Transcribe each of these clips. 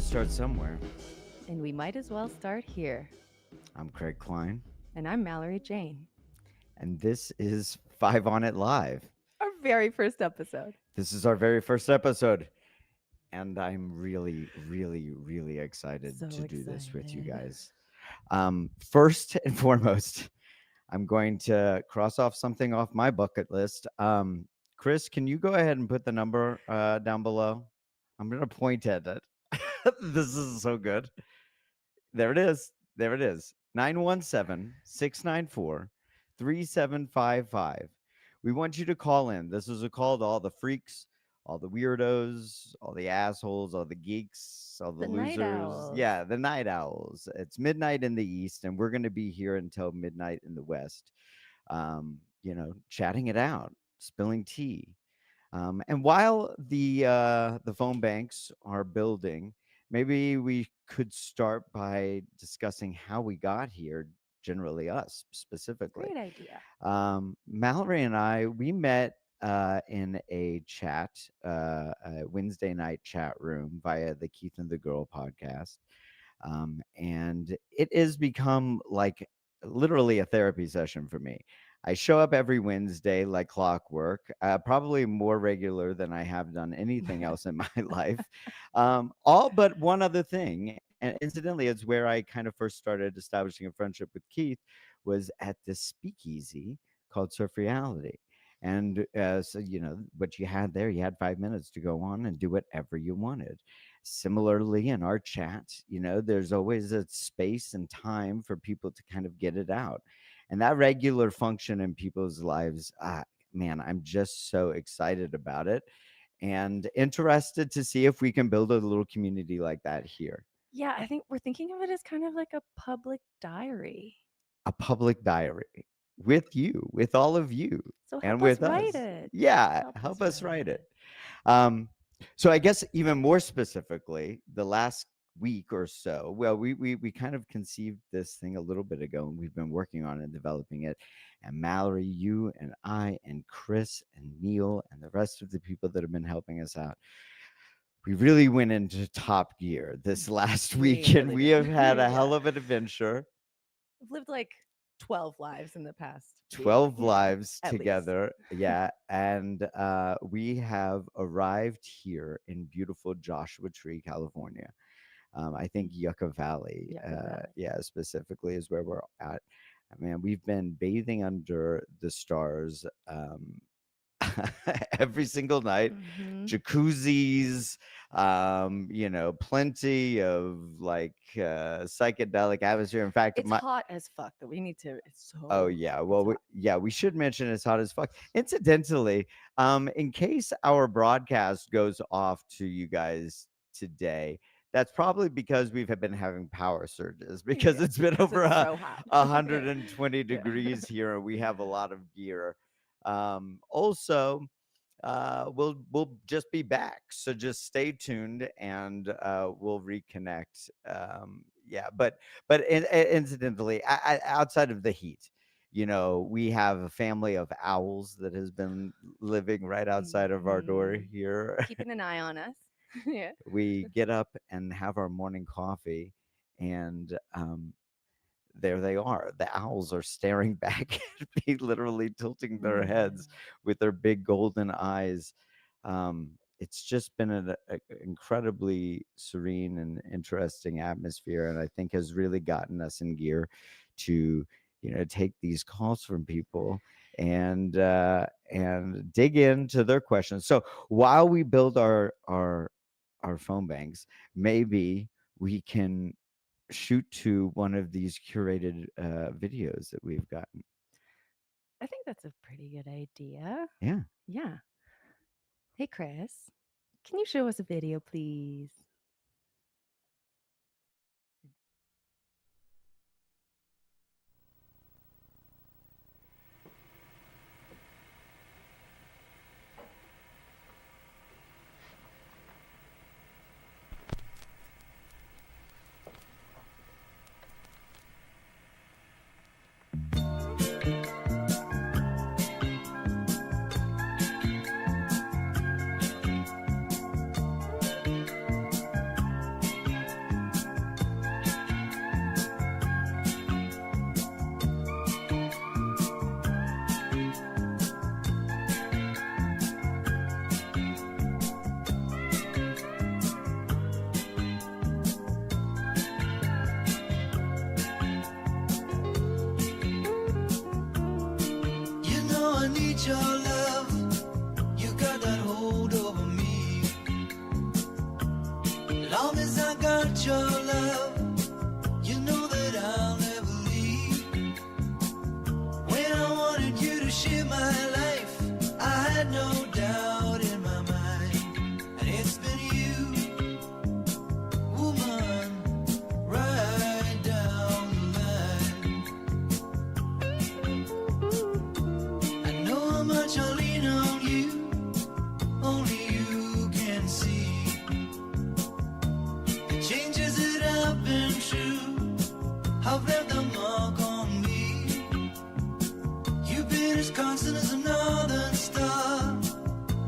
Start somewhere. And we might as well start here. I'm Craig Klein. And I'm Mallory Jane. And this is 5 on It Live. Our very first episode. This is our very first episode. And I'm really, really, really excited to do this with you guys. First and foremost, I'm going to cross off something off my bucket list. Chris, can you go ahead and put the number down below? I'm going to point at it. This is so good. There it is. There it is. 917-694-3755. We want you to call in. This is a call to all the freaks, all the weirdos, all the assholes, all the geeks, all the losers. Yeah, the night owls. It's midnight in the East, and we're going to be here until midnight in the West. Chatting it out, spilling tea. And while the phone banks are building, maybe we could start by discussing how we got here, generally us specifically. Great idea. Mallory and I, we met in a chat, a Wednesday night chat room via the Keith and the Girl podcast. And it has become like literally a therapy session for me. I show up every Wednesday like clockwork, probably more regular than I have done anything else in my life. All but one other thing. And incidentally, it's where I kind of first started establishing a friendship with Keith, was at this speakeasy called Surf Reality. And so, what you had there, you had 5 minutes to go on and do whatever you wanted. Similarly, in our chat, there's always a space and time for people to kind of get it out. And that regular function in people's lives, man, I'm just so excited about it and interested to see if we can build a little community like that here. Yeah, I think we're thinking of it as kind of like a public diary. A public diary with you, with all of you, so and with us. Write it. Yeah, help us write it. So I guess even more specifically, the last week or so, well, we kind of conceived this thing a little bit ago, and we've been working on and developing it. And Mallory, you and I and Chris and Neil and the rest of the people that have been helping us out, we really went into top gear this last week, and we have had a hell of an adventure. We've lived like 12 lives in the past 12 lives together. Yeah. And we have arrived here in beautiful Joshua Tree, California. I think Yucca Valley, specifically is where we're at. Man, we've been bathing under the stars every single night. Jacuzzis, plenty of like psychedelic atmosphere. In fact, it's hot as fuck that we need to. It's so. Oh yeah, well, we should mention it's hot as fuck. Incidentally, in case our broadcast goes off to you guys today, that's probably because we've been having power surges, because it's been over 120 degrees here, and we have a lot of gear. Also, we'll just be back, so just stay tuned, and we'll reconnect. But incidentally, outside of the heat, we have a family of owls that has been living right outside of our door here, keeping an eye on us. Yeah. We get up and have our morning coffee, and there they are. The owls are staring back at me, literally tilting their heads with their big golden eyes. It's just been an incredibly serene and interesting atmosphere, and I think has really gotten us in gear to, take these calls from people and dig into their questions. So while we build our phone banks, maybe we can shoot to one of these curated videos that we've gotten. I think that's a pretty good idea. Yeah. Yeah. Hey, Chris, can you show us a video, please? Your love, you got that hold over me. Long as I got your love, you know that I'll never leave. When I wanted you to share my life, I had no doubt in my mind. And it's been you, woman, right down the line. I know how much I lean on you, only you can see the changes that have been true, have left a mark on me. You've been as constant as a northern star,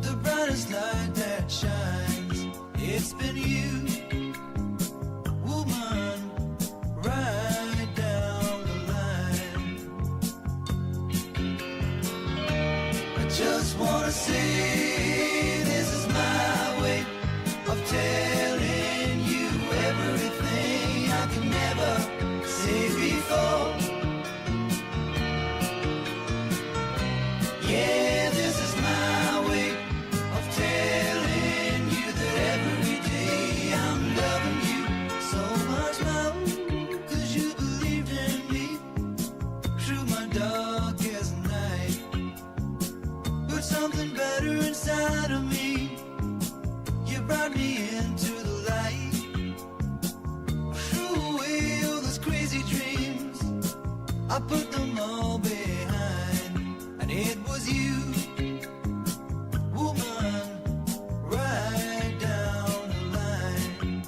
the brightest light that shines. It's been you, woman, right down the line. I just wanna say this is my way of telling you everything I can never say before. Yeah, this is my way of telling you that every day I'm loving you so much more. 'Cause you believed in me through my darkest night. Put something better inside of me. You brought me into the light. Threw away all those crazy dreams, I put them all behind. And it was you, woman, right down the line.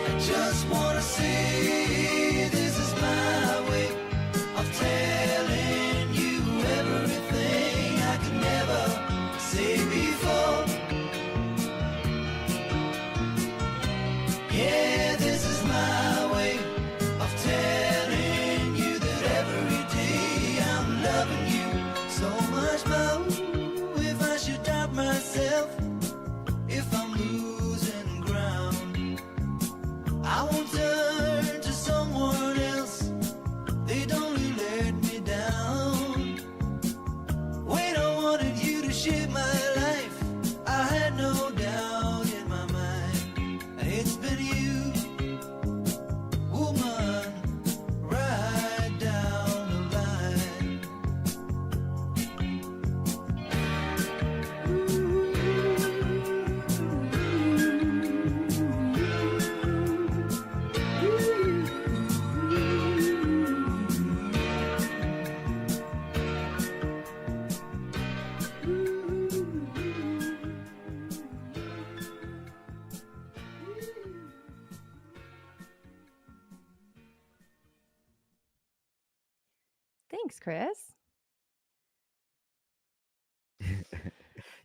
I just wanna say this is my way of telling you everything I could never say before. Yeah, this is my way of telling you that every day I'm loving you so much more. If I should doubt myself, if I'm losing ground, I won't turn to someone else. They'd only let me down. When I wanted you to share my life, I had no doubt in my mind. And it's been you, woman, right down the line. Thanks, Chris.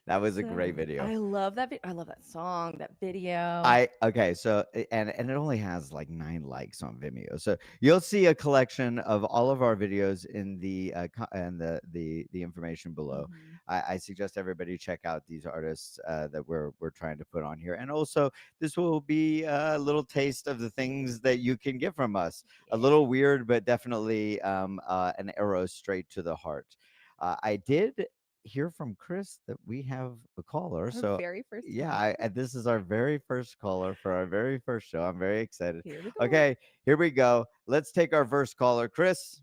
That was a So, great video. I love that. I love that song, that video. Okay, so and it only has like 9 likes on Vimeo. So you'll see a collection of all of our videos in the and the information below. Mhm. I suggest everybody check out these artists that we're trying to put on here, and also this will be a little taste of the things that you can get from us. A Yeah. little weird, but definitely an arrow straight to the heart. I did hear from Chris that we have a caller. Our So very first yeah, caller. this is our very first caller for our very first show. I'm very excited. Here we go. Okay, here we go. Let's take our first caller. Chris,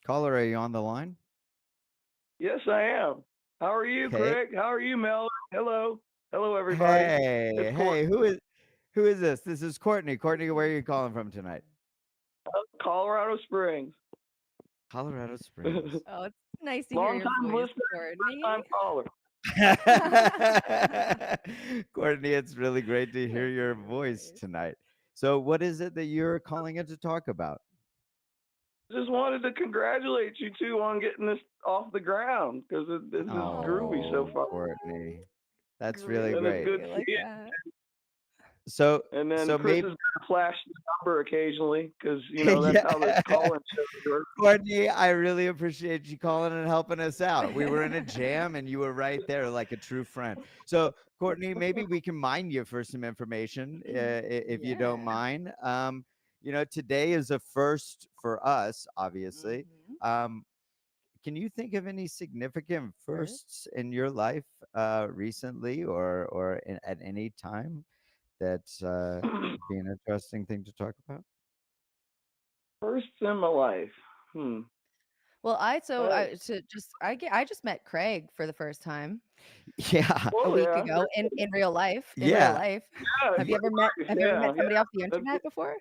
caller, are you on the line? Yes, I am. How are you, Okay. Craig? How are you, Mel? Hello. Hello, everybody. Hey, It's hey, who is this? This is Courtney. Courtney, where are you calling from tonight? Colorado Springs. Colorado Springs. Oh, it's nice to hear Long your time voice, listener, Courtney. time caller. Courtney, it's really great to hear That's your really voice nice. tonight. So, what is it that you're calling in to talk about? Just wanted to congratulate you two on getting this off the ground because this is groovy so far. Courtney, that's really And it's great. good I to like see it. that. So, And then so Chris maybe is gonna flash the number occasionally because you know that's how the call-in shows work. Courtney, I really appreciate you calling and helping us out. We were in a jam and you were right there like a true friend. So, Courtney, maybe we can mine you for some information if you don't Yeah. mind. Today is a first for us, obviously. Mhm. Can you think of any significant First? firsts in your life recently or at any time that's be an interesting thing to talk about? First in my life. Well, I just met Craig for the first time Yeah. a Well, week yeah. ago in real life. In real Yeah. life. Yeah, Have you ever met yeah. somebody off the That's internet before?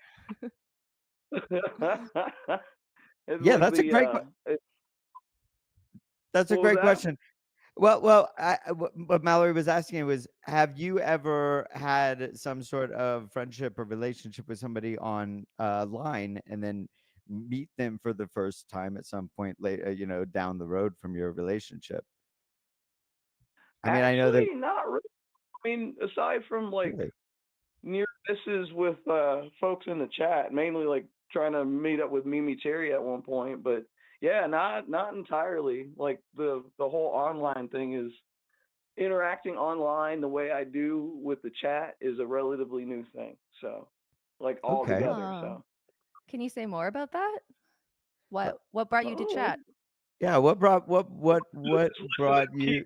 it's Yeah, like that's a great that's a what was great that? question. What Mallory was asking was, have you ever had some sort of friendship or relationship with somebody on line and then meet them for the first time at some point later, down the road from your relationship? I mean, I know that Actually, not really. I mean, aside from like really. near misses with folks in the chat, mainly like trying to meet up with Mimi Cherry at one point, but yeah, not entirely. Like the whole online thing is interacting online the way I do with the chat is a relatively new thing. So, like all Okay. together. Oh. So, Can you say more about that? Uh, What brought you to oh, chat? Yeah, what just brought keep you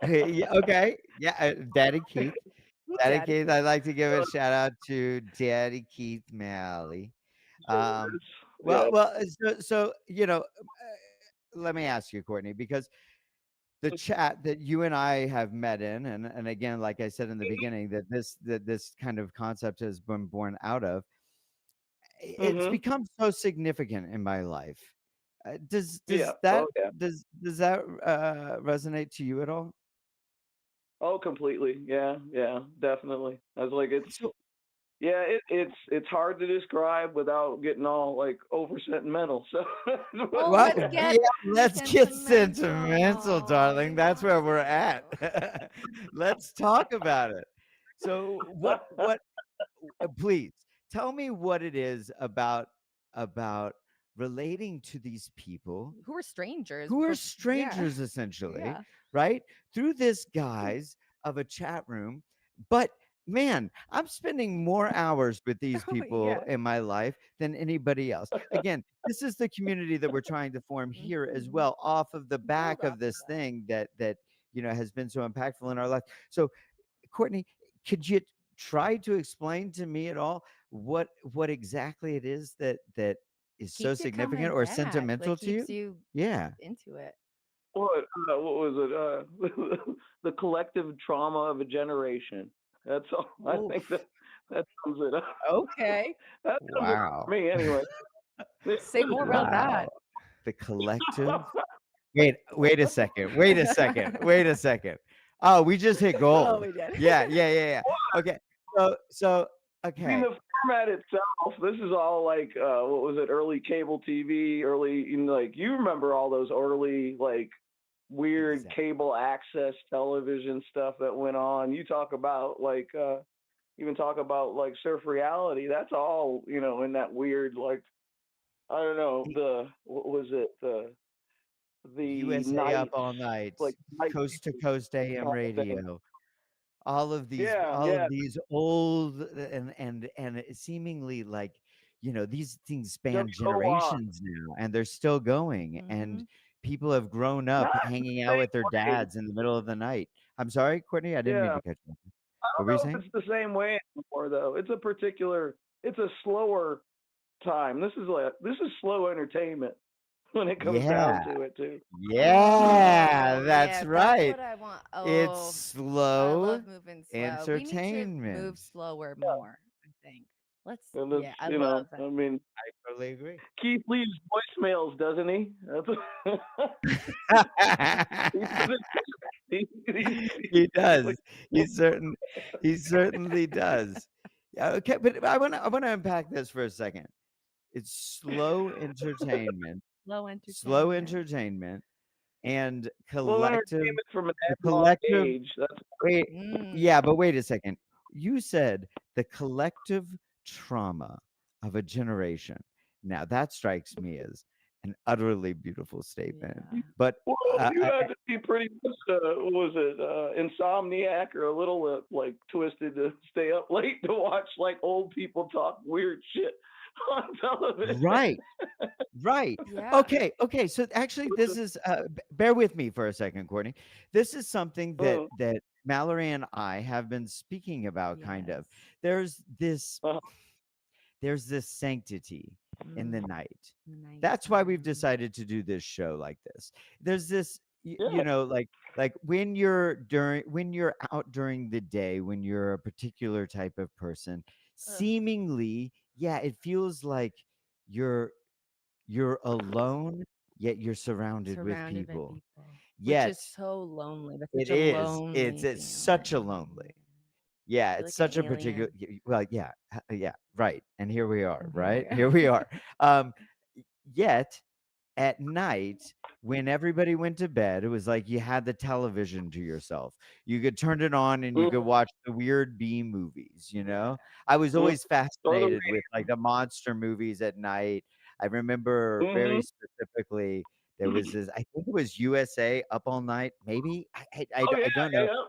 yeah, okay. Yeah, Daddy Keith. Daddy Daddy Keith, Keith. I'd like to give a shout out to Daddy Keith Malley. Um, yeah. let me ask you, Courtney, because the chat that you and I have met in, and again, like I said in the beginning, that this kind of concept has been born out of, it's Mhm. become so significant in my life. Does Yeah. does that Oh yeah. does that resonate to you at all? Oh, completely. Yeah, yeah, definitely. I was like, So, yeah, it's hard to describe without getting all like over sentimental. So, Oh, well, let's yeah, get let's get sentimental, sentimental. darling. That's where we're at. Yeah. Let's talk about it. So, please tell me what it is about relating to these people Who are strangers? who are Yeah. strangers essentially, Yeah. right? Through this guise of a chat room. But man, I'm spending more hours with these Oh, people yeah. in my life than anybody else. Again, this is the community that we're trying to form here as Mhm. well, off of the Build back off of of this that. thing that has been so impactful in our life. So, Courtney, could you try to explain to me at all what exactly it is that is so Keeps you significant coming or back. sentimental Like to you? keeps you Yeah. into it. what was it? The collective trauma of a generation. That's all. I think Oof. that sums it up. Okay. That sums it up Wow. for me anyway. Say more about that. Wow. The collective. Wait a second. Wait a second. Wait a second. Oh, we just hit Oh, gold. we did. Yeah. Okay. So I mean, okay. the format itself, this is all like what was it? Early cable TV, early like you remember all those early like weird Exactly. cable access television stuff that went on. You talk about like even talk about like surf reality. That's all in that weird like I don't know the what was it the USA Up night All Night, like night Coast to Coast AM kind of thing. radio, all of these Yeah, all yeah, of these old and seemingly like these things span WOR. generations now and they're still going and Mhm. people have grown up Not the hanging out with their same way. dads in the middle of the night. I'm sorry, Courtney, I didn't mean Yeah. to cut you off. I What don't were you know if saying? it's the same way anymore though. It's a slower time. This is slow entertainment when it comes down Yeah, to it too. yeah, Oh, that's yeah, that's right. what I want. It's Oh, I slow love moving slow. We need to entertainment. move slower more, I think. Let's And yeah, I you love know, that. I mean, I totally agree. Keith leaves voicemails, doesn't he? He doesn't. He He's like, does. He certain he certainly does. Yeah, okay, but I wanna unpack this for a second. It's Slow slow entertainment. entertainment, and slow collective entertainment from an the analog collective age. That's wait, Mm. yeah, but wait a second. You said the collective trauma of a generation. Now that strikes me as an utterly beautiful statement. Yeah. But well, you I had to be pretty much, what was it, insomniac or a little like twisted to stay up late to watch like old people talk weird shit on television. right. Right. Yeah. Okay. So actually, this is bear with me for a second, Courtney. This is something that uh, Mallory and I have been speaking about. Kind of. Yes. There's this uh, there's this sanctity in the Mm. night. The That's why we've nighttime. decided to do this show like this. There's this, yeah. like when you're out during the day, when you're a particular type of person, Ugh. seemingly, yeah, it feels like you're you're alone, yet you're surrounded with Surrounded by people. people, which is Yet so lonely. That's it such a is. lonely It's such a feeling. lonely. Yeah, Feel it's like an such a particular alien. well, yeah, yeah, right. And here we are, And here we right? are. Here we are. Um, yet at night, when everybody went to bed, it was like you had the television to yourself. You could turn it on and you could Mm, watch the weird B movies, you Yeah. know? I was mm, always or the fascinated with like the monster movies at night. I remember mm-hmm. very specifically there was this, I think it was USA Up All Night, maybe. Oh yeah, I don't yeah, know. yeah.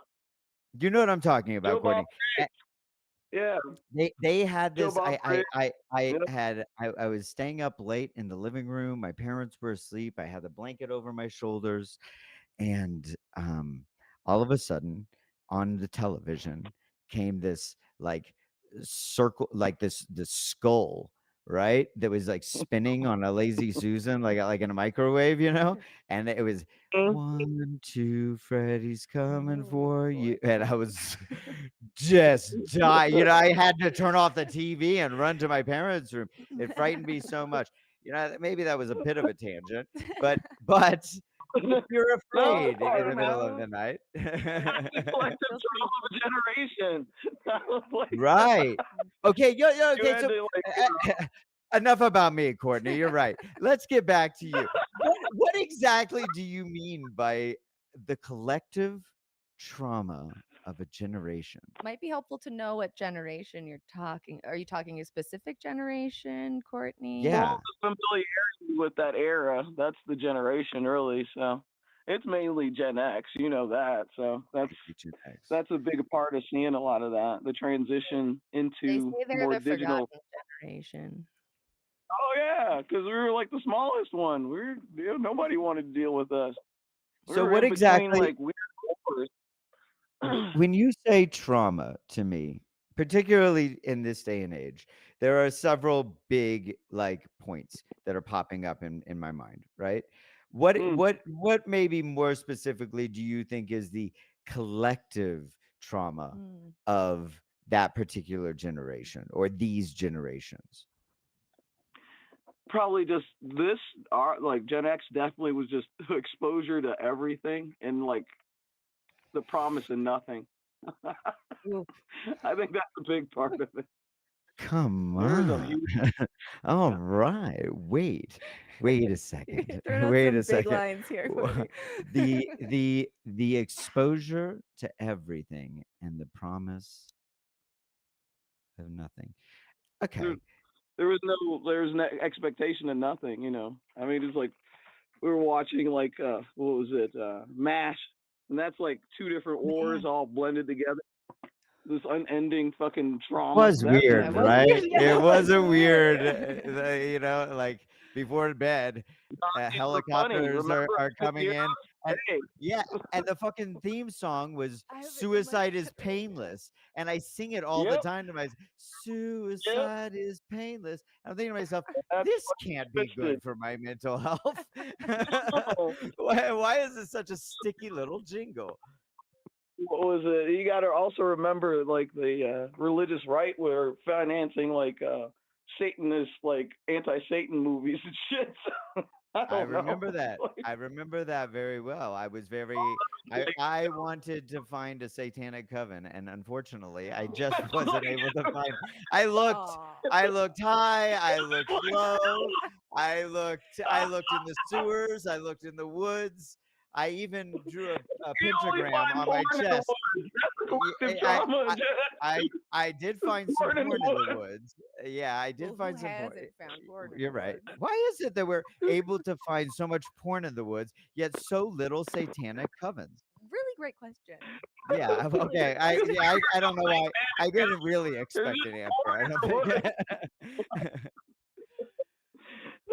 You know what I'm talking Joe about, Bob Courtney. Yeah, They had Joe this Bob Briggs. I Yeah. had I was staying up late in the living room, my parents were asleep, I had the blanket over my shoulders, and, all of a sudden, on the television came this, like, circle like, this skull, right? That was, like, spinning on a Lazy Susan, like in a microwave, you know? And it was, Mm. "1, 2, Freddy's coming Oh for boy. you," and I was just die I had to turn off the TV and run to my parents' room. It frightened me so much. Maybe that was a bit of a tangent, but if you're No, it's afraid in part the of it. middle of No, the night. The collective feels pretty. trauma of a generation. That was like Right. Okay, you okay, had so, to like enough about me, Courtney, you're right. Let's get back to you. What exactly do you mean by the collective trauma of a generation? Might be helpful to know what generation you're talking. Are you talking a specific generation, Courtney? well Yeah, the familiarity with that era. That's the generation really. So it's mainly Gen X. You know that. So maybe Gen X. that's a big part of seeing a lot of that. The transition They into say they're more the digital. forgotten generation. Oh yeah, because we were like the smallest one. Nobody wanted to deal with us. We So were what in between exactly like weird wars. when you say trauma to me, particularly in this day and age, there are several big like points that are popping up in my mind, right? Mm. What maybe more specifically do you think is the collective trauma Mm. of that particular generation or these generations? Probably just this our like Gen X definitely was just exposure to everything and like the promise of nothing. Ooh, I think that's a big part of it. Come There's a on. huge. All right. Wait a second. Throwing out Wait some a big second. lines here. Wha- the exposure to everything and the promise of nothing. There, Okay. there was no expectation of nothing. I mean, it's like we were watching like what was it, Mash, and that's like two different wars Man, all blended together. This unending fucking trauma. Was That's yeah, weird, it was intense. right? weird. Yeah, It it was was a weird, weird. like before bed, Nazis were funny. helicopters Remember are the coming heroes? in, and Hey, yeah, and the fucking theme song was I have it in my "Suicide is head. painless," and I sing it all the yep, time to myself. yep. Suicide is painless. I'm thinking to myself, That's this fucking can't be good twisted. for my mental health. Oh, Why is it such a sticky little jingle? what was it? You got to also remember, like the religious right were financing like Satanist, like anti-Satan movies and shit. So, I I don't know. remember that. Like, I remember that very well. I was very I wanted to find a satanic coven, and unfortunately I just wasn't able to find. I looked Aw. I looked high, I looked low, I looked in the sewers, I looked in the woods. I even drew a you only pentagram find on porn my in the chest. woods. That's a Y- collective I trauma. I I did find some Porn in the porn in the woods. woods. Yeah, I did Well, who find some porn. hasn't found porn in You're the right. woods? Why is it that we're able to find so much porn in the woods, yet so little satanic covens? Really great question. Yeah. Really Okay. great question. I don't know why. I didn't really There's expect just an answer. porn I in don't the think. woods.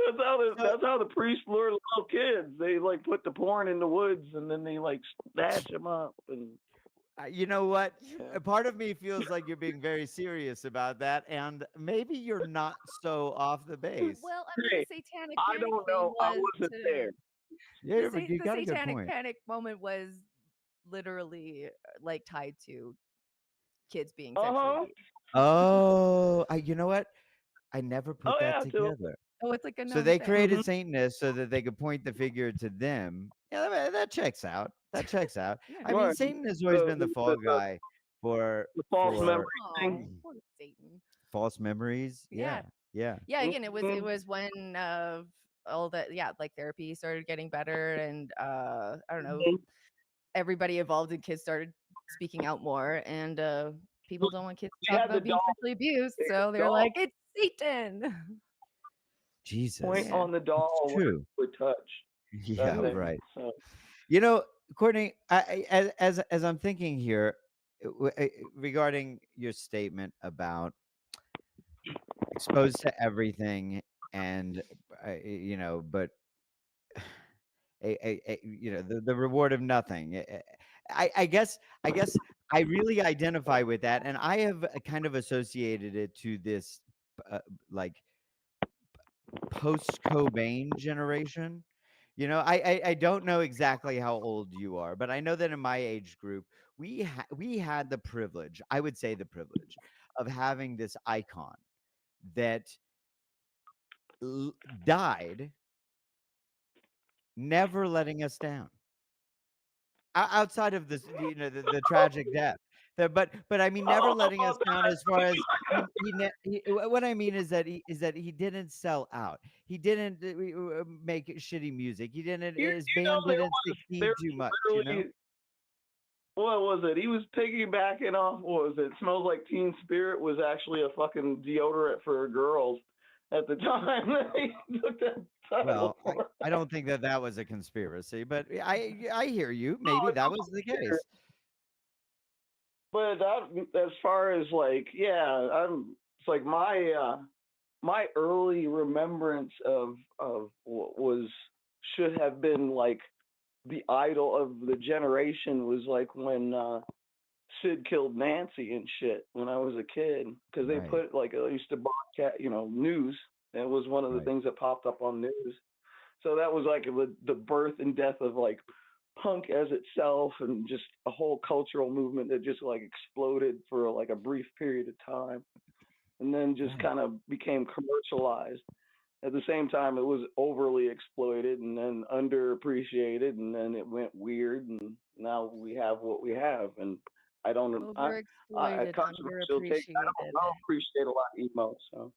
That's how the So that's how the priests lure little kids. They like put the porn in the woods and then they like snatch them up and you know what? yeah. A part of me feels like you're being very serious about that, and maybe you're not so off the base. Well, I mean, the Hey, satanic I panic don't thing Uh, know. I was wasn't to there. Yeah, but you the got a good satanic point. panic moment was literally like tied to kids being Uh sexually huh. abused. Oh, you know what? I never Oh put that yeah, too. together. Oh, it's like a So known they thing. Hmm. created Satanists so that they could point the figure to them. Yeah, that checks out. That checks out. Yeah. I mean, Right. Satan has always The been the the, fall the, the guy for the false memory for Oh, thing. poor Satan. false memories. Yeah. Yeah, yeah. Yeah, again, it Hmm. was when all that, yeah, like therapy started getting better, and I don't know, everybody evolved and kids started speaking out more, and people don't want kids to They talk had the about being doll. sexually abused, They had so the they're like, doll. it's Satan. Point Jesus, Yeah. on the it's doll where it true. would touch. That's Yeah, Mhm. it. right. So You know, Courtney, as I'm thinking here regarding your statement about exposed to everything and but the reward of nothing. I guess I really identify with that, and I have kind of associated it to this uh, like post Cobain generation. I don't know exactly how old you are, but I know that in my age group, we had the privilege, I would say the privilege, of having this icon that died, never letting us down. Outside of this, the tragic death. But I mean, never letting us down as far as what I mean is that he didn't sell out. He didn't make shitty music. He didn't. His you know band they didn't was they succeed too much. were literally what was it? He was piggybacking off what was it? Smells Like Teen Spirit was actually a fucking deodorant for girls at the time that he took that title Well, for. I don't think that that was a conspiracy, but I hear you. No, Maybe it's that was the almost there. case. But that, as far as like, yeah, it's like my early remembrance of what was should have been like the idol of the generation was like when Sid killed Nancy and shit when I was a kid because they Right, put like I used to broadcast, news. That was one of the right. things that popped up on news. So that was like the birth and death of like punk as itself and just a whole cultural movement that just like exploded for like a brief period of time and then just Right. kind of became commercialized. At the same time, it was overly exploited and then underappreciated, and then it went weird, and now we have what we have. And I don't. I Overexploited, controversial take. I underappreciated. don't appreciate a lot of emo. So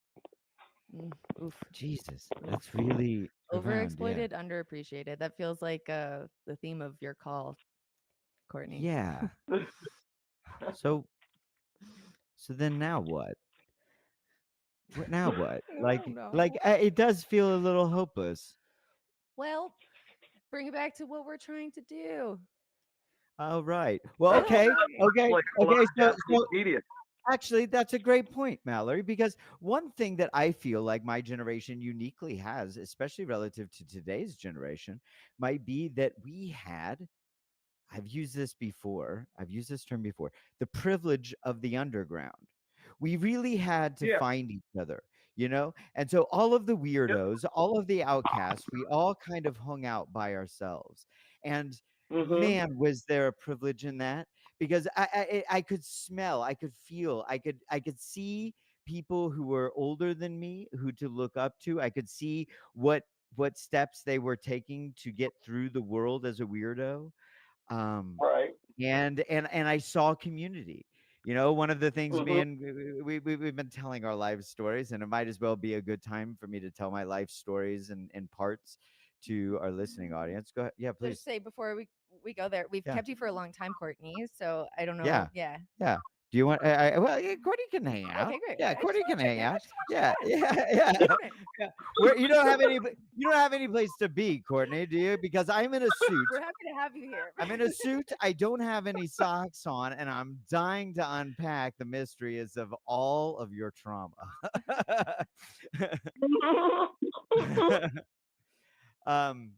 Oof. Jesus, Oof. that's really profound. Yeah. Overexploited, underappreciated. That feels like the theme of your call, Courtney. Yeah. So so then now what? Now what? I don't Like know. it does feel a little hopeless. Well, bring it back to what we're trying to do. All right. Well, Tell okay. me. Okay. like a lot Okay. of Japanese So media. actually, that's a great point, Mallory, because one thing that I feel like my generation uniquely has, especially relative to today's generation, might be that we had, I've used this before, I've used this term before, the privilege of the underground. We really had to Yeah. find each other, you know? And so all of the Yep. weirdos, all of the outcasts, we all kind of hung out by ourselves. And Mhm. man, was there a privilege in that? Because I could smell, I could feel, I could see people who were older than me, who to look up to. I could see what steps they were taking to get through the world as a weirdo. Um, Right. and I saw community. You know, one of the things me Mhm. and we've been telling our life stories, and it might as well be a good time for me to tell my life stories and parts to our listening audience. Go ahead. Yeah, Let's please. say before we go there, we've Yeah. kept you for a long time, Courtney. So I don't know. Yeah. Yeah. Yeah. Do you want? Well, yeah, Courtney can hang out. Okay, great. Yeah, I just Courtney want can to check hang in. I out. just want Yeah, to yeah, check yeah, in. yeah. Where you don't have any place to be, Courtney, do you? Because I'm in a suit. We're happy to have you here. I'm in a suit. I don't have any socks on, and I'm dying to unpack the mysteries of all of your trauma. um,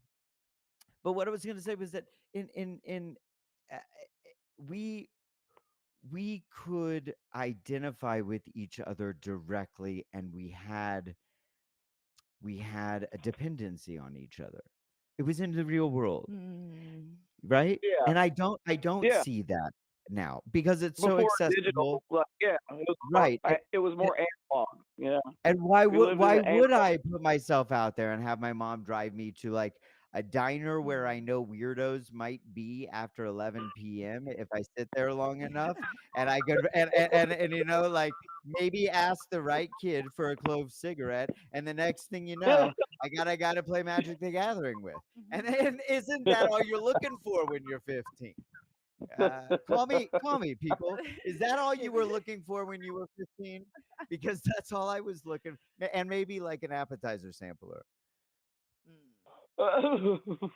but what I was going to say was that in uh, we we could identify with each other directly, and we had a dependency on each other. It was in the real world, Hmm. right? Yeah. And I don't Yeah. see that now because it's so Before accessible, digital, like yeah, right? it was more analog. Yeah. And why We would lived in why an analog. would I put myself out there and have my mom drive me to like a diner where I know weirdos might be after 11 p.m. if I sit there long enough, and I could and like maybe ask the right kid for a clove cigarette, and the next thing you know, I gotta play Magic the Gathering with. And then isn't that all you're looking for when you're 15? Call me, people. Is that all you were looking for when you were 15? Because that's all I was looking, and maybe like an appetizer sampler. I think you did.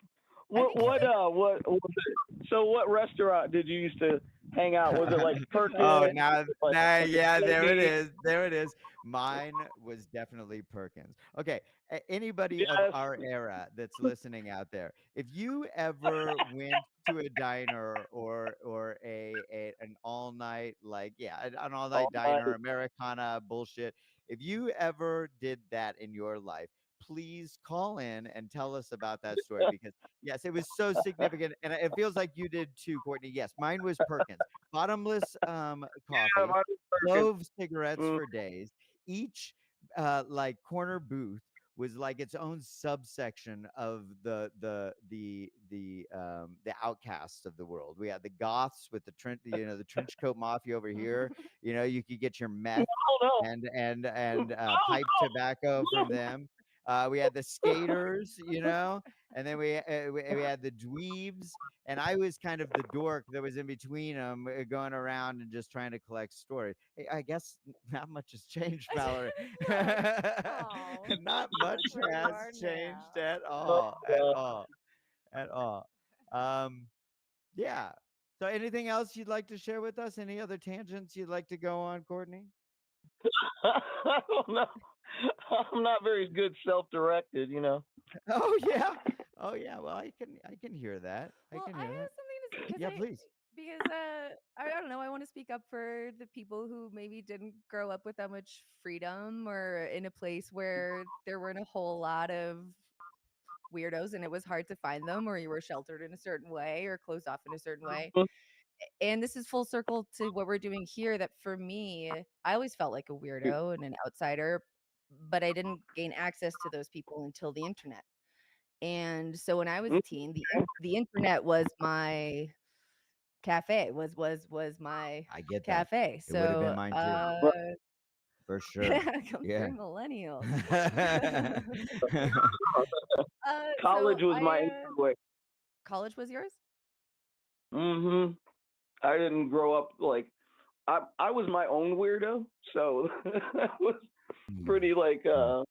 What was it? So what restaurant did you used to hang out? Was it like Oh, Perkins? Like yeah, there it maybe is. There it is. Mine was definitely Perkins. Okay, anybody of yes. our era that's listening out there, if you ever went to a diner or an all night an all All night night. diner Americana bullshit, if you ever did that in your life, please call in and tell us about that story because yes, it was so significant, and it feels like you did too, Courtney. Yes, mine was Perkins. Bottomless Yeah, coffee, mine was Perkins. clove cigarettes Mm. for days. Each like corner booth was like its own subsection of the outcasts of the world. We had the goths with the trench coat mafia over here. You know, you could get your meth Oh no. and Oh pipe tobacco from no. them. We had the skaters, and then we had the dweebs, and I was kind of the dork that was in between them, going around and just trying to collect stories. Hey, I guess not much has changed, Mallory. Oh, Not much that's where you has are changed now. at Oh, all, at all, at all. Um, yeah. So, anything else you'd like to share with us? Any other tangents you'd like to go on, Courtney? I don't know. I'm not very good self-directed, Oh yeah. Oh yeah. Well, I can hear that. I Well, can I hear have that. something to say Yeah, please. because I don't know, I want to speak up for the people who maybe didn't grow up with that much freedom or in a place where there weren't a whole lot of weirdos and it was hard to find them or you were sheltered in a certain way or closed off in a certain way. And this is full circle to what we're doing here that for me, I always felt like a weirdo and an outsider, but I didn't gain access to those people until the internet. And so when I was a teen, the internet was my cafe was my I get that. cafe. It would have been So mine too, But for sure. come Yeah. through millennials. college So was I my entry way. college was yours? Hmm. I didn't grow up like I was my own weirdo, so I was Mm, pretty like mm.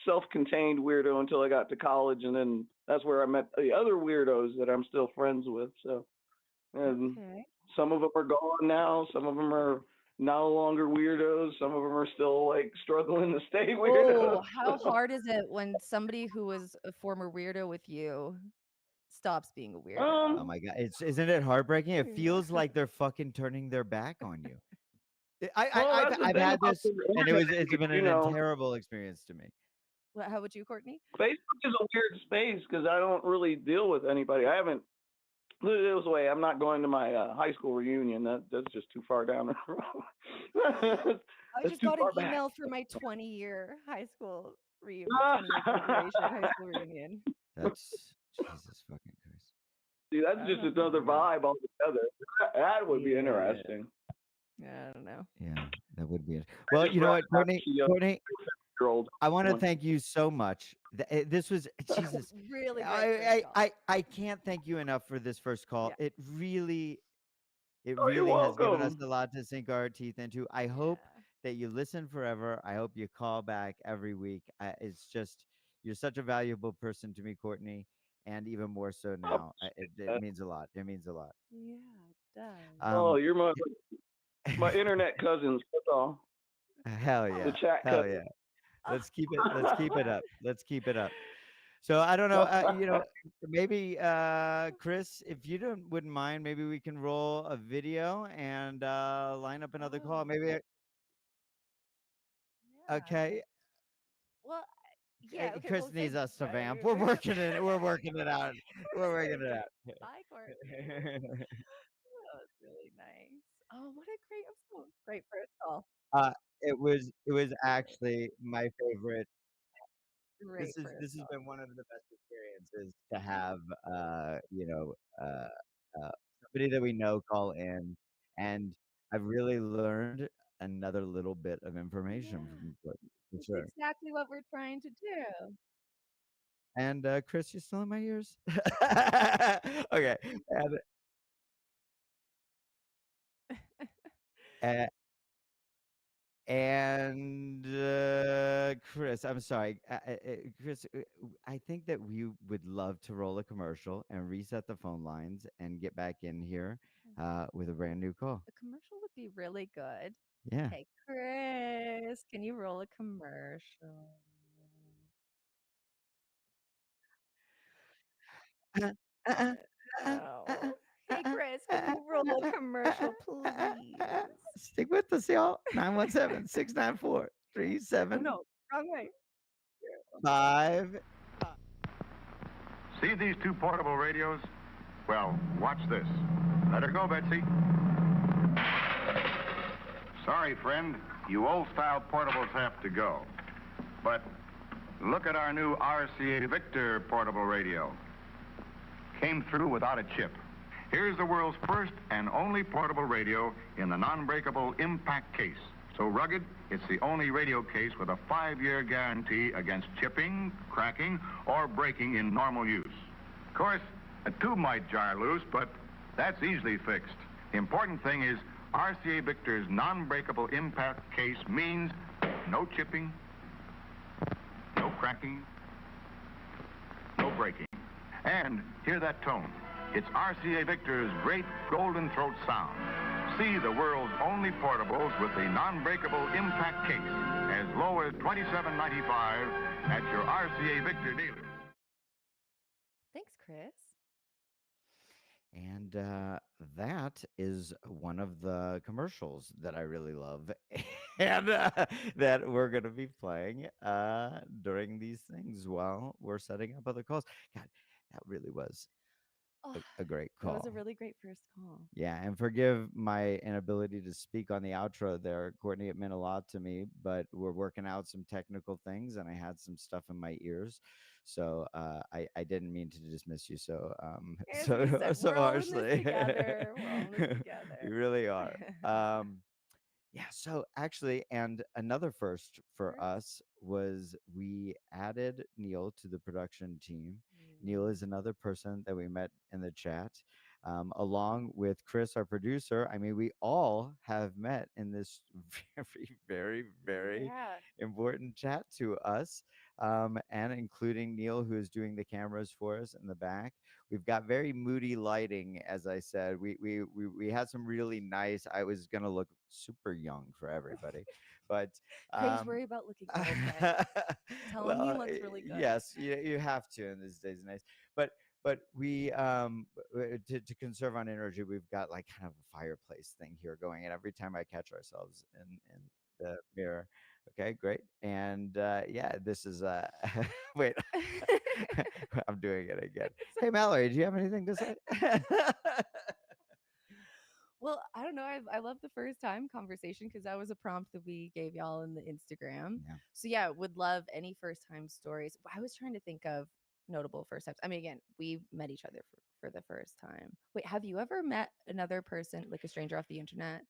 self-contained weirdo until I got to college, and then that's where I met the other weirdos that I'm still friends with. So, and Okay. some of them are gone now. Some of them are no longer weirdos. Some of them are still like struggling to stay weirdos. Oh, how hard is it when somebody who was a former weirdo with you stops being a Oh weirdo? my god, isn't it heartbreaking? It feels Yeah. like they're fucking turning their back on you. Well, that's the I've thing had about this, the and internet it's age, been you a know. terrible experience to me. How would you, Courtney? Facebook is a weird space because I don't really deal with anybody. I haven't. Put it this way, I'm not going to my high school reunion. That's just too far down the road. I That's just too got an far back. email for my 20-year high school 20-year graduation high school reunion. That's Jesus fucking Christ. See, that's I don't just know if I'm another gonna go. vibe altogether. That would be Yeah. interesting. I don't know. Yeah, that would be it. I Well, just you know rather what, not Courtney? see a Courtney, year-old I want to one. thank you so much. This was Jesus. Really great first call. I can't thank you enough for this first call. Yeah. It Oh, you're really has given us welcome. a lot to sink our teeth into. I hope Yeah. that you listen forever. I hope you call back every week. It's just you're such a valuable person to me, Courtney, and even more so Oh, now. It means a lot. It means a lot. Yeah, it does. oh, Um, you're my internet cousins. That's all. hell The yeah, chat hell cousins. yeah. Let's keep it. Let's keep it up. Let's keep it up. So I don't know. Maybe Chris, if you don't wouldn't mind, maybe we can roll a video and line up another call. Oh, Maybe yeah. okay. Well, yeah, okay, Chris well, say needs us to bye. vamp. We're working it. We're working it out. We're Chris working said it bye, Courtney. out. That was really nice. Oh, what a great, I'm so great first call. uh, it was actually my favorite. Great first This has call. been one of the best experiences to have uh, uh, somebody that we know call in, and I've really learned another little bit of information Yeah, from Courtney, for that's sure. exactly what we're trying to do. And Chris, you still in my ears? Okay. And, Chris, I'm sorry, Chris. I think that we would love to roll a commercial and reset the phone lines and get back in here with a brand new call. A commercial would be really good. Yeah. Hey, Chris, can you roll a commercial? Uh, uh, Oh. Hey, Chris, can you roll a commercial, please? Stick with us, y'all. 917 694 Oh, no, wrong way. 3755. See these two portable radios? Well, watch this. Let her go, Betsy. Sorry, friend. You old-style portables have to go. But look at our new RCA Victor portable radio. Came through without a chip. Here's the world's first and only portable radio in the non-breakable impact case. So rugged, it's the only radio case with a 5-year guarantee against chipping, cracking, or breaking in normal use. Of course, a tube might jar loose, but that's easily fixed. The important thing is RCA Victor's non-breakable impact case means no chipping, no cracking, no breaking. And hear that tone. It's RCA Victor's great golden throat sound. See the world's only portables with the non-breakable impact case as low as $27.95 at your RCA Victor dealer. Thanks, Chris. And that is one of the commercials that I really love, and that we're going to be playing during these things while we're setting up other calls. God, that really was Oh, a great that was a call. really great first call. Yeah, and forgive my inability to speak on the outro there, Courtney. It meant a lot to me, but we're working out some technical things, and I had some stuff in my ears. So I didn't mean to dismiss you so As we said, so we're all in this harshly. together. We're all in this We together. really are. Yeah, so actually, and another first for First. us was we added Neil to the production team. Neil Mm. is another person that we met in the chat, along with Chris, our producer. I mean, we all have met in this very Yeah. important chat to us, and including Neil, who is doing the cameras for us in the back. We've got very moody lighting, as I said. We had some really nice. I was gonna look super young for everybody, but Craig's worried about looking old, guys. Tell him he well, looks really good. yes, you have to in these days and days. But we to conserve on energy, we've got like kind of a fireplace thing here going, and every time I catch ourselves in the mirror. Okay, great. And yeah, this is wait, I'm doing it again. Hey, Mallory, do you have anything to say? Well, I don't know. I love the first time conversation because that was a prompt that we gave y'all in the Instagram. Yeah. So yeah, would love any first time stories. I was trying to think of notable first times. I mean, again, we met each other for the first time. Wait, have you ever met another person, like a stranger off the internet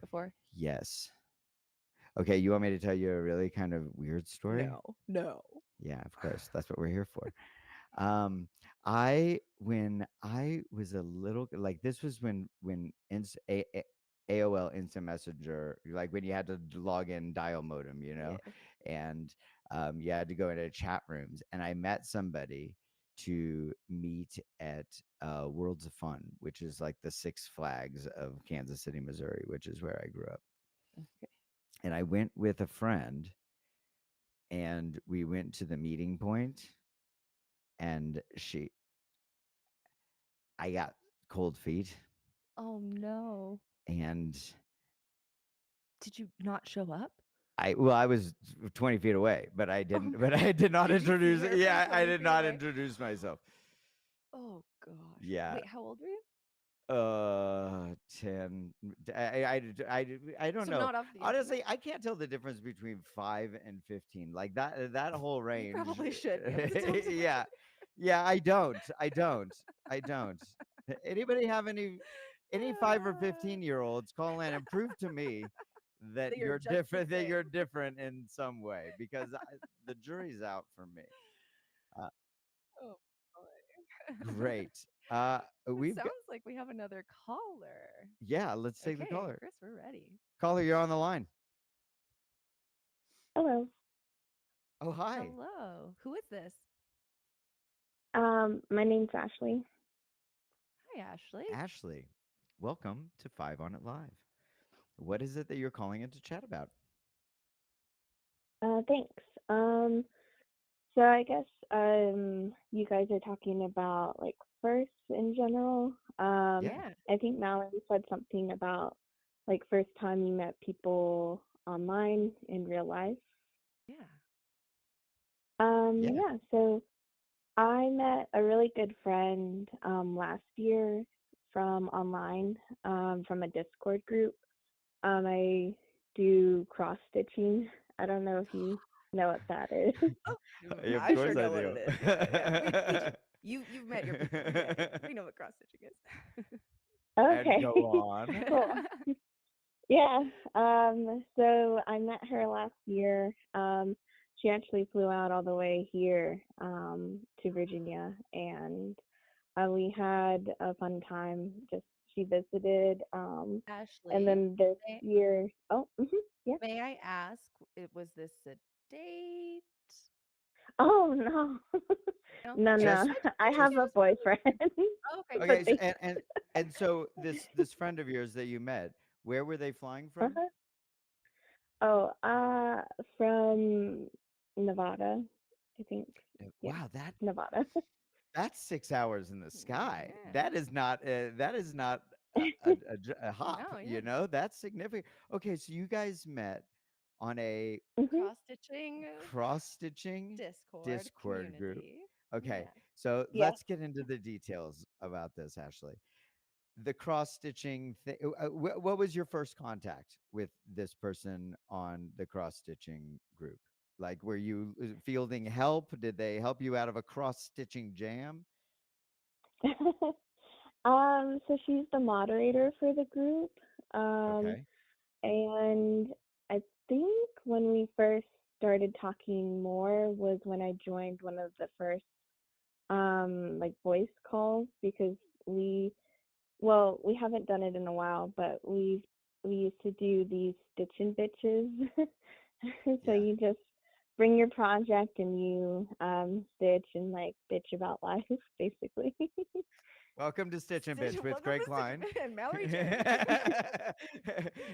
before? Yes. Okay, you want me to tell you a really kind of weird story? No. Yeah, of course. That's what we're here for. I when I was a little like this was when AOL Instant Messenger, like when you had to log in dial modem, Yeah. and you had to go into chat rooms, and I met somebody to meet at Worlds of Fun, which is like the Six Flags of Kansas City, Missouri, which is where I grew up. Okay. And I went with a friend, and we went to the meeting point, and I got cold feet, Oh no. and Did you not show up? I was 20 feet away, but I Oh didn't, no. but I did not Did you see introduce. her from Yeah, I 20 did feet not away? introduce myself. Oh gosh. Yeah. Wait, how old were you? 10. I don't So know. not off the internet? Honestly, I can't tell the difference between 5 and 15. Like that whole You range. probably should be able to tell the Yeah. Yeah, I don't. Anybody have any 5 or 15-year-olds call in and prove to me that That you're you're just the different, that same. you're different in some way, because the jury's out for me. Uh, Oh boy. Great. It We've got, sounds like we have another caller. yeah, let's take the Okay, caller. Chris, we're ready. Caller, you're on the line. Hello. Oh, hi. Hello. Who is this? My name's Ashley. Hi, Ashley. Ashley, welcome to 5 on It Live. What is it that you're calling in to chat about? Thanks. So I guess you guys are talking about like first in general. Yeah. I think Mallory said something about like first time you met people online in real life. Yeah. Yeah. Yeah, so I met a really good friend last year from online, from a Discord group. I do cross stitching. I don't know if you know what that is. Oh, Of I course sure I know what do. it is. Yeah. We just you've met your people. We get it. We know what cross stitching is. And Okay, go on. cool. Yeah. So I met her last year. She actually flew out all the way here to Virginia, and we had a fun time. Just she visited, and Ashley, then this may, year. Oh, yeah. may I ask, was this a date? Oh no, No? no, Okay. no. Just I Just have a was really boyfriend. oh, okay, But okay. So, they, and so this friend of yours that you met, where were they flying from? uh-huh. Oh, from Nevada, I think. Yeah, Wow, Nevada. that's 6 hours in the sky. Yeah. That is not a hop. No, yeah. That's significant. Okay, so you guys met on a Mhm. Cross stitching cross stitching Discord group. community. Okay, Yeah. so Yeah. let's get into the details about this, Ashley. The cross stitching thing. What was your first contact with this person on the cross stitching group? Like, were you fielding help? Did they help you out of a cross-stitching jam? So she's the moderator for the group. Um, Okay. and I think when we first started talking more was when I joined one of the first like voice calls because we haven't done it in a while, but we used to do these stitch and bitches. So Yeah. you just bring your project and you stitch and like bitch about life basically. Welcome to Stitch and Bitch with Welcome Greg to Stitch Klein. and Mallory Cherry.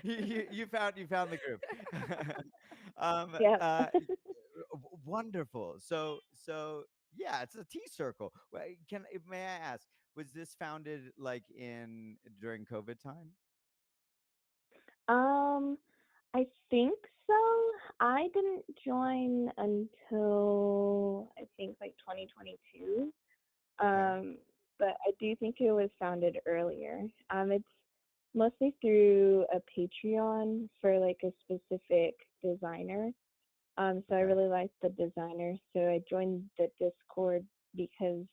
You found the group. um, Yep. uh, Wonderful. So yeah, it's a tea circle. May I ask, was this founded like in during COVID time? Um, I think so. I didn't join until I think like 2022. Okay. Um, but I do think it was founded earlier. It's mostly through a Patreon for like a specific designer. So I Okay. really liked the designer, so I joined the Discord because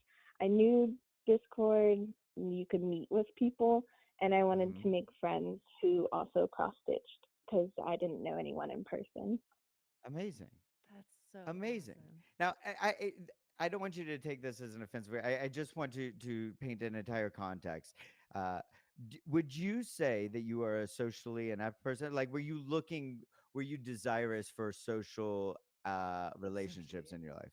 I knew Discord you could meet with people, and I wanted Hmm. to make friends who also cross stitched because I didn't know anyone in person. Amazing. That's so Amazing. awesome. Now, I don't want you to take this as an offensive way. I just want to paint an entire context. Uh, would you say that you are a socially inept person? Like, were you desirous for social relationships Socially. in your life?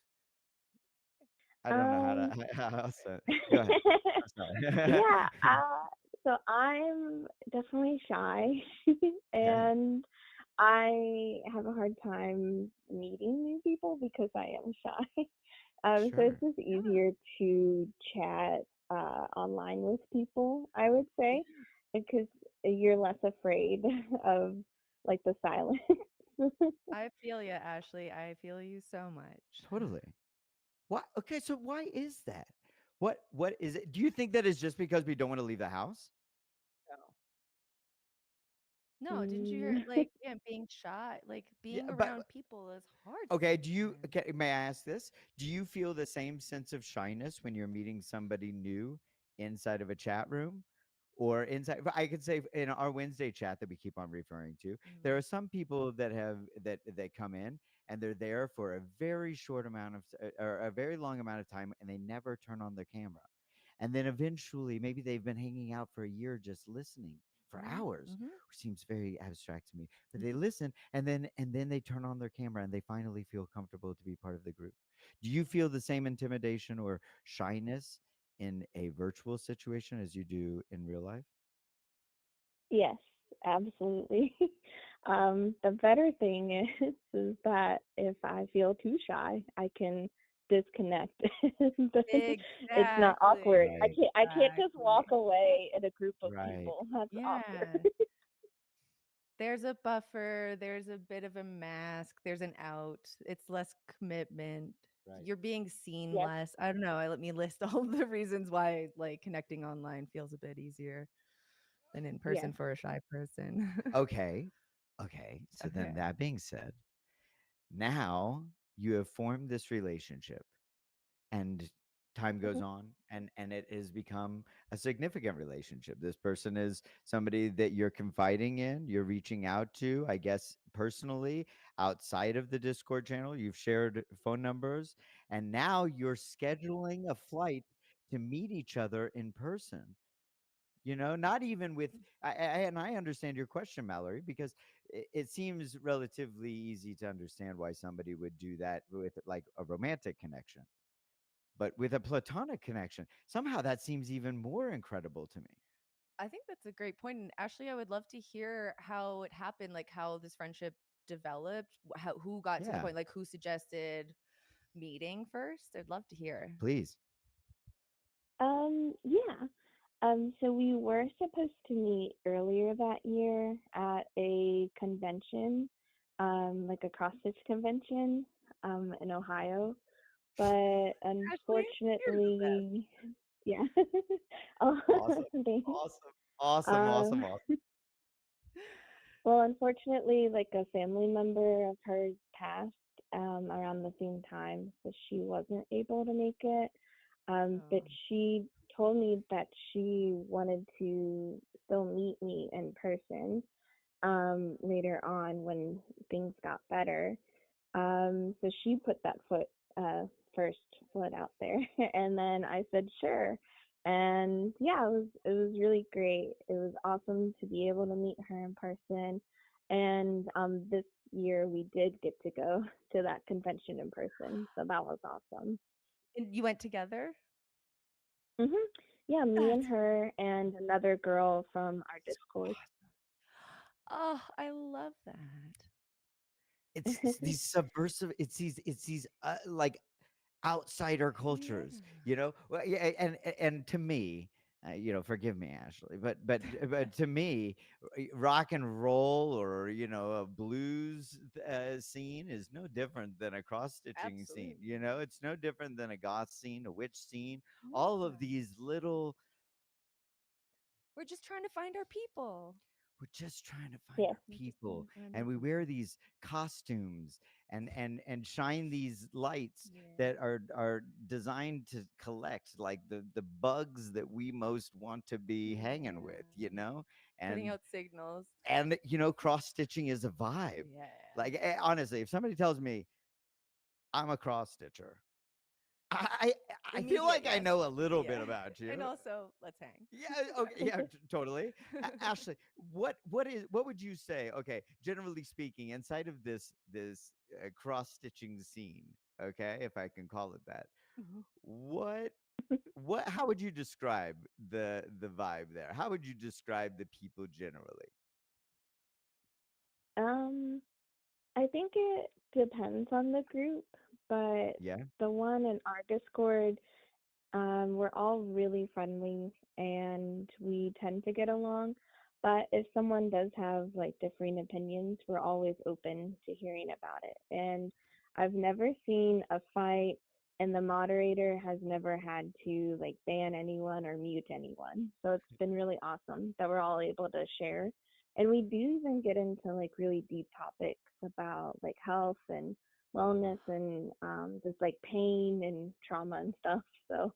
I don't know how Um, to how else to go ahead. I'm sorry. yeah, so I'm definitely shy, Okay. and I have a hard time meeting new people because I am shy. So it's Sure. just Yeah. easier to chat online with people, I would say, because you're less afraid of like the silence. I feel you, Ashley. I feel you so much. Totally. Why? Okay, so why is that? What is it? Do you think that is just because we don't want to leave the house? No. No, didn't you hear Mm, like yeah, being shy, like Yeah, being but around people is hard okay, do you sometimes. okay, may I ask this? Do you feel the same sense of shyness when you're meeting somebody new inside of a chat room? Or inside, but I could say in our Wednesday chat that we keep on referring to, Mm, there are some people that that come in and they're there for a very short amount of or a very long amount of time and they never turn on their camera. And then eventually, maybe they've been hanging out for a year just listening for mhm, hours, mhm. which seems very abstract to me. But they listen and then they turn on their camera and they finally feel comfortable to be part of the group. Do you feel the same intimidation or shyness in a virtual situation as you do in real life? yes, absolutely. The better thing is that if I feel too shy, I can disconnect. Then it's not Exactly. awkward. Right, I can't just walk Exactly. away in a group of right. people. That's awkward. Yeah. There's a buffer, there's a bit of a mask, there's an out. It's less commitment. Right. You're being seen Yes, less. I don't know. Let me list all the reasons why like connecting online feels a bit easier than in yes. person for a shy person. Okay. Okay. So then Okay. that being said, now you have formed this relationship and time goes Mhm. on and it has become a significant relationship. This person is somebody that you're confiding in, you're reaching out to, I guess personally, outside of the Discord channel. You've shared phone numbers and now you're scheduling a flight to meet each other in person. Not even with and I understand your question, Mallory, because it seems relatively easy to understand why somebody would do that with like a romantic connection. But with a platonic connection, somehow that seems even more incredible to me. I think that's a great point. And Ashley, I would love to hear how it happened, like how this friendship developed, how who got to the Yeah, point, like who suggested meeting first. I'd love to hear. please. Yeah. So we were supposed to meet earlier that year at a convention, like a cross stitch convention, in Ohio. But Ashley, you're the best. unfortunately, yeah. Oh, Awesome. thanks. Awesome. Awesome. Um, Awesome. Awesome. well, unfortunately, like a family member of hers passed around the same time, so she wasn't able to make it. But Oh. she told me that she wanted to still meet me in person later on when things got better. So she put that first foot out there, and then I said sure. And yeah, it was really great. It was awesome to be able to meet her in person. And this year we did get to go to that convention in person, so that was awesome. And you went together? Mhm. Yeah, me and That's her and another girl from our So Discord. awesome. oh, I love that. It's these subversive. It's these like outsider Yeah. cultures, you know. Well, yeah, and to me, forgive me, Ashley, but to me, rock and roll or a blues scene is no different than a cross stitching scene. Absolutely. It's no different than a goth scene, a witch scene. All Yeah. of these little. We're just trying to find our people. We're just trying to find Yeah. our We're just trying people, to find our and we wear people. these costumes and shine these lights Yeah. that are designed to collect like the bugs that we most want to be hanging with, Yeah. Putting and out signals. cross stitching is a vibe. Yeah. Like, honestly, if somebody tells me I'm a cross stitcher, I I feel Immediate like I yes. know a little bit Yeah. about And you. also, let's hang. Yeah, okay, yeah, totally. Ashley, what would you say? Okay, generally speaking, inside of this cross stitching scene, okay, if I can call it that, Mhm. what how would you describe the vibe there? How would you describe the people generally? Um, I think it depends on the group, but Yeah, the one in our Discord, we're all really friendly and we tend to get along. But if someone does have like differing opinions, we're always open to hearing about it. And I've never seen a fight and the moderator has never had to like ban anyone or mute anyone. So it's been really awesome that we're all able to share. And we do even get into like really deep topics about like health and wellness and just like pain and trauma and stuff. So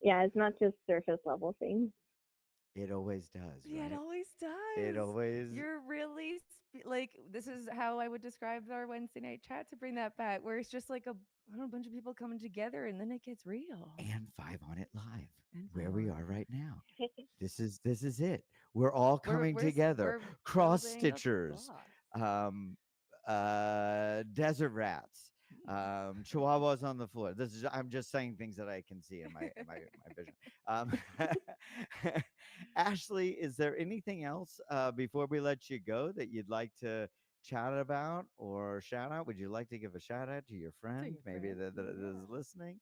yeah, it's not just surface level things. it always does, Yeah, it right? always It does. always. You're really like this is how I would describe our Wednesday night chat to bring that back, where it's just like I don't know, a bunch of people coming together, and then it gets real. And Five on It Live, And where five we on are it. right now. This is it. We're all coming together. We're Cross building a stitchers, block. um, desert rats, chihuahuas on the floor. I'm just saying things that I can see in my vision. Um, Ashley, is there anything else before we let you go that you'd like to chat about or shout out? Would you like to give a shout out to your To friend, your maybe friend, that is yeah. listening?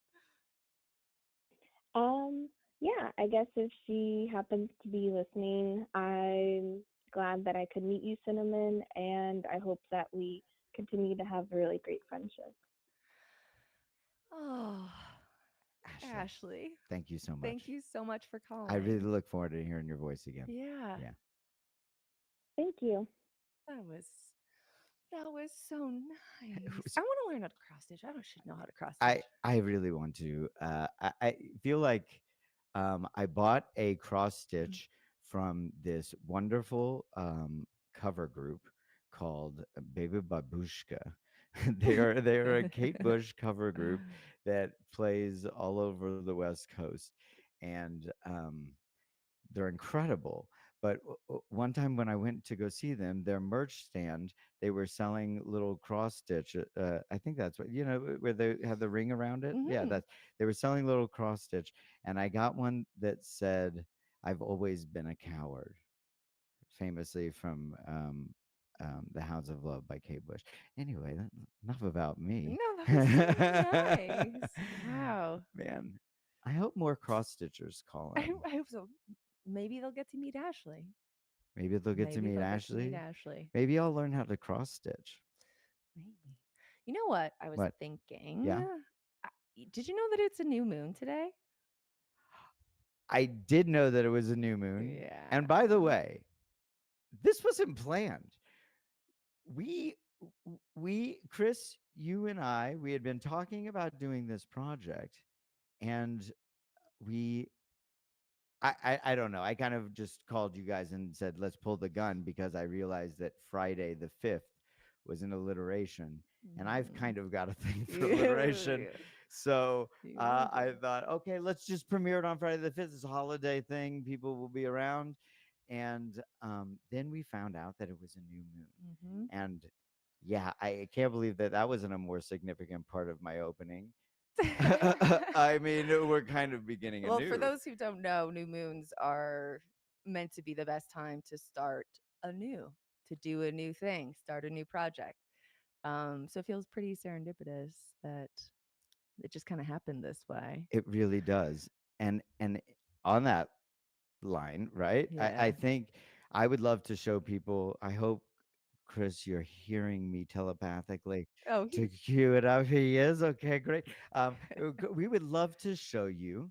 Yeah, I guess if she happens to be listening, I'm glad that I could meet you, Cinnamon, and I hope that we continue to have a really great friendship. Oh, Ashley, Ashley, thank you so thank much. you so much for I really calling. look forward to hearing your voice again. Yeah, Yeah. Thank you. that was that was so nice. S- I want to learn how to cross stitch. I don't should know how to cross I stitch. I really want to. I feel like I bought a cross stitch from this wonderful cover group called Baby Babushka. They are a Kate Bush cover group that plays all over the West Coast, and they're incredible. But one time when I went to go see them, their merch stand, they were selling little cross stitch. I think that's what where they have the ring around it. Yeah, Mhm. that's they were selling little cross stitch, and I got one that said, "I've always been a coward," famously from "The Hounds of Love" by Kate Bush. Anyway, enough about me. No, that was so nice. Wow. Man, I hope more cross stitchers call in. I hope so. Maybe they'll get to meet Ashley. Maybe they'll get to Maybe meet they'll get to meet Ashley. Ashley. Maybe I'll learn how to cross stitch. Maybe. You know what I was What? thinking? Yeah. Did you know that it's a new moon today? I did know that it was a new moon. Yeah. And by the way, this wasn't planned. We Chris, you and we had been talking about doing this project, and we I don't know. I kind of just called you guys and said, let's pull the gun because I realized that Friday the 5th was an alliteration. And I've kind of got a thing for alliteration. Yeah. So You I do. thought, okay, let's just premiere it on Friday the 5th. It's a holiday thing. People will be around. And then we found out that it was a new moon. Mhm. And yeah, I can't believe that that wasn't a more significant part of my opening. I mean, we're kind of beginning Well, anew. for those who don't know, new moons are meant to be the best time to start anew, to do a new thing, start a new project. So it feels pretty serendipitous that it just kind of happened this way. It really does. And on that line, right? I Yeah. think I would love to show people. I hope, Chris, you're hearing me telepathically Oh, to cue it up. He is. Okay, great. We would love to show you.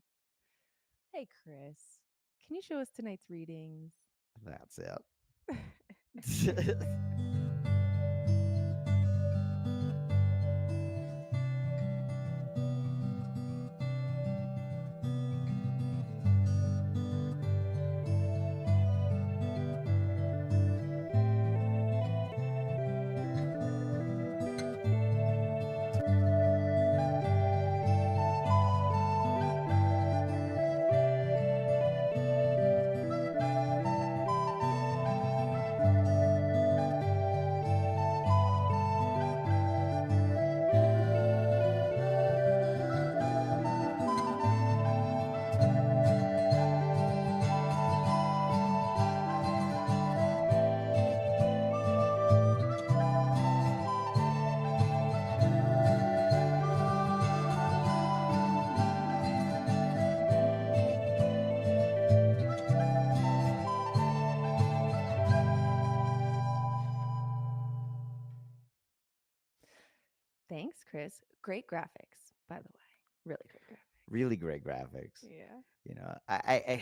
hey, Chris, can you show us tonight's readings? That's it. Thanks, Chris. Great graphics, by the way. Really great graphics. Really great graphics. Yeah. You know, I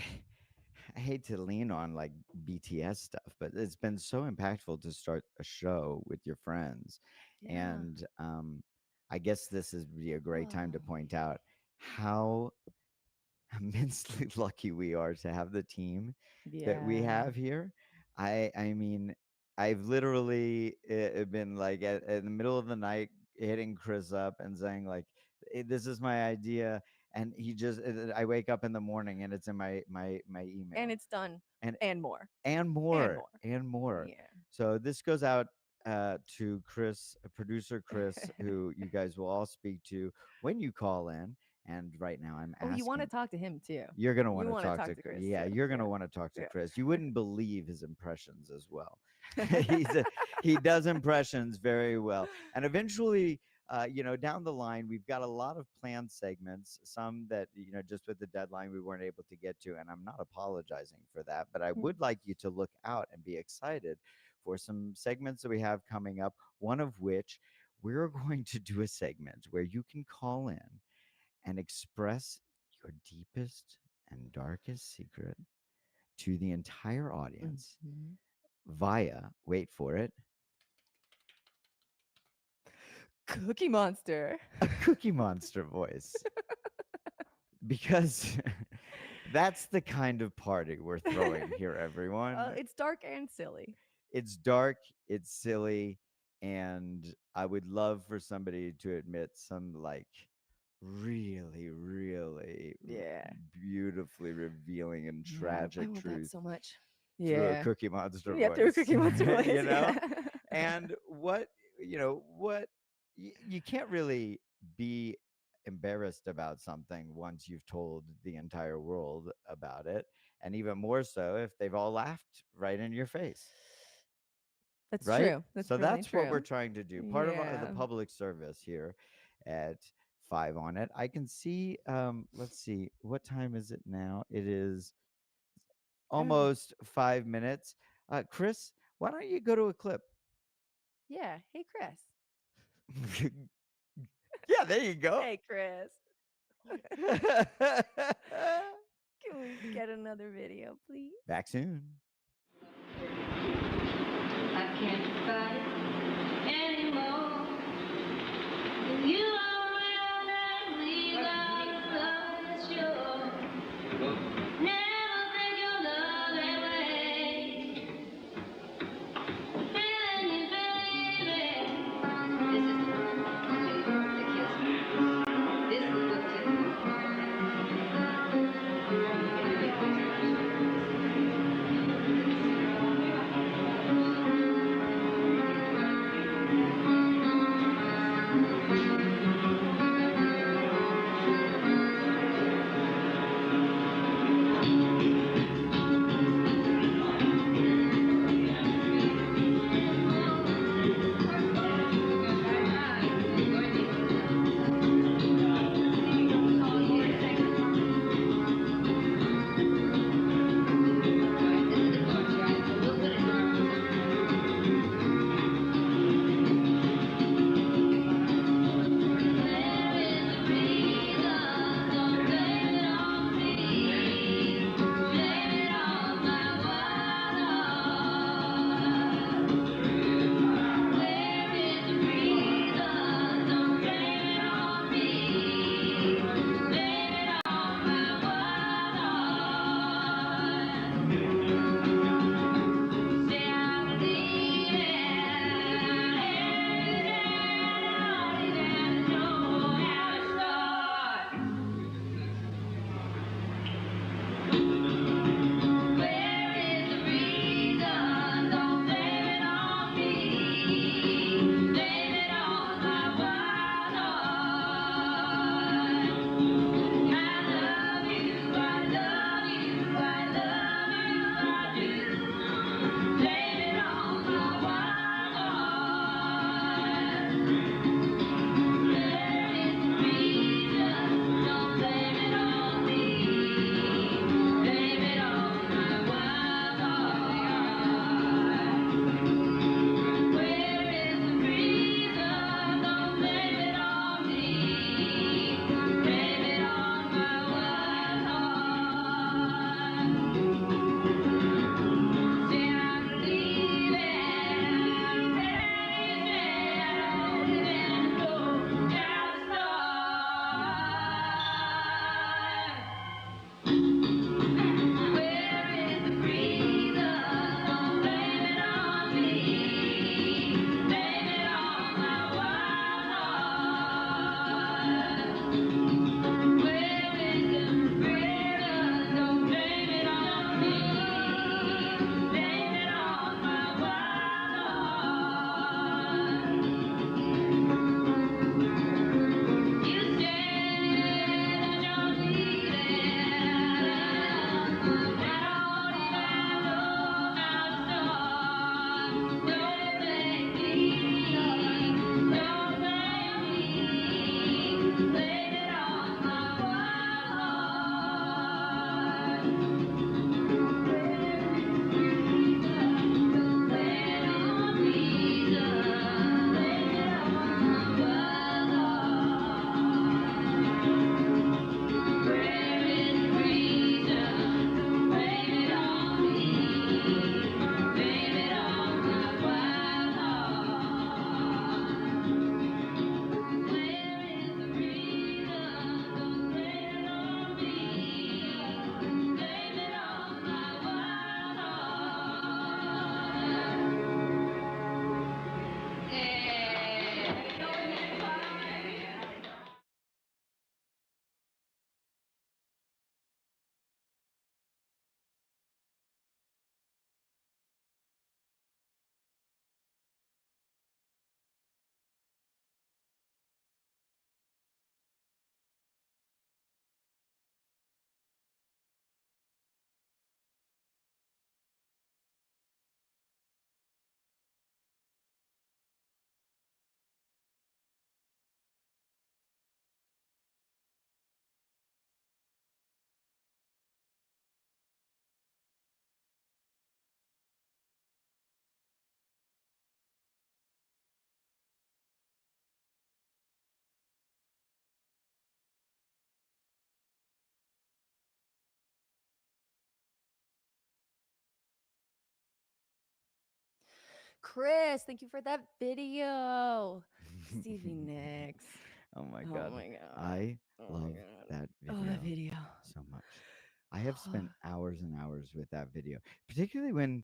hate to lean on like BTS stuff, but it's been so impactful to start a show with your friends. Yeah. And I guess this is be a great time to Oh, point out how immensely lucky we are to have the team that we yeah. have here. I mean, I've literally been like at the middle of the night hitting Chris up and saying like, this is my idea," and he just I wake up in the morning and it's in my email And it's done. and And more. and more and more. Yeah. So this goes out to Chris, producer Chris, who you guys will all speak to when you call in. And right now, I'm Oh, asking. you want to talk to him too. You're gonna want You to wanna talk talk to to Chris yeah. too. You're gonna Yeah. want to talk to Yeah. Chris. You wouldn't believe his impressions as well. He does impressions very well, and eventually, down the line, we've got a lot of planned segments. Some that just with the deadline we weren't able to get to, and I'm not apologizing for that. But I Hmm. would like you to look out and be excited for some segments that we have coming up. One of which we're going to do a segment where you can call in and express your deepest and darkest secret to the entire audience Mhm. via, wait for it, Cookie Monster. a Cookie Monster voice. Because that's the kind of party we're throwing here, everyone. It's dark and silly. It's dark, it's silly, and I would love for somebody to admit some like really, really Yeah. beautifully revealing and Yeah, I tragic want that truth so much. through a Yeah. Cookie Monster Yeah, through a voice. Cookie Monster voice. You know? Yeah. And what you can't really be embarrassed about something once you've told the entire world about it, and even more so if they've all laughed right in your face. That's Right? true. That's So really that's what we're true. trying to do. Part of the Yeah. public service here at 5 on it. I can see let's see, what time is it now? It is almost 5 minutes. Chris, why don't you go to a clip? Yeah. Hey, Chris. Yeah, there you go. Hey, Chris. Can we get another video, please? Back soon. I can't fight anymore. Chris, thank you for that video. Stevie Nicks. Oh my Oh god. my god. I Oh my love god. that Oh, that video video. so much. I have spent hours and hours with that video, particularly when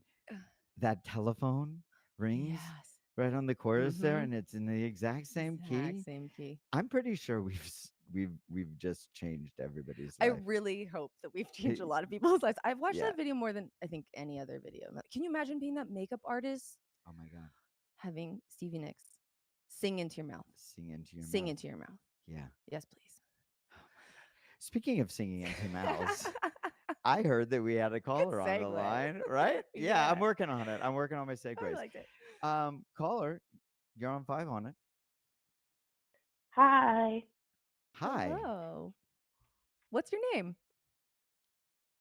that telephone rings Yes. right on the chorus there, Mhm. and it's in the exact same Exact key. same key. I'm pretty sure we've just changed everybody's I life. really hope that we've changed a lot of people's lives. I've watched Yeah. that video more than I think any other video. Can you imagine being that makeup artist Oh my god. having Stevie Nicks sing into your mouth? Sing into your Sing mouth. into your mouth. Yeah. Yes, please. Oh my god. Speaking of singing into mouths, I heard that we had a caller on the segue. line, right? Yeah, I'm Yeah. working on it. I'm working on my I segues. liked it. Caller, you're on 5 on it. Hi, Hi. Hello. What's your name?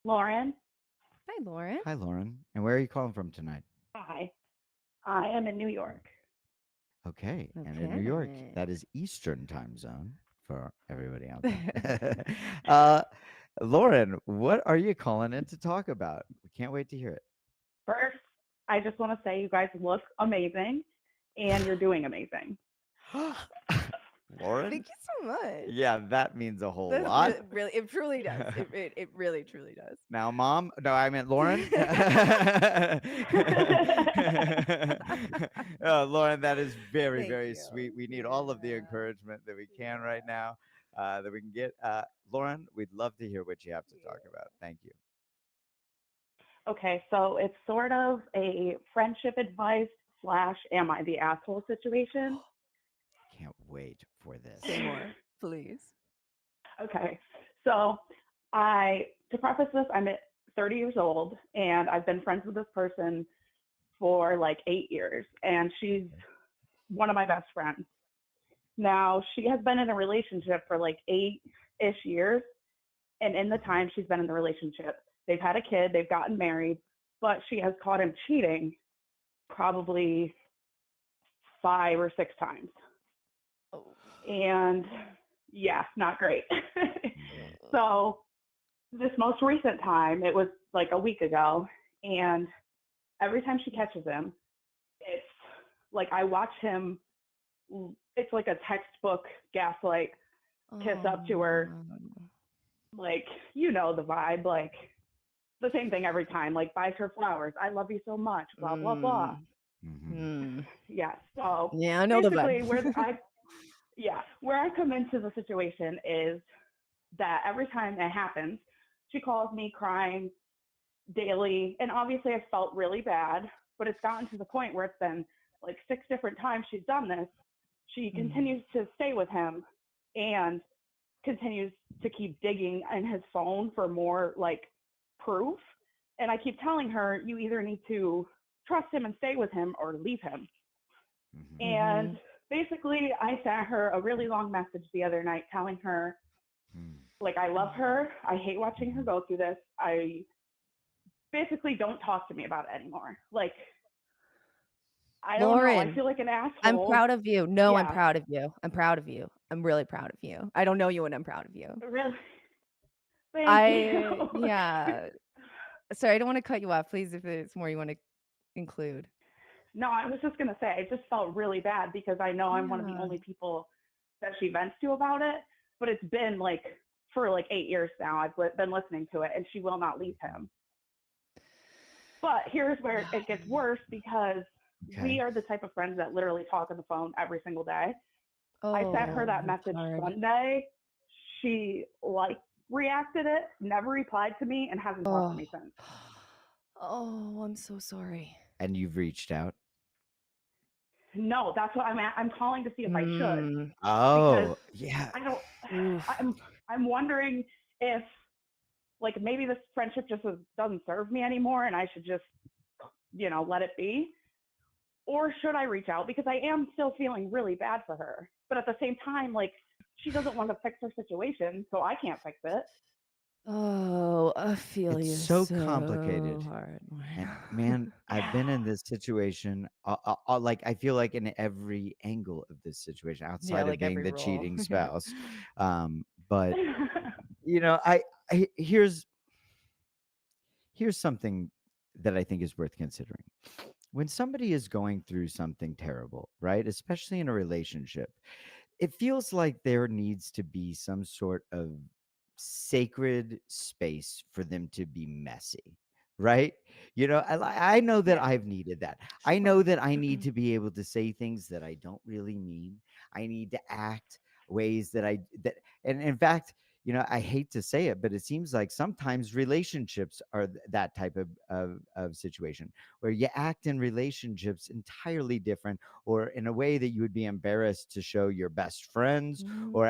Lauren. Hi, Lauren. Hi, Lauren. And where are you calling from tonight? Hi. I am in New York. Okay. And in New York, Okay. that is Eastern time zone for everybody out there. Lauren, what are you calling in to talk about? We can't wait to hear it. First, I just want to say you guys look amazing and you're doing amazing. Lauren? Thank you so much. Yeah, that means a whole That's lot. really, it truly does. It really, truly does. Now, Mom, no, I meant Lauren. Oh, Lauren, that is very, Thank very you. sweet. We need all of the Yeah. encouragement that we can right now, that we can get. Lauren, we'd love to hear what you have to talk about. Thank you. Okay, so it's sort of a friendship advice / am I the asshole situation. Can't wait for this. Say more, please. Okay, so to preface this, I'm at 30 years old and I've been friends with this person for like 8 years, and she's one of my best friends. Now, she has been in a relationship for like 8-ish years, and in the time she's been in the relationship, they've had a kid, they've gotten married, but she has caught him cheating probably 5 or 6 times. Oh. And yeah, not great. So this most recent time, it was like a week ago, and every time she catches him, it's like I watch him, it's like a textbook gaslight kiss up to her, like, you know the vibe, like the same thing every time, like buys her flowers, I love you so much, blah blah blah. Yeah, so Yeah, I know the basically vibe. where I come into the situation is that every time it happens, she calls me crying daily, and obviously I felt really bad, but it's gotten to the point where it's been like 6 different times she's done this. She continues to stay with him and continues to keep digging in his phone for more like proof. And I keep telling her, you either need to trust him and stay with him or leave him. And basically, I sent her a really long message the other night telling her, like, I love her. I hate watching her go through this. I basically don't talk to me about it anymore. Like, I don't know. I Lauren, feel like an asshole. I'm proud of you. No, I'm Yeah. proud of you. I'm proud of you. I'm really proud of you. I don't know you, and I'm proud of you. Really? Thank you. Yeah. Sorry, I don't want to cut you off. Please, if there's more you want to include. No, I was just going to say, I just felt really bad because I know I'm one of the Yeah. only people that she vents to about it. But it's been like for like 8 years now. I've been listening to it, and she will not leave him. But here's where it gets worse, because we are the type of friends that literally talk on the phone every single day. I sent her that that's message hard. Sunday. She like reacted it, never replied to me, and hasn't talked to me since. Oh, I'm so sorry. And you've reached out? No, that's what I'm at. I'm calling to see if I should. Oh, Because yeah. I don't. I'm wondering if, like, maybe this friendship just doesn't serve me anymore, and I should just, let it be. Or should I reach out? Because I am still feeling really bad for her. But at the same time, like, she doesn't want to fix her situation, so I can't fix it. Oh, I feel It's you so complicated. hard. And man, I've been in this situation, like I feel like in every angle of this situation, outside like of being every the role. cheating spouse. But I here's something that I think is worth considering. when somebody is going through something terrible, right? Especially in a relationship, it feels like there needs to be some sort of sacred space for them to be messy, right? I know that Yeah. I've needed that. I know Sure. that I need to be able to say things that I don't really mean. I need to act ways that, and in fact, I hate to say it, but it seems like sometimes relationships are that type of situation where you act in relationships entirely different, or in a way that you would be embarrassed to show your best friends, Mhm. or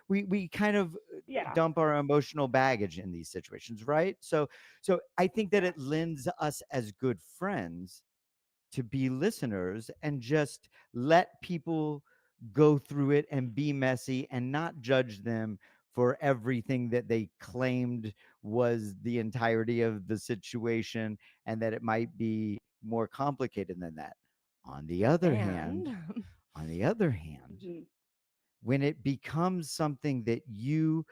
we kind of Yeah. dump our emotional baggage in these situations, right? So I think that Yeah. it lends us as good friends to be listeners and just let people go through it and be messy and not judge them for everything that they claimed was the entirety of the situation, and that it might be more complicated than that. On the other hand, And on the other hand, Hmm. when it becomes something that you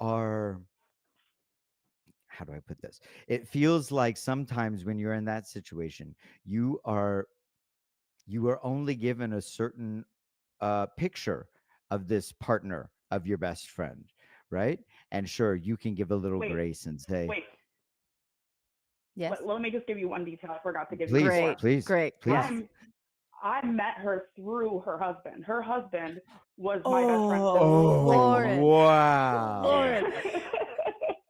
are, how do I put this? It feels like sometimes when you're in that situation, you are you are only given a certain picture of this partner of your best friend, right? And sure, you can give a little Wait, grace and say, wait. yes. Let me just give you one detail I forgot to give you please, before. Great. please, Great. please. Yes. I'm I met her through her husband. Her husband was my best friend's Oh, sister. Like, Oh, Lauren. wow. Lauren.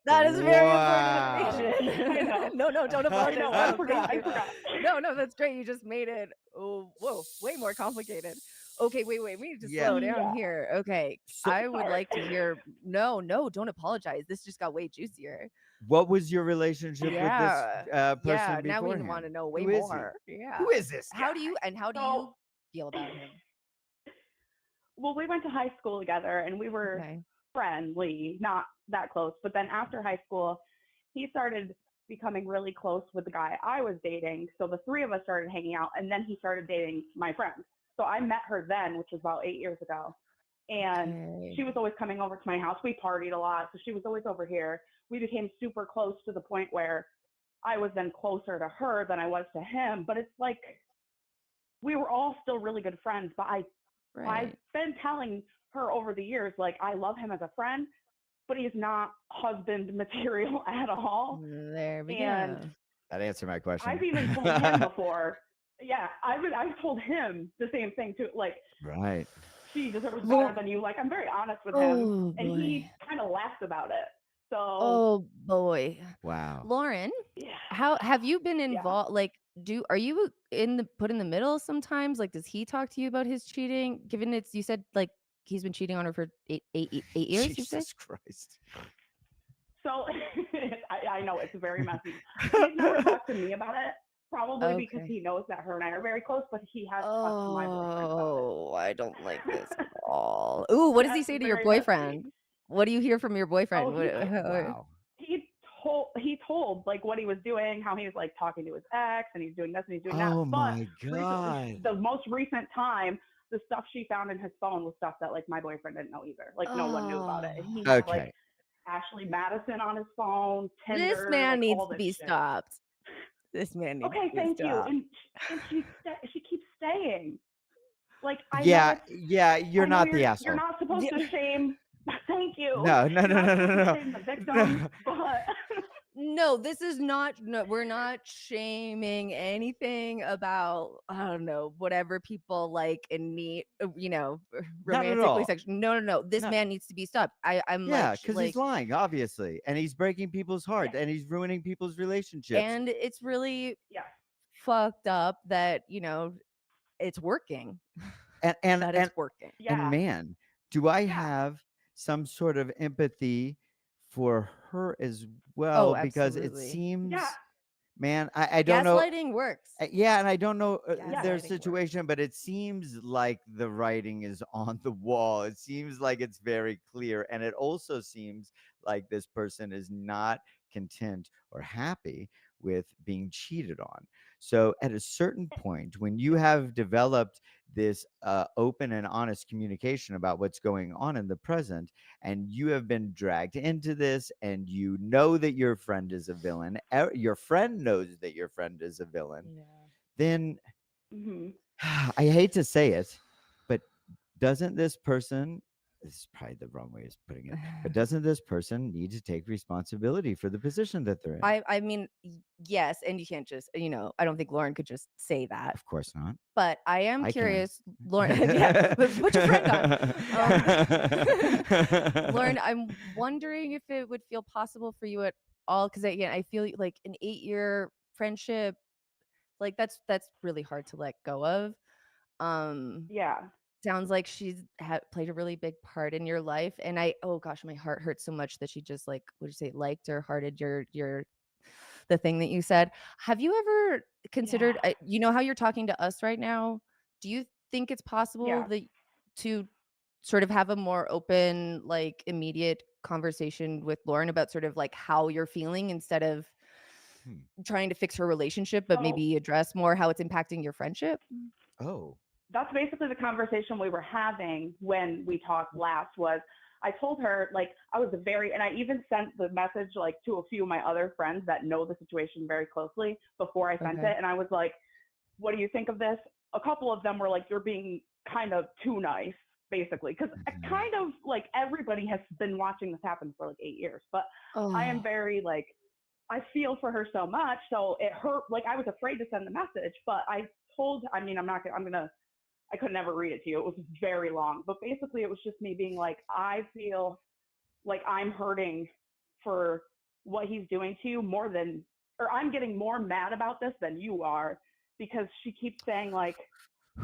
That is very important Wow. I information. know. No, don't I apologize. know. I No, forgot. thank I you. forgot. No, that's great. You just made it, oh, whoa, way more complicated. Okay, wait. We need to Yeah. slow down Yeah. here. Okay. So I would Sorry. like to hear. No, don't apologize. This just got way juicier. what was your relationship with this Yeah. Yeah. person Now we want beforehand? to know way Who is he? more. Yeah. Who is this How do you guy? and how do So, you feel about him? well, we went to high school together and we were Okay. friendly, not that close. But then after high school, he started becoming really close with the guy I was dating. So the three of us started hanging out, and then he started dating my friend. So I met her then, which was about 8 years ago. And Okay. she was always coming over to my house. We partied a lot, so she was always over here. We became super close to the point where I was then closer to her than I was to him. But it's like we were all still really good friends. But I've Right. been telling her over the years, like, I love him as a friend, but he's not husband material at all. There we And go. That answered my question. I've even told him before. Yeah, I've told him the same thing too. Like, Right. she deserves better Lo- than you. Like, I'm very honest with him, oh and boy. he kind of laughs about it. So, Oh boy. Wow. Lauren, yeah, how have you been yeah. involved? Like, are you in the put in the middle sometimes? Like, does he talk to you about his cheating? Given you said like he's been cheating on her for 8 years, you say? Jesus Christ. So, I know it's very messy. He's never talked to me about it, probably because Okay. he knows that her and I are very close, but he has talked to my boyfriend about it. Oh, I don't like this at all. Ooh, what does Yeah, he say to your very messy. boyfriend? What do you hear from your boyfriend? Oh, Wow. he told like what he was doing, how he was like talking to his ex, and he's doing this and he's doing that. Oh But my recently, God. the most recent time, the stuff she found in his phone was stuff that like my boyfriend didn't know either. Like no one knew about it, and he Oh, had like Okay. Ashley Madison on his phone, this Tinder, man like needs all to this be shit. stopped. This man needs Okay, to be thank you. stopped. And she keeps staying. Like Yeah, yeah, you're I know not the you're asshole. not supposed to shame. Thank you. No, no, You're no, not no, no, supposed to no, shame the victim, no. but No, this is not. No, we're not shaming anything about. I don't know, whatever people like and need. Not at Romantically, all. sexual. No. This No. man needs to be stopped. I'm Yeah, like, because he's lying, obviously, and he's breaking people's yeah, hearts, and he's ruining people's relationships. and it's really yeah, fucked up that it's working. And and That and it's working. and yeah, man, do I yeah, have some sort of empathy for her as well? Oh, Because it absolutely. yeah, seems, man, I don't know. Gaslighting works. Yeah, and I don't know yes, their Gaslighting works. situation, but it seems like the writing is on the wall. It seems like it's very clear. And it also seems like this person is not content or happy with being cheated on. So, at a certain point, when you have developed this open and honest communication about what's going on in the present, and you have been dragged into this, and that your friend is a villain, your friend knows that your friend is a villain, Yeah. then Hmm. I hate to say it, but doesn't this person, this is probably the wrong way of putting it, but doesn't this person need to take responsibility for the position that they're in? I mean, yes, and you can't just, I don't think Lauren could just say that. Of course not. But I am I can. curious, Lauren. Yeah, put your friend on. Lauren, I'm wondering if it would feel possible for you at all, because again, I feel like an 8-year friendship, like that's really hard to let go of. Yeah. Sounds like she's played a really big part in your life, and oh gosh, my heart hurts so much that she just like, what did you say, liked or hearted your the thing that you said. Have you ever considered, Yeah. you know how you're talking to us right now? Do you think it's possible Yeah. that to sort of have a more open, like immediate conversation with Lauren about sort of like how you're feeling, instead of trying to fix her relationship, but So maybe address more how it's impacting your friendship? Oh. that's basically the conversation we were having when we talked last. Was I told her, like, I was and I even sent the message like to a few of my other friends that know the situation very closely before I sent Okay. it. And I was like, what do you think of this? A couple of them were like, you're being kind of too nice, basically. Because I kind of like, everybody has been watching this happen for like 8 years, but I am Oh, very like, I feel for her so much. So it hurt. Like, I was afraid to send the message, but I mean, I could never read it to you. It was very long, but basically it was just me being like, I feel like I'm hurting for what he's doing to you more than, or I'm getting more mad about this than you are, because she keeps saying like,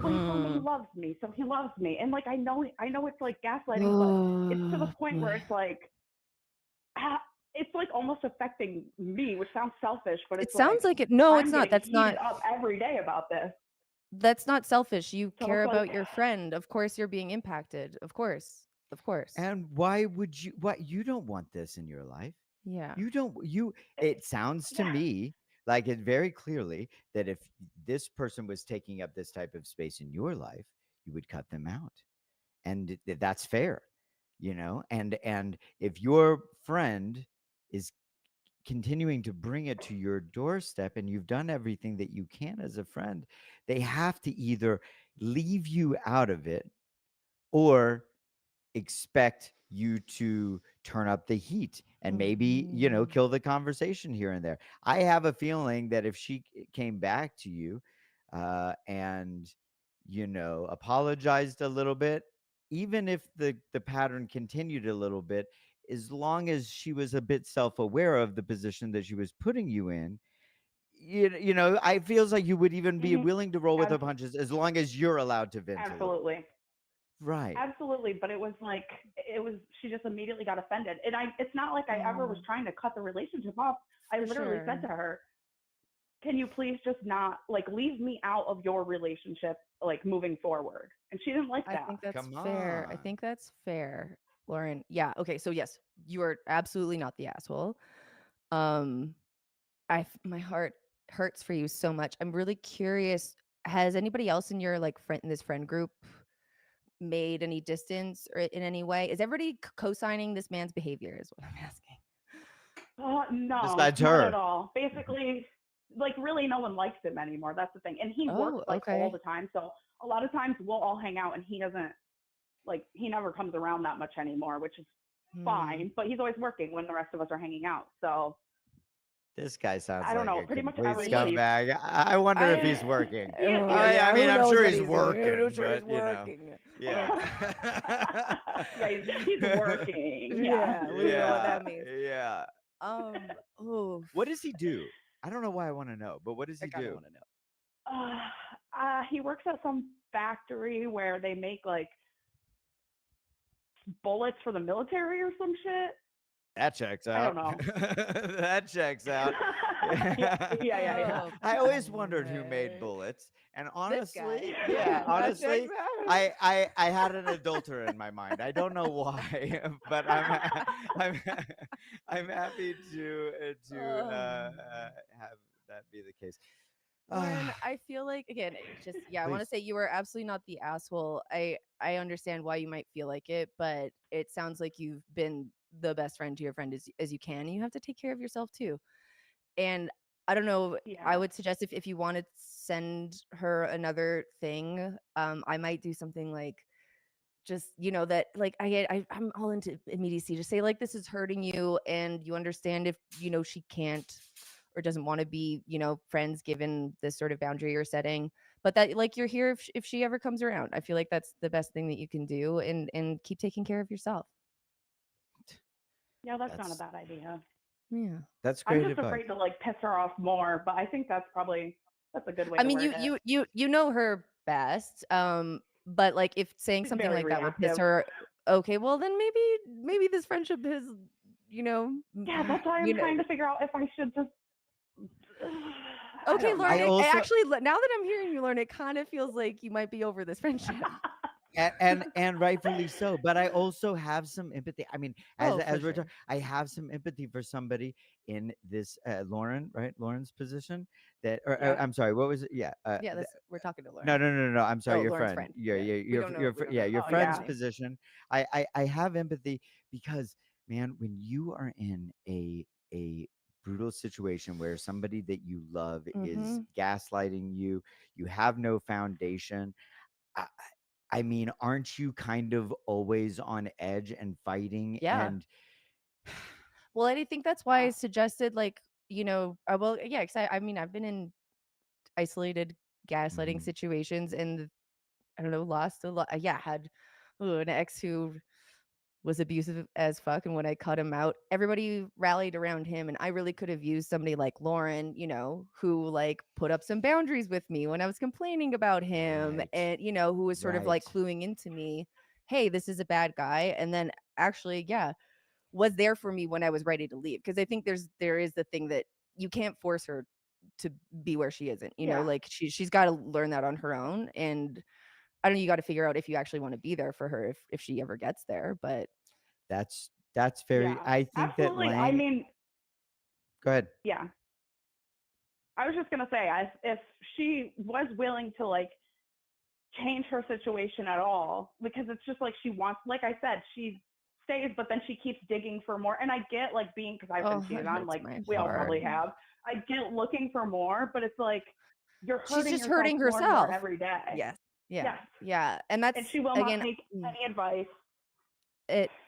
well, he told me he loves me, so he loves me. And like, I know it's like gaslighting, but it's to the point where it's like, it's like almost affecting me, which sounds selfish, but it it's like, sounds like it. No, it's I'm not. getting heated up every day about this. That's not selfish. You So care it's like, about your friend. Of course you're being impacted. Of course. Of course. And why would you, what, you don't want this in your life. Yeah. You don't, it sounds to yeah. me like it very clearly that if this person was taking up this type of space in your life, you would cut them out. And that's fair, and if your friend is continuing to bring it to your doorstep and you've done everything that you can as a friend, they have to either leave you out of it or expect you to turn up the heat and maybe kill the conversation here and there. I have a feeling that if she came back to you and apologized a little bit, even if the pattern continued a little bit, as long as she was a bit self-aware of the position that she was putting you in, I feels like you would even be Mhm. willing to roll with the Abs- punches as long as you're allowed to vent a little. Absolutely. Right. Absolutely. But it was like, she just immediately got offended. And it's not like I ever was trying to cut the relationship off. I For literally said to sure. her, can you please just not, like, leave me out of your relationship, like, moving forward? And she didn't like I that. think that's Come fair. I on. think that's fair, Lauren. Yeah. Okay. So yes, you are absolutely not the asshole. Um, my heart hurts for you so much. I'm really curious. Has anybody else in your like friend in this friend group made any distance or in any way? Is everybody co-signing this man's behavior? Is what I'm asking. No, Besides not at her. all. Basically, like, really no one likes him anymore. That's the thing. And he works Oh, like all okay. the time. So a lot of times we'll all hang out and he doesn't, like, he never comes around that much anymore, which is fine. But he's always working when the rest of us are hanging out. So This guy sounds I don't like know. a Pretty much complete everybody. scumbag. I wonder if I he's working. oh I yeah, mean, who I'm knows sure what he's he's doing? working, I'm sure he's but working. yeah. Yeah, he's working. Yeah, we don't know what that means. Yeah. Oh, What does he do? I don't know why I want to know, but what does I he kind of do? want to know. He works at some factory where they make like bullets for the military or some shit. That checks I don't out. know. That checks out. Yeah. I always wondered who made bullets, and This honestly, guy. yeah, That honestly, checks out. I had an adulterer in my mind. I don't know why, but I'm I'm happy to have that be the case. Lauren, I feel like again, I want to Please. say you are absolutely not the asshole. I understand why you might feel like it, but it sounds like you've been the best friend to your friend as you can, and you have to take care of yourself too. And I don't know. I Yeah. would suggest if you want to send her another thing, I might do something like just that like I'm all into immediacy. Just say like this is hurting you, and you understand if she can't or doesn't want to be friends given this sort of boundary you're setting, but that like you're here if she ever comes around. I feel like that's the best thing that you can do, and keep taking care of yourself. Yeah, that's not a That's bad idea. Yeah. that's I'm great just advice. afraid to like piss her off more, but I think that's a good way I to mean, word it. you know her best, but like if saying She's something very like that would piss reactive. her, okay, well then maybe this friendship is, Yeah, that's why I'm trying to figure out if I should just. I okay, don't Lauren. I know. It also actually, now that I'm hearing you, Lauren, it kind of feels like you might be over this friendship. and rightfully so, but I also have some empathy. I mean, Oh, for as we're sure. talking, I have some empathy for somebody in this Lauren, right? Lauren's position that, or Yeah. I'm sorry, what was it? Yeah, Yeah, that's we're talking to no, Lauren. no, no, no, no. I'm sorry, Oh, your Lauren's friend. friend. Yeah, Yeah, yeah, we don't know. We don't yeah, know your Oh friend's yeah. position. I have empathy because, man, when you are in a brutal situation where somebody that you love is Mm-hmm. gaslighting you, you have no foundation. I, I mean, aren't you kind of always on edge and fighting? Yeah. And Well, I think that's why Yeah. I suggested like well, yeah, because I mean I've been in isolated gaslighting Mhm. situations, and I don't know, lost a lot. Yeah, had an ex who was abusive as fuck, and when I cut him out, everybody rallied around him, and I really could have used somebody like Lauren, who like put up some boundaries with me when I was complaining about him, Right, and who was sort of like right. cluing into me, hey, this is a bad guy, and then actually, yeah, was there for me when I was ready to leave. Because I think there is the thing that you can't force her to be where she isn't. Yeah. Like she's got to learn that on her own, and I don't know. You got to figure out if you actually want to be there for her if she ever gets there. But That's very. Yeah. I think that Absolutely. I Lane. mean, Go ahead. yeah. I was just gonna say, if she was willing to like change her situation at all, because it's just like she wants, like I said, she stays, but then she keeps digging for more. And I get like being, because I've been oh, it cheated on, hurts like my we all heart. probably have. I get looking for more, but it's like you're She's hurting just yourself hurting more and more herself. every day. Yes. Yeah. Yes. Yeah. And And that's she will not again, take any advice.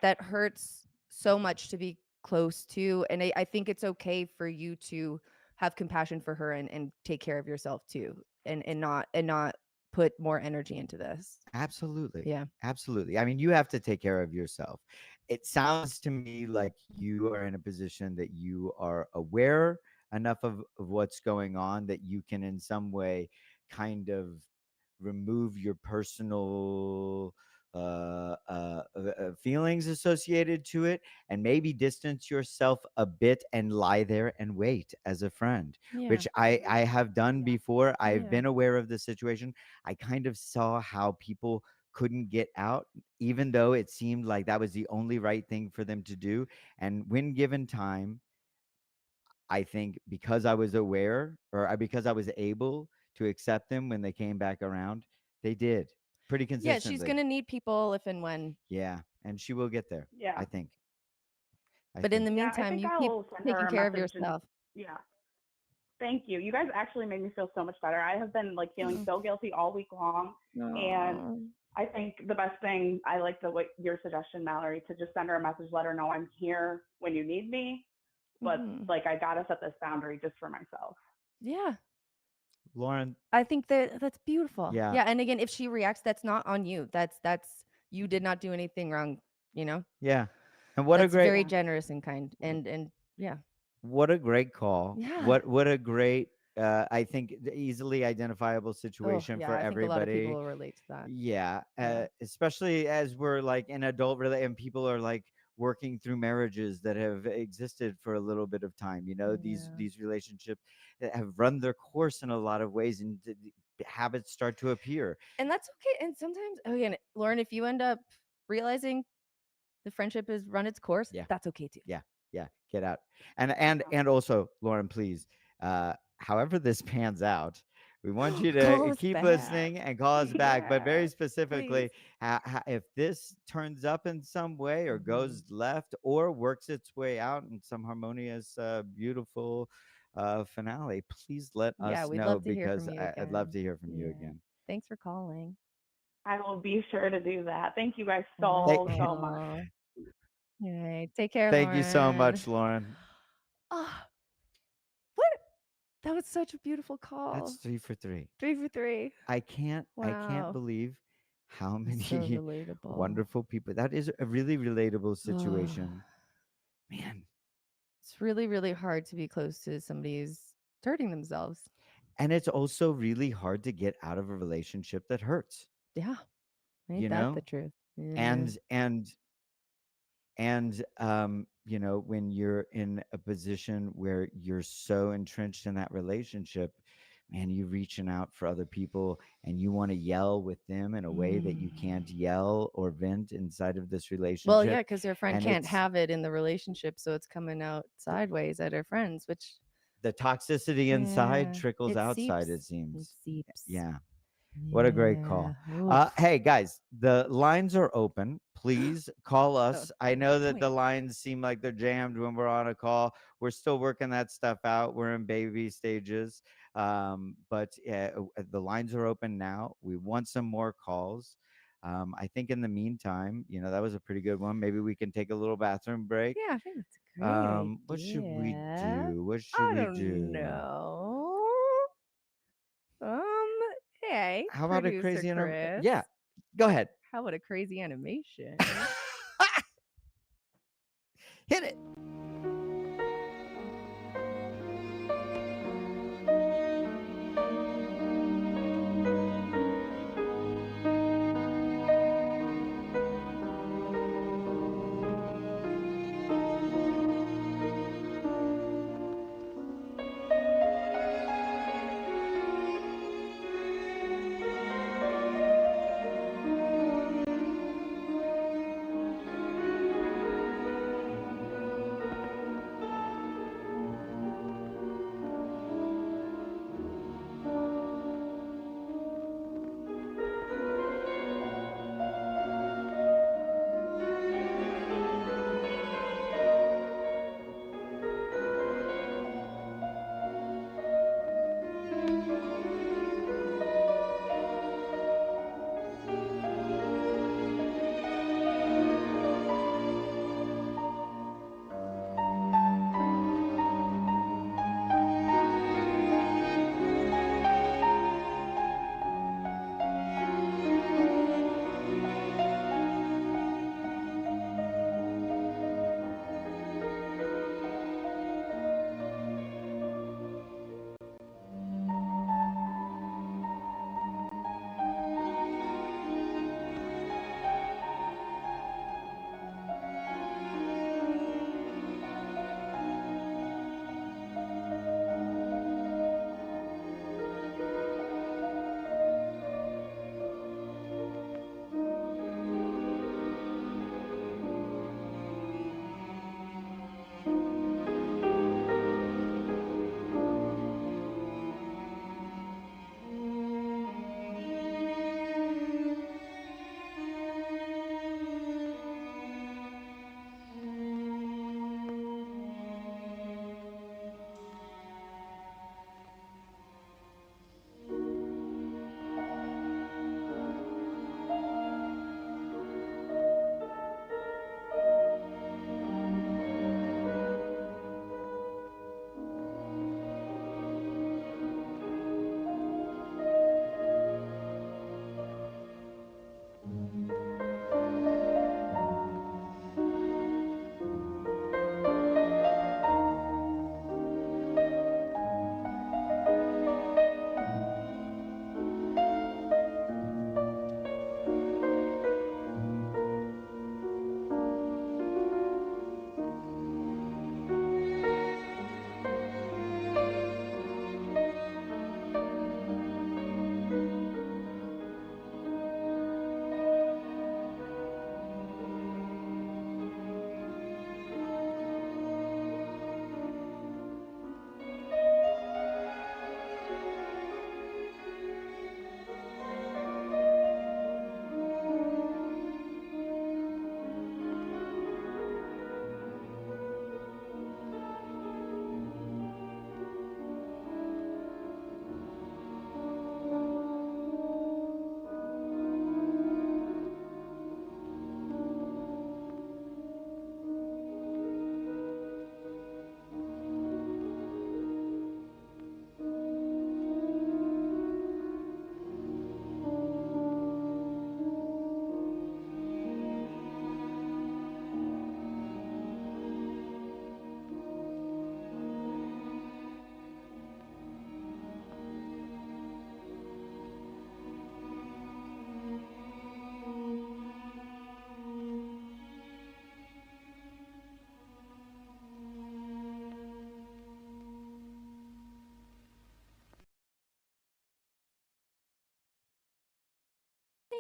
that hurts so much to be close to, and I think it's okay for you to have compassion for her and take care of yourself too, and not put more energy into this. Absolutely. Yeah. Absolutely. I mean, you have to take care of yourself. It sounds to me like you are in a position that you are aware enough of what's going on that you can, in some way, kind of remove your personal feelings associated to it, and maybe distance yourself a bit and lie there and wait as a friend, Yeah. which I have done Yeah. before. I've Yeah. been aware of the situation. I kind of saw how people couldn't get out, even though it seemed like that was the only right thing for them to do. And when given time, I think because I was aware, because I was able to accept them when they came back around, they did pretty Yeah, she's consistently. gonna need people if and when. Yeah, and she will get there. Yeah. I think. I But in think. the Yeah. I meantime, think you keep I'll send her taking a care of message and yourself. yeah. Thank you. You guys actually made me feel so much better. I have been like feeling so guilty all week long. And No. I think the best thing, I like your suggestion, Mallory, to just send her a message, let her know I'm here when you need me. But Mhm. like, I got to set this boundary just for myself. Yeah. Lauren, I think that's beautiful. yeah, Yeah, and again, if she reacts, that's not on you. That's you did not do anything wrong, you know? yeah. And what a That's great very Yeah. generous and kind. And yeah. what a great call. Yeah. What a great I think easily identifiable Oh, situation yeah, for I think a lot of people everybody. will relate to that. Yeah, Yeah. especially as we're like in and people are like working through marriages that have existed for a little bit of time. Yeah. These relationships that have run their course in a lot of ways, and habits start to appear. And that's okay. And sometimes again, Lauren, if you end up realizing the friendship has run its course, Yeah, that's okay too. yeah, yeah. Get out, and Yeah. also, Lauren, please, however this pans out, we want you Call to us keep back. listening and call us back. But very Yeah. Please. specifically, if this turns up in some way, or Mhm. goes left, or works its way out in some harmonious, beautiful finale, please let Yeah, us we'd know love to hear because from you I'd love again. to hear from you Yeah. again. Thanks for calling. I will be sure to do that. Thank you guys Thank, so much. All right. Take care, thank you so Lauren. much, Lauren. Oh, what? That was such a beautiful call. That's 3 for 3. 3 for 3. I can't Wow. believe how That's so many relatable. wonderful people. That is a really relatable situation. Man. It's really, really hard to be close to somebody who's hurting themselves. And it's also really hard to get out of a relationship that hurts. Yeah. Ain't You that know? the truth? Yeah. And you know, when you're in a position where you're so entrenched in that relationship, man, you're reaching out for other people and you want to yell with them in a way that you can't yell or vent inside of this relationship. Well, yeah, because her friend And can't it's have it in the relationship, so it's coming out sideways at her friends, which the toxicity inside yeah, trickles it outside, seeps. it seems. It seeps. Yeah. What a great call. Oof. Hey, guys, the lines are open. Please call us. I good know that the point. lines seem like they're jammed when we're on a call. We're still working that stuff out. We're in baby stages. But the lines are open now. We want some more calls. I think in the meantime, you know, that was a pretty good one. Maybe we can take a little bathroom break. Yeah, I think that's a great idea. What should we do? What should I we don't do? know. Hey, How about a producer crazy Chris. Yeah, go ahead. How about a crazy animation? Hit it.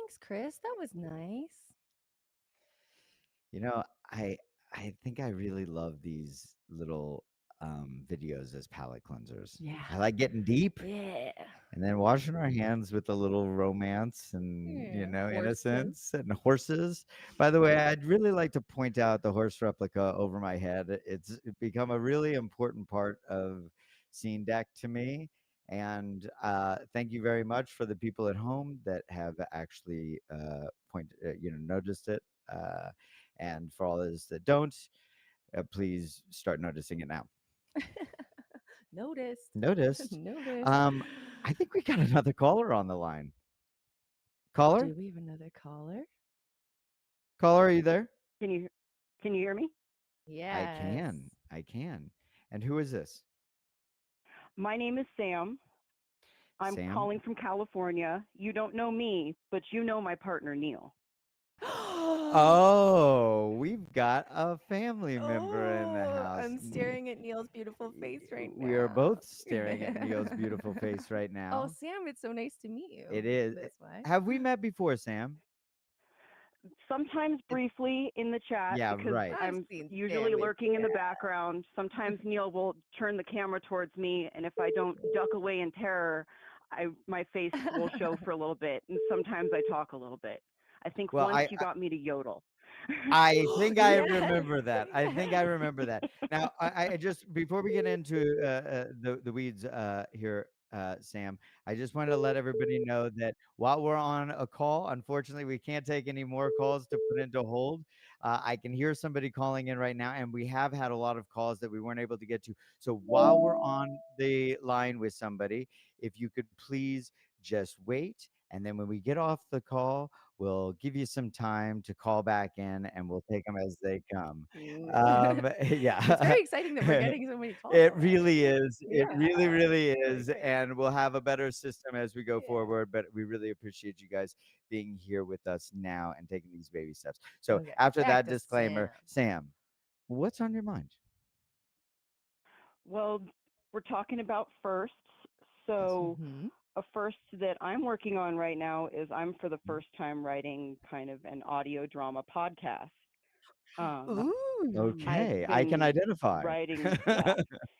thanks, Chris. That was nice. You know, I I think I really love these little videos as palate cleansers. Yeah. I like getting deep Yeah. and then washing our hands with a little romance and Horses. innocence and horses. By the way, I'd really like to point out the horse replica over my head. It's become a really important part of Scene Deck to me. And thank you very much for the people at home that have actually noticed it. Uh, and for all those that don't, please start noticing it now. Noticed. Noticed. Noticed. I think we got another caller on the line. Caller? Do we have another caller? Caller, are you there? Can you hear me? I Yes. can. I can. And who is this? My name is Sam. I'm Sam? calling from California. You don't know me, but you know my partner Neil. Oh, we've got a family member in the Oh, house. I'm staring at Neil's beautiful face right now. We are both staring at Neil's beautiful face right Oh, now. Sam, it's so nice to meet you. It is. This way. Have we met before, Sam? Sometimes briefly in the chat Yeah, because right. I've I'm seen usually Sam lurking in the background. Sometimes Neil will turn the camera towards me, and if I don't duck away in terror, my face will show for a little bit, and sometimes I talk a little bit. I think Well, once you got me to yodel. I think I Yes, remember that. I think I yes. remember that. Now, I just before we get into the weeds here, Sam, I just wanted to let everybody know that while we're on a call, unfortunately, we can't take any more calls to put into hold. I can hear somebody calling in right now, and we have had a lot of calls that we weren't able to get to. So while we're on the line with somebody, if you could please just wait, and then when we get off the call, we'll give you some time to call back in, and we'll take them as they come. Yeah. It's very exciting that we're getting so many calls. It already. really is. It really, Yeah, really really is. great. And we'll have a better system as we go Yeah. forward. But we really appreciate you guys being here with us now and taking these baby steps. So Okay, after back that to disclaimer, Sam, what's on your mind? Well, we're talking about firsts. So Mhm. a first that I'm working on right now is I'm for the first time writing kind of an audio drama podcast. Um, Ooh. I've Okay, I can been identify. writing,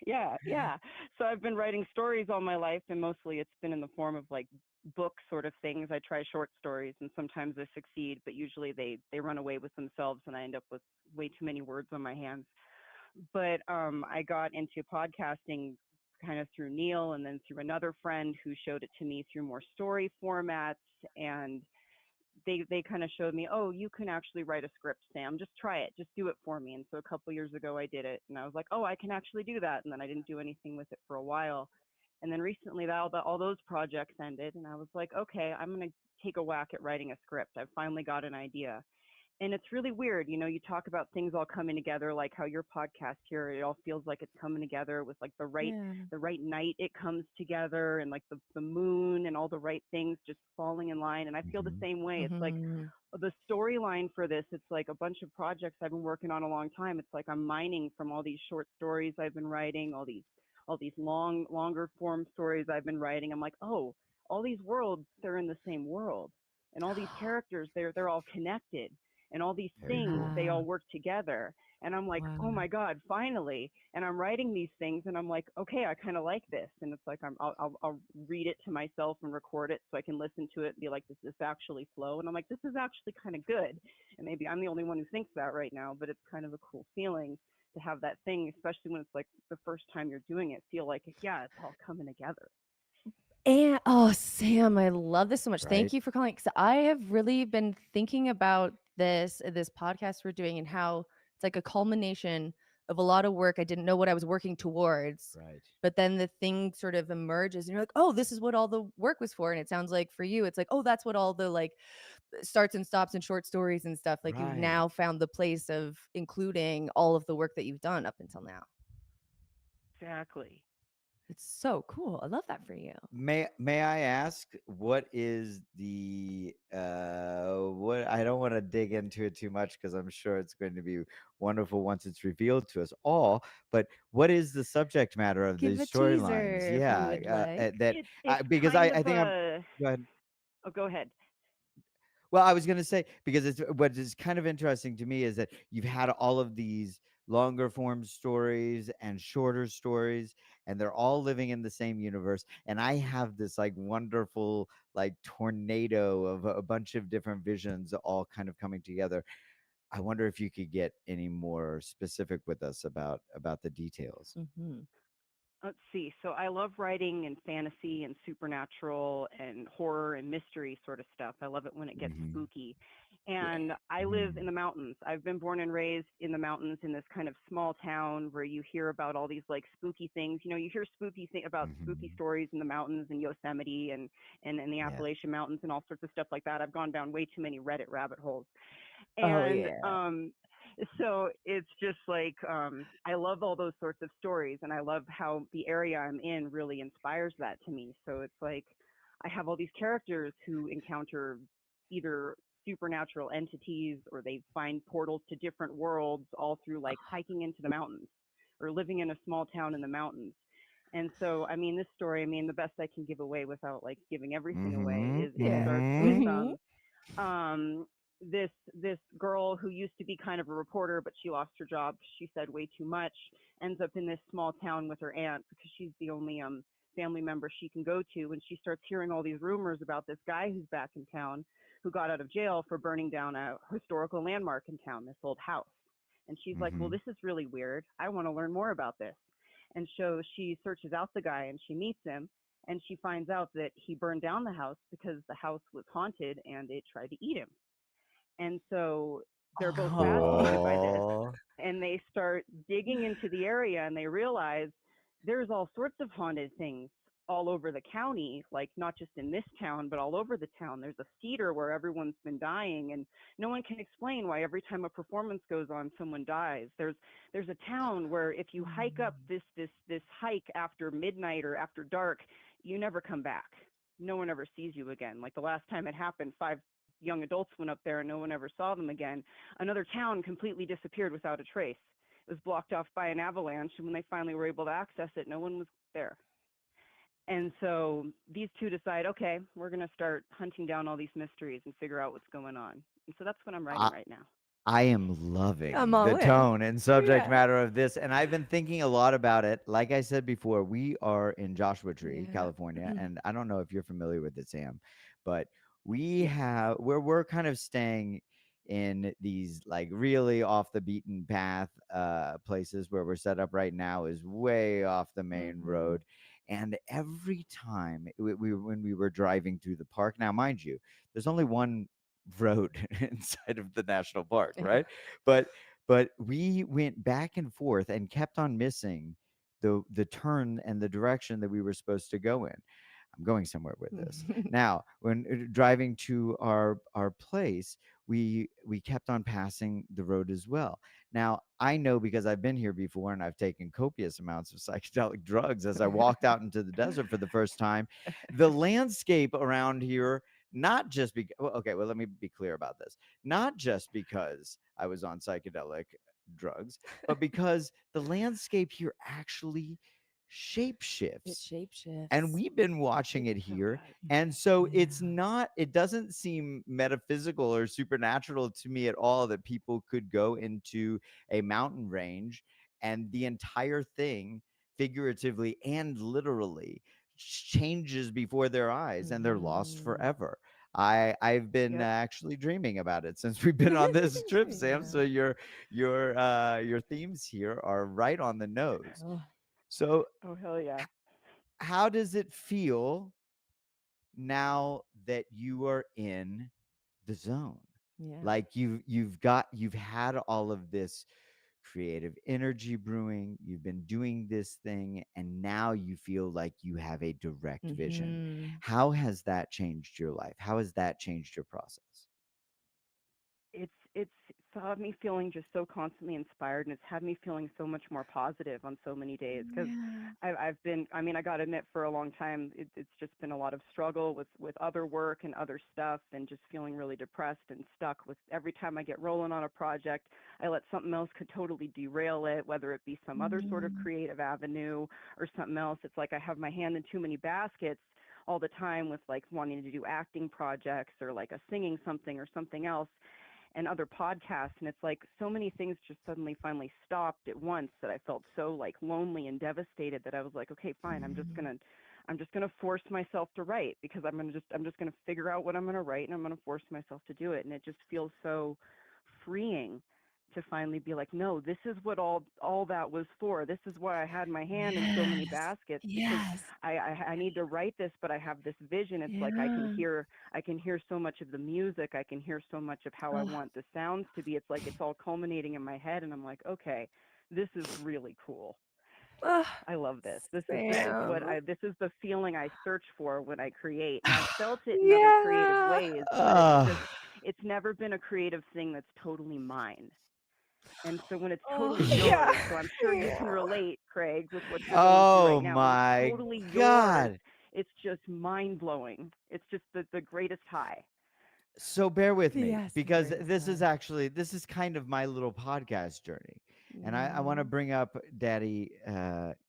yeah. So I've been writing stories all my life, and mostly it's been in the form of like book sort of things. I try short stories, and sometimes I succeed, but usually they run away with themselves, and I end up with way too many words on my hands. But I got into podcasting kind of through Neil, and then through another friend who showed it to me through more story formats, and they kind of showed me, oh, you can actually write a script, Sam. Just try it. Just do it for me. And so a couple years ago, I did it, and I was like, oh, I can actually do that. And then I didn't do anything with it for a while. And then recently, all those projects ended, and I was like, okay, I'm gonna take a whack at writing a script. I've finally got an idea. And it's really weird, you talk about things all coming together, like how your podcast here, it all feels like it's coming together with like Yeah. the right night it comes together, and like the moon and all the right things just falling in line. And I feel the Mhm. same way. It's like Mhm. the storyline for this, it's like a bunch of projects I've been working on a long time. It's like I'm mining from all these short stories I've been writing, all these longer form stories I've been writing. I'm like, oh, all these worlds, they're in the same world. And all these characters, they're all connected. And all these Very things, cool. they Wow. all work together. And I'm like, oh Wow. my God, finally. And I'm writing these things, and I'm like, okay, I kind of like this. And it's like I'll read it to myself and record it so I can listen to it and be like, does this actually flow? And I'm like, this is actually kind of good. And maybe I'm the only one who thinks that right now, but it's kind of a cool feeling to have that thing, especially when it's like the first time you're doing it, feel like, yeah, it's all coming together. And oh, Sam, I love this so much. Right? Thank you for calling. Because I have really been thinking about this podcast we're doing and how it's like a culmination of a lot of work. I didn't know what I was working towards, Right. but then the thing sort of emerges, and you're like, oh, this is what all the work was for. And it sounds like for you, it's like, oh, that's what all the like starts and stops and short stories and stuff. Like you've Right. now found the place of including all of the work that you've done up until now. Exactly. It's so cool. I love that for you. May I ask what is the what I don't want to dig into it too much because I'm sure it's going to be wonderful once it's revealed to us all, but what is the subject matter of Give these a storylines? teaser if you would like. that It's because kind I of think I'm a, go ahead. oh, go ahead. Well, I was going to say, because it's what is kind of interesting to me is that you've had all of these longer form stories and shorter stories, and they're all living in the same universe. And I have this like wonderful like tornado of a bunch of different visions all kind of coming together. I wonder if you could get any more specific with us about the details. Mm-hmm. Let's see. So I love writing and fantasy and supernatural and horror and mystery sort of stuff. I love it when it gets Hmm. spooky. Yeah. And I live in Hmm. the mountains. I've been born and raised in the mountains in this kind of small town where you hear about all these like spooky things. You know, you hear about spooky Hmm. stories in the mountains and Yosemite and in the Yes. Appalachian Mountains and all sorts of stuff like that. I've gone down way too many Reddit rabbit holes. Oh And yeah. so it's just like I love all those sorts of stories, and I love how the area I'm in really inspires that to me. So it's like I have all these characters who encounter either supernatural entities or they find portals to different worlds all through like hiking into the mountains or living in a small town in the mountains. And so, I mean, this story, I mean, the best I can give away without like giving everything away Hmm. is it Yeah. starts with Hmm. Mm-hmm. um this girl who used to be kind of a reporter, but she lost her job 'cause she said way too much, ends up in this small town with her aunt because she's the only family member she can go to, and she starts hearing all these rumors about this guy who's back in town who got out of jail for burning down a historical landmark in town, this old house. And she's like, well, Hmm. this is really weird, I want to learn more about this. And so she searches out the guy and she meets him, and she finds out that he burned down the house because the house was haunted and it tried to eat him. And so they're both fascinated by this, Oh. and they start digging into the area and they realize there's all sorts of haunted things all over the county, like not just in this town, but all over the town. There's a theater where everyone's been dying, and no one can explain why every time a performance goes on, someone dies. There's a town where if you hike up this hike after midnight or after dark, you never come back. No one ever sees you again. Like the last time it happened, 5 young adults went up there and no one ever saw them again. Another town completely disappeared without a trace. It was blocked off by an avalanche, and when they finally were able to access it, no one was there. And so these two decide, okay, we're going to start hunting down all these mysteries and figure out what's going on. And so that's what I'm writing right now. I am loving I'm the all in. tone and subject Yeah. matter of this, and I've been thinking a lot about it. Like I said before, we are in Joshua Tree, Yeah. California, and I don't know if you're familiar with it, Sam, but we Yes. have we're kind of staying in these like really off the beaten path places. Where we're set up right now is way off the main Mm-hmm. road, and every time we when we were driving through the park, now mind you, there's only one road inside of the national park, Yeah. right? But we went back and forth and kept on missing the turn and the direction that we were supposed to go in. I'm going somewhere with this. Now, when driving to our place, we kept on passing the road as well. Now, I know because I've been here before and I've taken copious amounts of psychedelic drugs as I walked out into the desert for the first time. The landscape around here, not just because, okay, well, let me be clear about this. Not just because I was on psychedelic drugs, but because the landscape here actually shape It shifts, and shapeshifts. we've been watching It it so here. does. And so it's Yeah. not, it doesn't seem metaphysical or supernatural to me at all that people could go into a mountain range and the entire thing, figuratively and literally, changes before their eyes and they're lost Mm-hmm. forever. I've been Yep. actually dreaming about it since we've been on this trip, Sam. So Yeah. your themes here are right on the nose. Oh, So Oh, hell yeah. how does it feel now that you are in the zone? yeah. Like you've had all of this creative energy brewing, you've been doing this thing, and now you feel like you have a direct vision. Mm-hmm. How has that changed your life? How has that changed your process? It's had me feeling just so constantly inspired, and it's had me feeling so much more positive on so many days because Yeah. I've been, I mean, I got to admit, for a long time it's just been a lot of struggle with other work and other stuff, and just feeling really depressed and stuck with every time I get rolling on a project, I let something else could totally derail it, whether it be some other sort of Mm-hmm. creative avenue or something else. It's like I have my hand in too many baskets all the time with like wanting to do acting projects or like a singing something or something else and other podcasts, and it's like so many things just suddenly finally stopped at once that I felt so like lonely and devastated that I was like, okay, fine, I'm just gonna force myself to write because I'm just gonna figure out what I'm gonna write and I'm gonna force myself to do it. And it just feels so freeing to finally be like, no, this is what all that was for. This is why I had my hand in so many Yes. baskets because Yes. I need to write this, but I have this vision. It's like Yeah. I can hear so much of the music. I can hear so much of how I Oh, want the sounds to be. It's like it's all culminating in my head, and I'm like, okay, this is really cool. oh, I love this. Sam. This is the feeling I search for when I create. And I've felt it in other creative Yeah. ways, but Ah, it's never been a creative thing that's totally mine. And so when it's Oh, totally yeah. yours, so I'm sure you can relate, Craig, with what you're going through oh right now. When it's my totally yours, God. it's just mind blowing. It's just the greatest high. So bear with me Yes, the because greatest this is high. actually this is kind of my little podcast journey. And I want to Mhm. bring up Daddy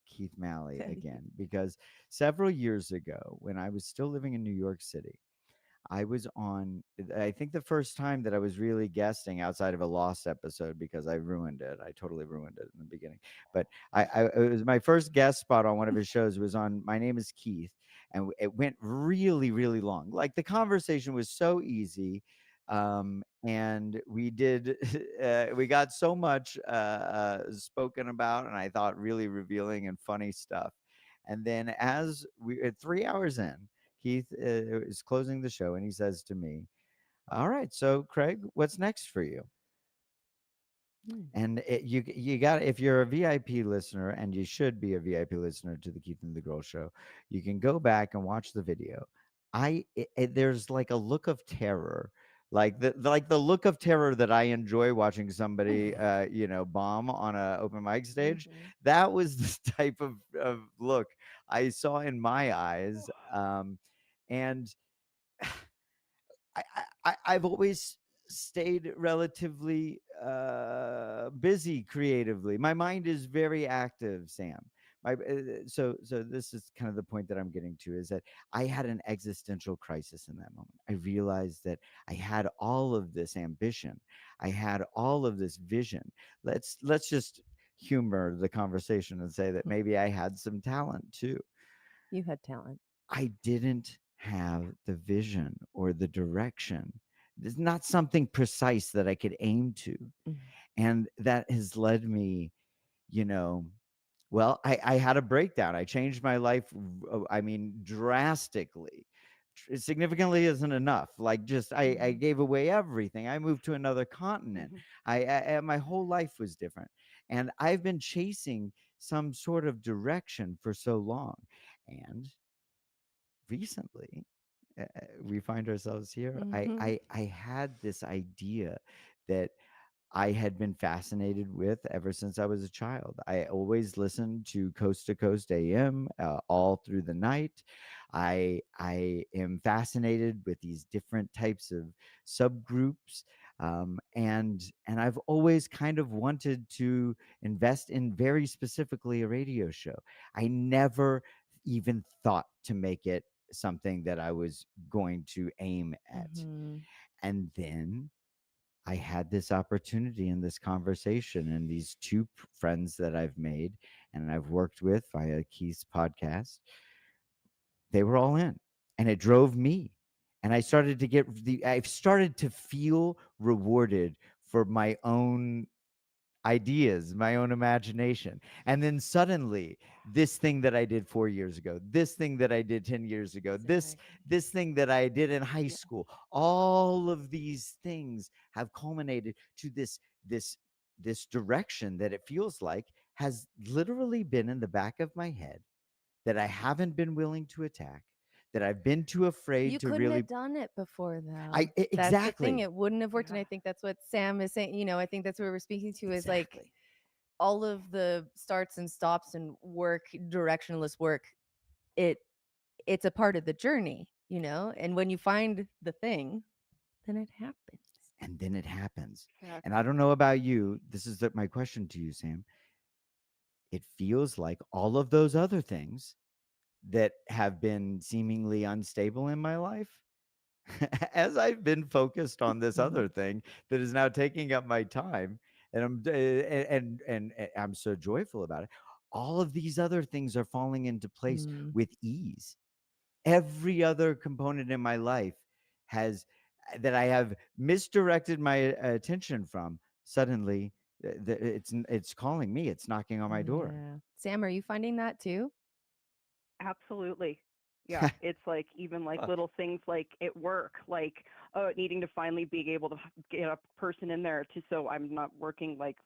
Keith Malley Daddy. again because several years ago when I was still living in New York City, I was on, I think the first time that I was really guesting outside of a Lost episode because I ruined it. I totally ruined it in the beginning. But it was my first guest spot on one of his shows. It was on My Name is Keith. And it went really, really long. Like the conversation was so easy. And we did, we got so much spoken about, and I thought really revealing and funny stuff. And then as we, 3 hours in, Keith is closing the show and he says to me, "All right, so Craig, what's next for you?" Mm. And you got, if you're a VIP listener, and you should be a VIP listener to the Keith and the Girl Show, you can go back and watch the video. There's like a look of terror, like the look of terror that I enjoy watching somebody bomb on a open mic stage. Mhm. That was the type of look I saw in my eyes. And I've always stayed relatively busy creatively. My mind is very active, Sam. So this is kind of the point that I'm getting to, is that I had an existential crisis in that moment. I realized that I had all of this ambition, I had all of this vision. Let's just humor the conversation and say that maybe I had some talent too. You had talent. I didn't have the vision or the direction. There's not something precise that I could aim to. Mm. And that has led me, you know, well, I had a breakdown. I changed my life. I mean, drastically. Significantly isn't enough. Like, just I Mhm. gave away everything. I moved to another continent. Hmm. My whole life was different, and I've been chasing some sort of direction for so long. And recently, we find ourselves here. Mhm. I had this idea that I had been fascinated with ever since I was a child. I always listened to Coast AM all through the night. I am fascinated with these different types of subgroups, and I've always kind of wanted to invest in very specifically a radio show. I never even thought to make it something that I was going to aim at, Mhm. and then I had this opportunity in this conversation, and these two friends that I've made and I've worked with via Keith's podcast, they were all in, and it drove me. And I've started to feel rewarded for my own ideas, my own imagination. And then suddenly, this thing that I did 4 years ago, this thing that I did 10 years ago, this Exactly. this thing that I did in high Yeah. school, all of these things have culminated to this direction that it feels like has literally been in the back of my head, that I haven't been willing to attack, that I've been too afraid You to couldn't have really. done it before, though. That's the thing. Exactly. It wouldn't have worked. And Yeah. I think that's what Sam is saying. I think that's what we're speaking to is like Exactly. all of the starts and stops and work, directionless work. It it's a part of the journey, and when you find the thing, then it happens. And then it happens. And I Exactly. don't know about you. This is my question to you, Sam. It feels like all of those other things that have been seemingly unstable in my life, as I've been focused on this other thing that is now taking up my time, and and I'm so joyful about it. All of these other things are falling into place Mm. with ease. Every other component in my life has that I have misdirected my attention from. Suddenly, it's calling me. It's knocking on my door. Yeah. Sam, are you finding that too? Absolutely. Yeah, it's like even like Fuck. little things like at work, like needing to finally be able to get a person in there to so I'm not working like,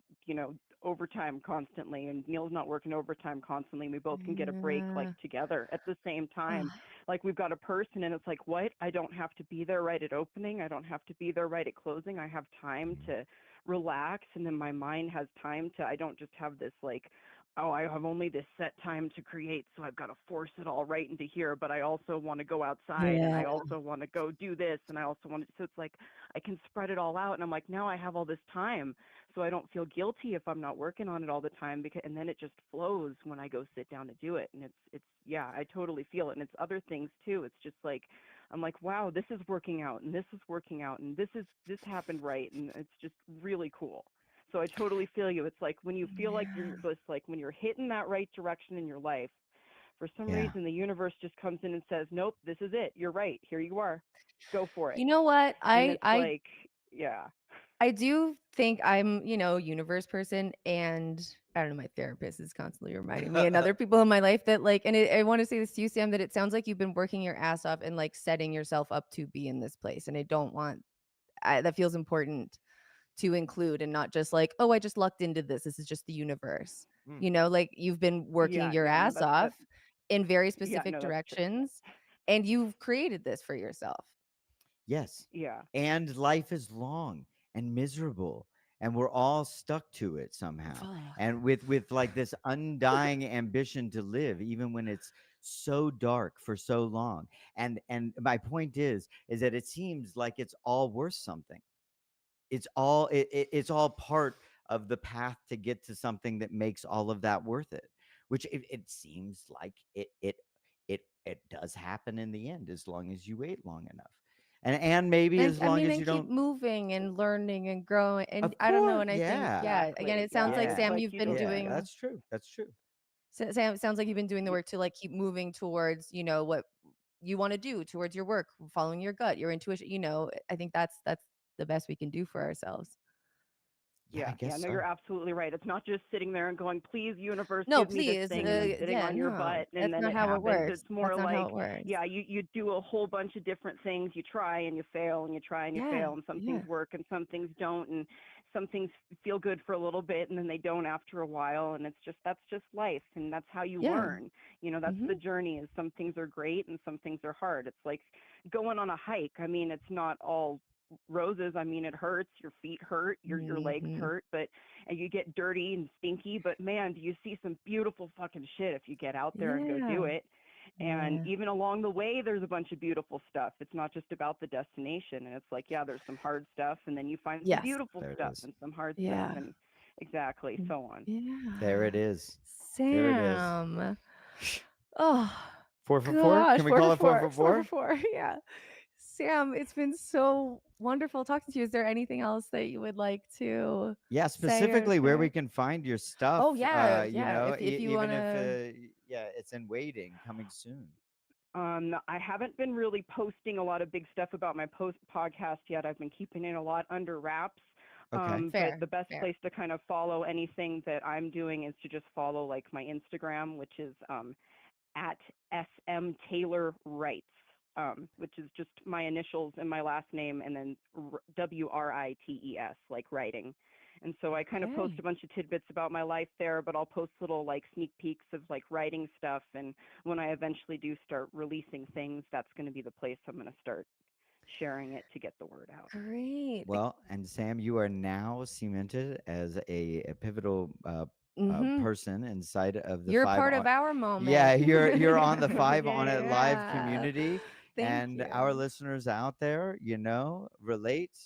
overtime constantly and Neil's not working overtime constantly. We both can get a break like Yeah. together at the same time. Ah, Like we've got a person and it's like, what? I don't have to be there right at opening. I don't have to be there right at closing. I have time to relax and then my mind has time to I don't just have this like oh, I have only this set time to create, so I've got to force it all right into here. But I also want to go outside and yeah. I also want to go do this and I also want to. So it's like I can spread it all out. And I'm like, now I have all this time. So I don't feel guilty if I'm not working on it all the time because, and then it just flows when I go sit down to do it. And yeah, I totally feel it. And it's other things too. It's just like, I'm like, wow, this is working out and this is working out and this happened right. And it's just really cool. So I totally feel you. It's like when you feel like you're Yeah. just like when you're hitting that right direction in your life, for some Yeah. reason the universe just comes in and says, "Nope, this is it. You're right. Here you are. Go for it." You know what? And it's like, yeah. I do think I'm, universe person, and I don't know, my therapist is constantly reminding me and other people in my life that like, and I want to say this to you, Sam, that it sounds like you've been working your ass off and like setting yourself up to be in this place. And I don't want that feels important to include and not just like, oh, I just lucked into this. This is just the universe. Mm. Like you've been working your Yeah, no, ass off in very yeah, specific no, that's true. directions, and you've created this for yourself. Yes. Yeah. And life is long and miserable, and we're all stuck to it somehow. Fuck. And with like this undying ambition to live, even when it's so dark for so long. And my point is that it seems like it's all worth something. It's all part of the path to get to something that makes all of that worth it. Which it seems like it does happen in the end, as long as you wait long enough, and maybe And as I long mean, as and you keep don't. moving and learning and growing. And Of I don't know. course, And I think, yeah, yeah, again, Exactly. it sounds Yeah. like It's yeah, Sam, like you've you been don't yeah. doing, That's true. That's true. Sam, it sounds like you've been doing the work to like keep moving towards, what you want to do, towards your work, following your gut, your intuition. I think that's the best we can do for ourselves. Yeah, I Yeah, guess no, you're so. absolutely right. It's not just sitting there and going, please, universe, No, give me this please. thing, and then sitting Yeah, on your no, butt and that's then not it how it happens. works. It's more That's not how like, it works. yeah, you do a whole bunch of different things. You try and you fail and you try and you Yeah, fail, and some yeah, things work and some things don't, and some things feel good for a little bit and then they don't after a while. And that's just life, and that's how you yeah. learn. That's Hmm. the journey. Is some things are great and some things are hard. It's like going on a hike. I mean, it's not all roses. I mean, it hurts. Your feet hurt, your legs Hmm. hurt, but and you get dirty and stinky, but man, do you see some beautiful fucking shit if you get out there and go do Yeah, it. And yeah, even along the way, there's a bunch of beautiful stuff. It's not just about the destination. And it's like, yeah, there's some hard stuff, and then you find some yes, beautiful There it stuff is. and some hard stuff, yeah, and exactly so on. There it yeah. is. There it is. Sam. Oh, 4 for 4. gosh, Can we four call for it four four, for four for four? four. Yeah. Sam, it's been so wonderful talking to you. Is there anything else that you would like to Yeah, say or specifically where share? we can find your stuff. Oh yeah, yeah. If you Even if wanna, yeah, it's in waiting, coming soon. I haven't been really posting a lot of big stuff about my post podcast yet. I've been keeping it a lot under wraps. Okay. But fair, the best fair. place to kind of follow anything that I'm doing is to just follow like my Instagram, which is at SM Taylor Writes, which is just my initials and my last name, and then WRITES, like writing. And so I kind of post Okay. a bunch of tidbits about my life there, but I'll post little like sneak peeks of like writing stuff. And when I eventually do start releasing things, that's going to be the place I'm going to start sharing it to get the word out. Great. Well, and Sam, you are now cemented as a pivotal Mm-hmm. person inside of the You're five. part of our Yeah, moment. you're on the Five on It Yay. live Yeah. community, Thank and our you. listeners out there, relate,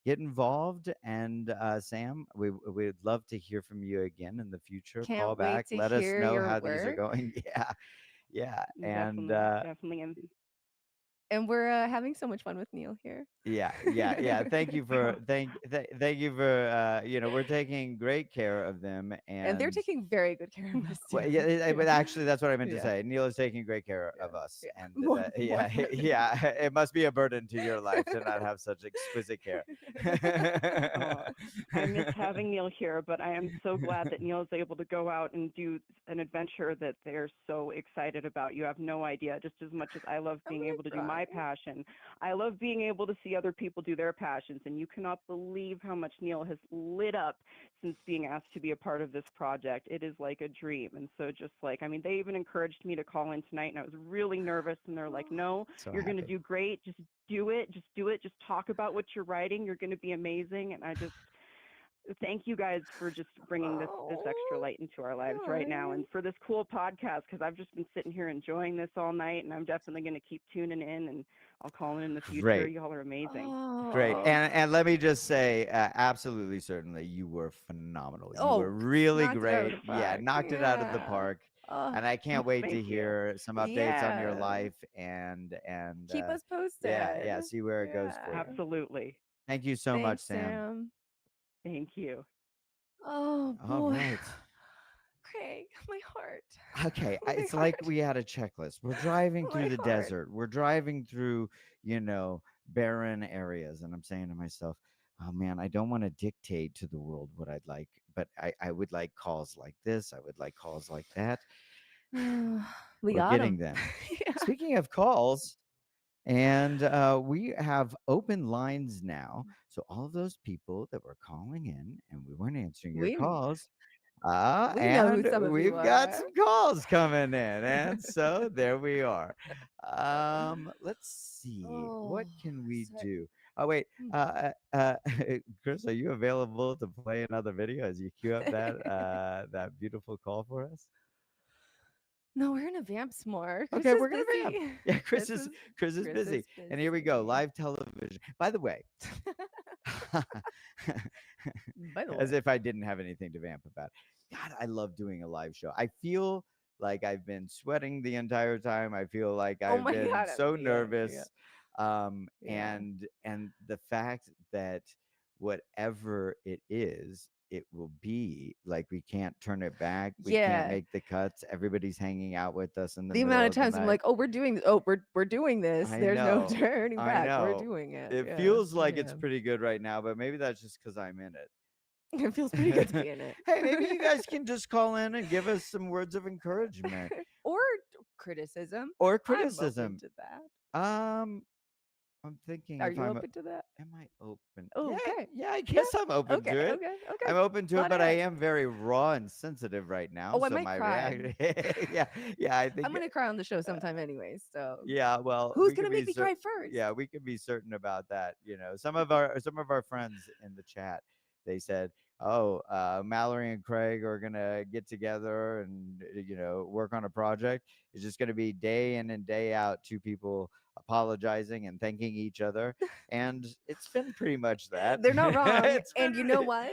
get involved, and Sam, we'd love to hear from you again in the future. Call Can't wait back, to let us hear know your how these are work. going. Yeah, Yeah, and Definitely. And we're having so much fun with Neil here. yeah. Thank you for thank you for we're taking great care of them, And they're and taking very good care of us too. well, yeah, but actually, that's what I meant to Yeah. say. Neil is taking great care of us, Yeah. and More yeah, yeah. It must be a burden to your life to not have such exquisite care. I miss having Neil here, but I am so glad that Neil is able to go out and do an adventure that they're so excited about. You have no idea. Just as much as I love being able to do my passion, I love being able to see other people do their passions. And you cannot believe how much Neil has lit up since being asked to be a part of this project. It is like a dream. And so just like, I mean, they even encouraged me to call in tonight, and I was really nervous. And they're like, no, So you're going to happy. do great. Just do it. Just do it. Just talk about what you're writing. You're going to be amazing. And I just thank you guys for just bringing this extra light into our lives right now, and for this cool podcast, because I've just been sitting here enjoying this all night, and I'm definitely going to keep tuning in, and I'll call in the future. Great. Y'all are amazing. Great. And let me just say, absolutely certainly, you were phenomenal. You were really knocked it out of great. the Yeah, park. knocked it out of the Yeah. park. Oh, And I can't wait to thank you. hear some updates on your Yeah. life and Keep us posted. yeah, see where it goes for you. Absolutely. Thank you so much, Thanks, Sam. Thank you. Oh boy. All right. Craig, my heart. Okay, My it's like heart. we had a checklist. We're driving through My the heart. desert. We're driving through, barren areas. And I'm saying to myself, oh man, I don't want to dictate to the world what I'd like, but I would like calls like this. I would like calls like that. We We're got getting 'em. them. Yeah. Speaking of calls, and we have open lines now. So all of those people that were calling in and we weren't answering your We calls, we know who and some of you we've got are. some calls coming in, and so there we are. Let's see, what can we do? Oh wait, Chris, are you available to play another video as you cue up that beautiful call for us? No, we're gonna vamp some more. Chris Okay, is we're gonna vamp. busy. Yeah, Chris is busy. And here we go, live television. By the way, By the as way. if I didn't have anything to vamp about. God, I love doing a live show. I feel like I've been sweating the entire time. I feel like Oh I've my been God, so yeah. nervous. Yeah. And the fact that whatever it is, it will be like we can't turn it back. We can't Yeah. make the cuts. Everybody's hanging out with us in the The middle amount of of the times I'm night. like, oh, we're doing this. I There's no know. turning I back. We're know. doing it. It Yeah. feels like it's Yeah. pretty good right now, but maybe that's just because I'm in it. It feels pretty good to be in it. Hey, maybe you guys can just call in and give us some words of encouragement Or criticism. or I'm criticism. open to that. I'm thinking Are if you I'm open to that? am I open? Oh, Yeah, okay. yeah, I guess I'm open Okay. to it. Okay. I'm open to it, Glad but I asked. am very raw and sensitive right now. Oh, I so might my cry. reaction, yeah, I think I'm gonna cry on the show sometime anyway. So yeah, well, who's we gonna can be make me cry first? yeah, we can be certain about that. Some of our friends in the chat, they said, "Oh, Mallory and Craig are gonna get together and work on a project. It's just gonna be day in and day out, two people apologizing and thanking each other, and it's been pretty much that. They're not wrong. It's And been you know what?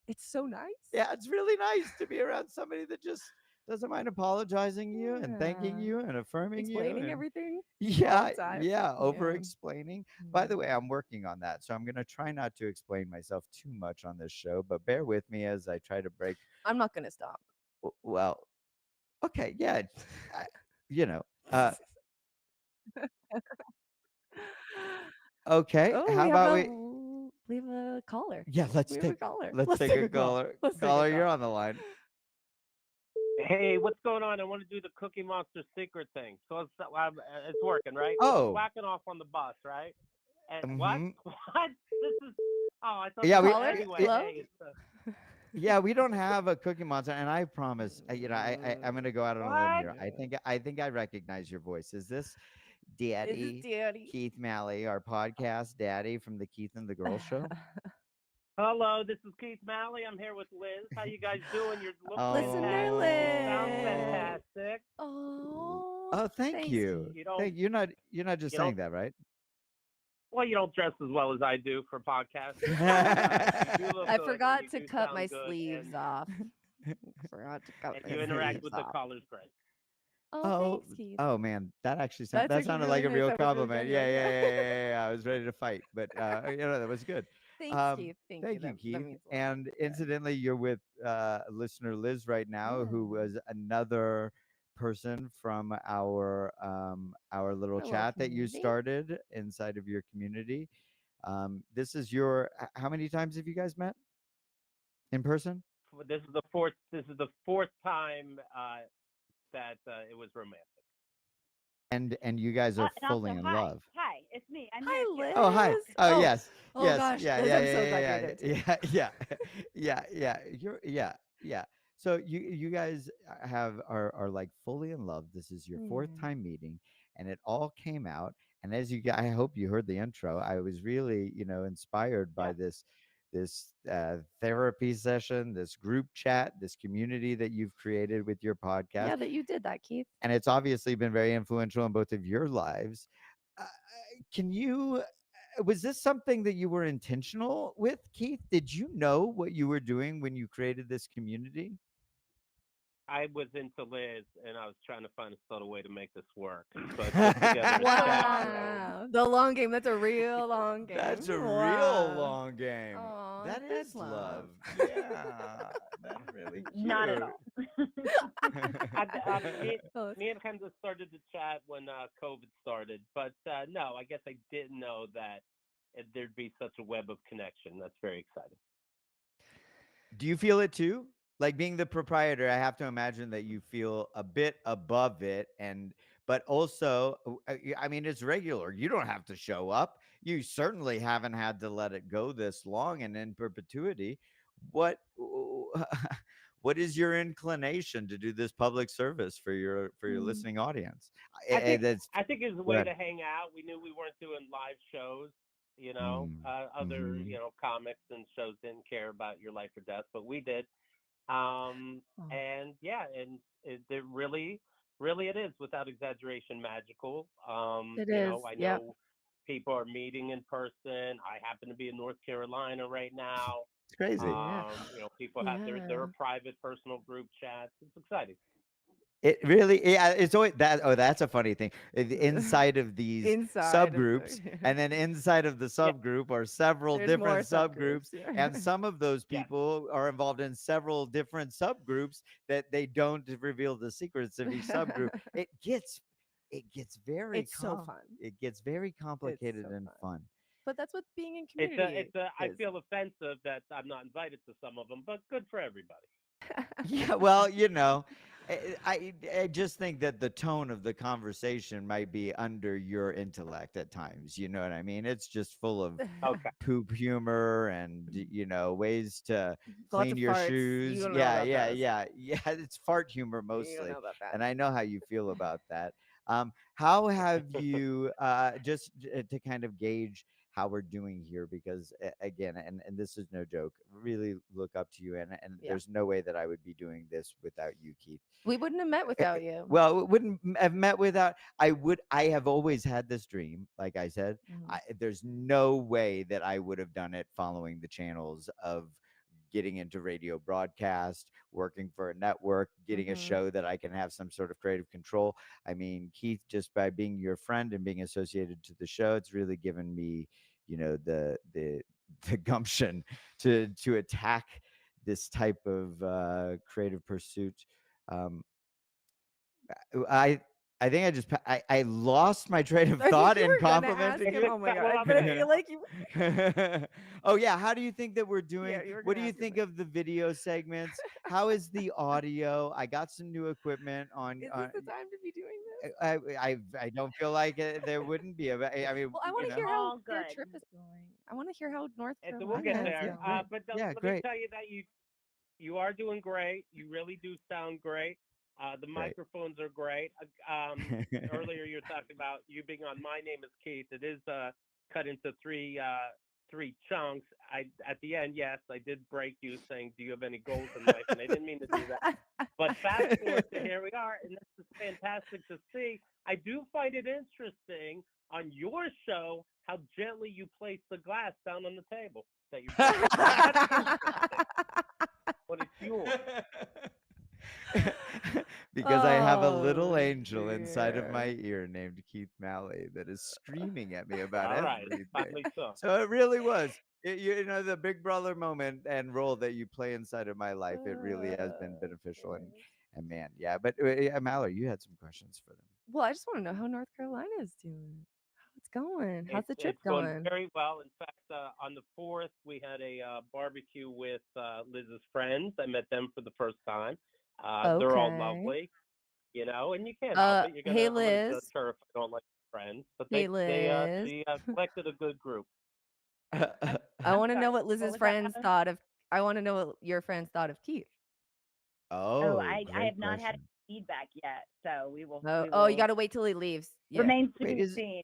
It's so nice. yeah, it's really nice to be around somebody that just doesn't mind apologizing you and thanking Yeah. you and affirming Explaining you. everything. Yeah, the time. yeah, over Yeah. explaining. By the way, I'm working on that, so I'm gonna try not to explain myself too much on this show, but bear with me as I try to break. I'm not gonna stop. Well, okay, yeah, I, you know, uh, okay. Oh, How we about have a caller. Yeah, let's We have a take caller. let's take a call. caller. Let's take a Caller, you're call. on the line. Hey, what's going on? I want to do the Cookie Monster secret thing. So it's working, right? Oh. So I'm whacking off on the bus, right? And what? Mhm. What? This is. Oh, I thought. Yeah, we- Caller? Anyway, Hello? hey, Yeah, we don't have a Cookie Monster, and I promise, I'm gonna go out on a limb here. What? I think I recognize your voice. Is this Daddy Daddy. Keith Malley, our podcast daddy from the Keith and the Girl Show? hello, this is Keith Malley. I'm here with Liz. How you guys doing? You're looking Oh. Listener fantastic. Sounds Liz. fantastic. Oh. Oh, thank thanks, you. You don't- Thank you're not just you saying don't- that, right? Well, you don't dress as well as I do for podcasts. You look I good, forgot you to do cut sound my good, sleeves and- off. Forgot to cut And my you interact sleeves with the off. callers great. Oh, thanks, Keith. Oh man, that actually That's that actually sounded really like a nice. real That was really compliment. Yeah, genuine. yeah, Yeah. yeah, yeah, yeah, yeah. I was ready to fight, but that was good. Thanks, Keith. Thank you. Thank you, That Keith. means a lot. And Yeah. incidentally, you're with listener Liz right now, who Yeah. was another person from our little Our little chat that you community. started inside of your community. This is your how many times have you guys met in person? This is the fourth. This is the fourth time that it was romantic. And you guys are And fully also, in hi, love. hi, it's me. I'm here Hi, too. Liz. Oh, hi. Oh, Oh, yes. oh Yes. gosh, Yeah, Liz, yeah, I'm so yeah, glad yeah, you're there too. yeah, yeah, yeah, yeah. Yeah. So you guys are like fully in love. This is your fourth Yeah. time meeting, and it all came out. And as I hope you heard the intro. I was really, inspired by Yeah. this therapy session, this group chat, this community that you've created with your podcast. Yeah, that you did that, Keith. And it's obviously been very influential in both of your lives. Uh, can you? Was this something that you were intentional with, Keith? Did you know what you were doing when you created this community? I was into Liz, and I was trying to find a subtle way to make this work. So I put together a chat room. Wow, the long game. That's a real long game. That's a real Wow. long game. Aw, That that's is love. love. Yeah, that's really cute. Not at all. Me and Kenza started the chat when COVID started, but no, I guess I didn't know that there'd be such a web of connection. That's very exciting. Do you feel it too? Like being the proprietor, I have to imagine that you feel a bit above it, but also, I mean, it's regular. You don't have to show up. You certainly haven't had to let it go this long and in perpetuity. What what is your inclination to do this public service for your listening audience? I think That's I think it's a way to hang out. We knew we weren't doing live shows. Other comics and shows didn't care about your life or death, but we did. And yeah, and it really, really, it is without exaggeration magical. It is. I Yep. know people are meeting in person. I happen to be in North Carolina right now. it's crazy. People have their private personal group chats. It's exciting. It really, yeah, it's always that. Oh, that's a funny thing. Inside of these subgroups, and then inside of the subgroup are several There's more different subgroups, yeah. and some of those people are involved in several different subgroups that they don't reveal the secrets of each subgroup. It gets very It's so fun. It gets very complicated and fun. But that's what being in community I feel offensive that I'm not invited to some of them, but good for everybody. Yeah, well, I just think that the tone of the conversation might be under your intellect at times. You know what I mean? It's just full of poop humor and ways to clean your farts. shoes. You don't know Yeah, about yeah, those. yeah. It's fart humor You mostly, don't know about that. and I know how you feel about that. How have you just to kind of gauge how we're doing here, because again, and this is no joke, really look up to you, and there's no way that I would be doing this without you, Keith. We wouldn't have met without you. Well, wouldn't have met without. I have always had this dream, like I said. There's no way that I would have done it following the channels of getting into radio broadcast, working for a network, getting a show that I can have some sort of creative control. I mean, Keith, just by being your friend and being associated to the show, it's really given me, the gumption to attack this type of creative pursuit. I think I lost my train of thought in complimenting him. Oh my god! But I feel like you. Oh yeah, how do you think that we're doing? Yeah, what do you think of the video segments? How is the audio? I got some new equipment on. Is this the time to be doing this? I don't feel like there wouldn't be. I mean, well, I want to hear how their trip is going. I want to hear how North Carolina. We'll get there. But let great. me tell you that you are doing great. You really do sound great. The microphones are great. Earlier you were talking about you being on My Name is Keith. It is cut into three chunks. At the end, yes, I did break you saying, "Do you have any goals in life?" And I didn't mean to do that. But fast forward to here we are, and this is fantastic to see. I do find it interesting on your show how gently you place the glass down on the table that you're. But it's yours. Because I have a little Oh angel inside of my dear. ear named Keith Malley that is screaming at me about All right, everything. finally so. So it really was. You know, the big brother moment and role that you play inside of my life, it really has been beneficial. Goodness. And man, yeah. But yeah, Mallory, you had some questions for them. Well, I just want to know how North Carolina is doing. How it's going. How's the trip It's going going? very well. In fact, on the 4th, we had a barbecue with Liz's friends. I met them for the first time. They're all Okay. lovely, and you can't help it. Hey I'm gonna judge Liz. her if I don't like her friends. But Hey Liz. she selected a good group. I I'm want to know sorry. what What Liz's was that, friends Kevin? thought of. I want to know what your friends thought of Keith. Oh, Oh, I great have not had question. feedback yet, so we will Oh, you got to wait till he leaves. Yeah, remains to Wait, be seen.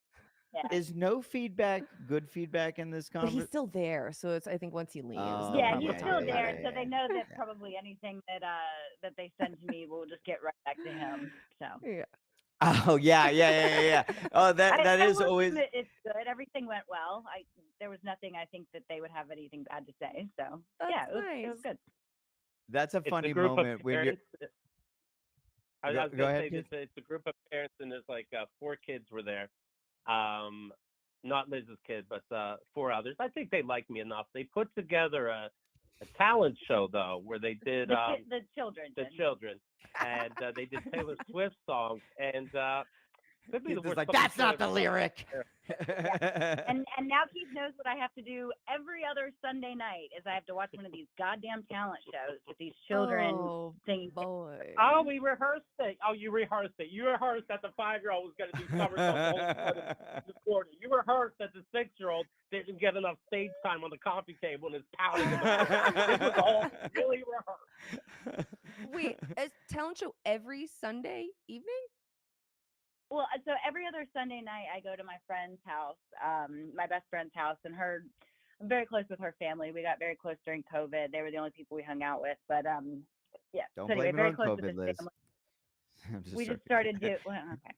Yeah. is no feedback good feedback in this but he's conversation? still there, so it's. I think once he leaves, they'll Oh, Yeah, he's probably yeah, talk still yeah, about there, yeah, it. so they yeah, know that yeah. probably anything that they send to me will just get right back to him. So Yeah. Oh, yeah, yeah, yeah, yeah, yeah. Oh, that I is will always. assume it's good. Everything went well. There was nothing I think that they would have anything bad to say. So That's yeah, it was nice. good. That's a It's a funny group of moment when you're. parents. I was Go gonna ahead, say kid. it's a group of parents, and there's like 4 kids were there. Um, Not Liz's kid, but 4 others. I think they like me enough. They put together a talent show though, where they did The children. the children, and they did Taylor Swift songs, and could be the Kid is worst like, fucking that's show I not ever the saw. lyric. And now Keith knows what I have to do every other Sunday night is I have to watch one of these goddamn talent shows with these children Oh singing. boy. Oh, we rehearsed it. Oh, you rehearsed it. You rehearsed that the 5-year-old was going to do somersaults all the quarter. You rehearsed that the 6-year-old didn't get enough stage time on the coffee table and is pouting in the corner. This was all really rehearsed. Wait, a talent show every Sunday evening? Well, so every other Sunday night I go to my friend's house, my best friend's house, and I'm very close with her family. We got very close during COVID. They were the only people we hung out with. But yeah. Don't So anyway, blame it very on close with COVID, his Liz. family. I'm just We just joking. started to well, okay.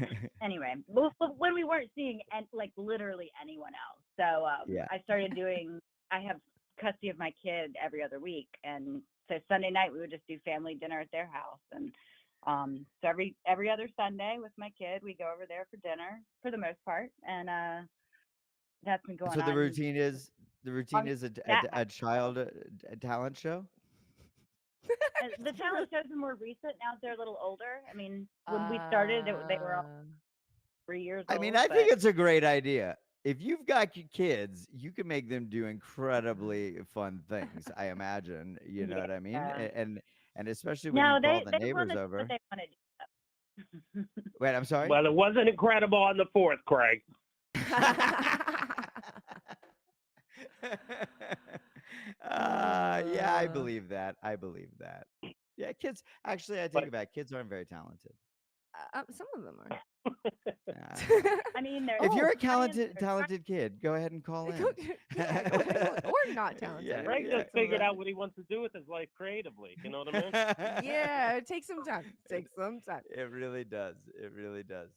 Yeah. Anyway, when we weren't seeing like literally anyone else. So Yeah. I started doing. I have custody of my kid every other week, and so Sunday night we would just do family dinner at their house, and so every other Sunday with my kid we go over there for dinner for the most part, and that's been going So the on. routine is on that a child talent show. the talent shows are more recent now. They're a little older. I mean, when we started, they were all Uh, 3 years I mean, old, I but think it's a great idea. If you've got kids, you can make them do incredibly fun things. I imagine, you know what I mean, yeah. and especially when you No, call the they run neighbors it what over. they want to do. Wait, I'm sorry. Well, it wasn't incredible on the 4th, Craig. Yeah, I believe that. I believe that. Yeah, kids. Actually, I take But it back. Kids aren't very talented. some of them are. I don't know. I mean, they're If you're a trying, talented kid, go ahead and call in. Yeah, go ahead. Or not talented. Yeah, Craig yeah. just figured out what he wants to do with his life creatively. You know what I mean? Yeah, take some time. Take some time. It really does. It really does.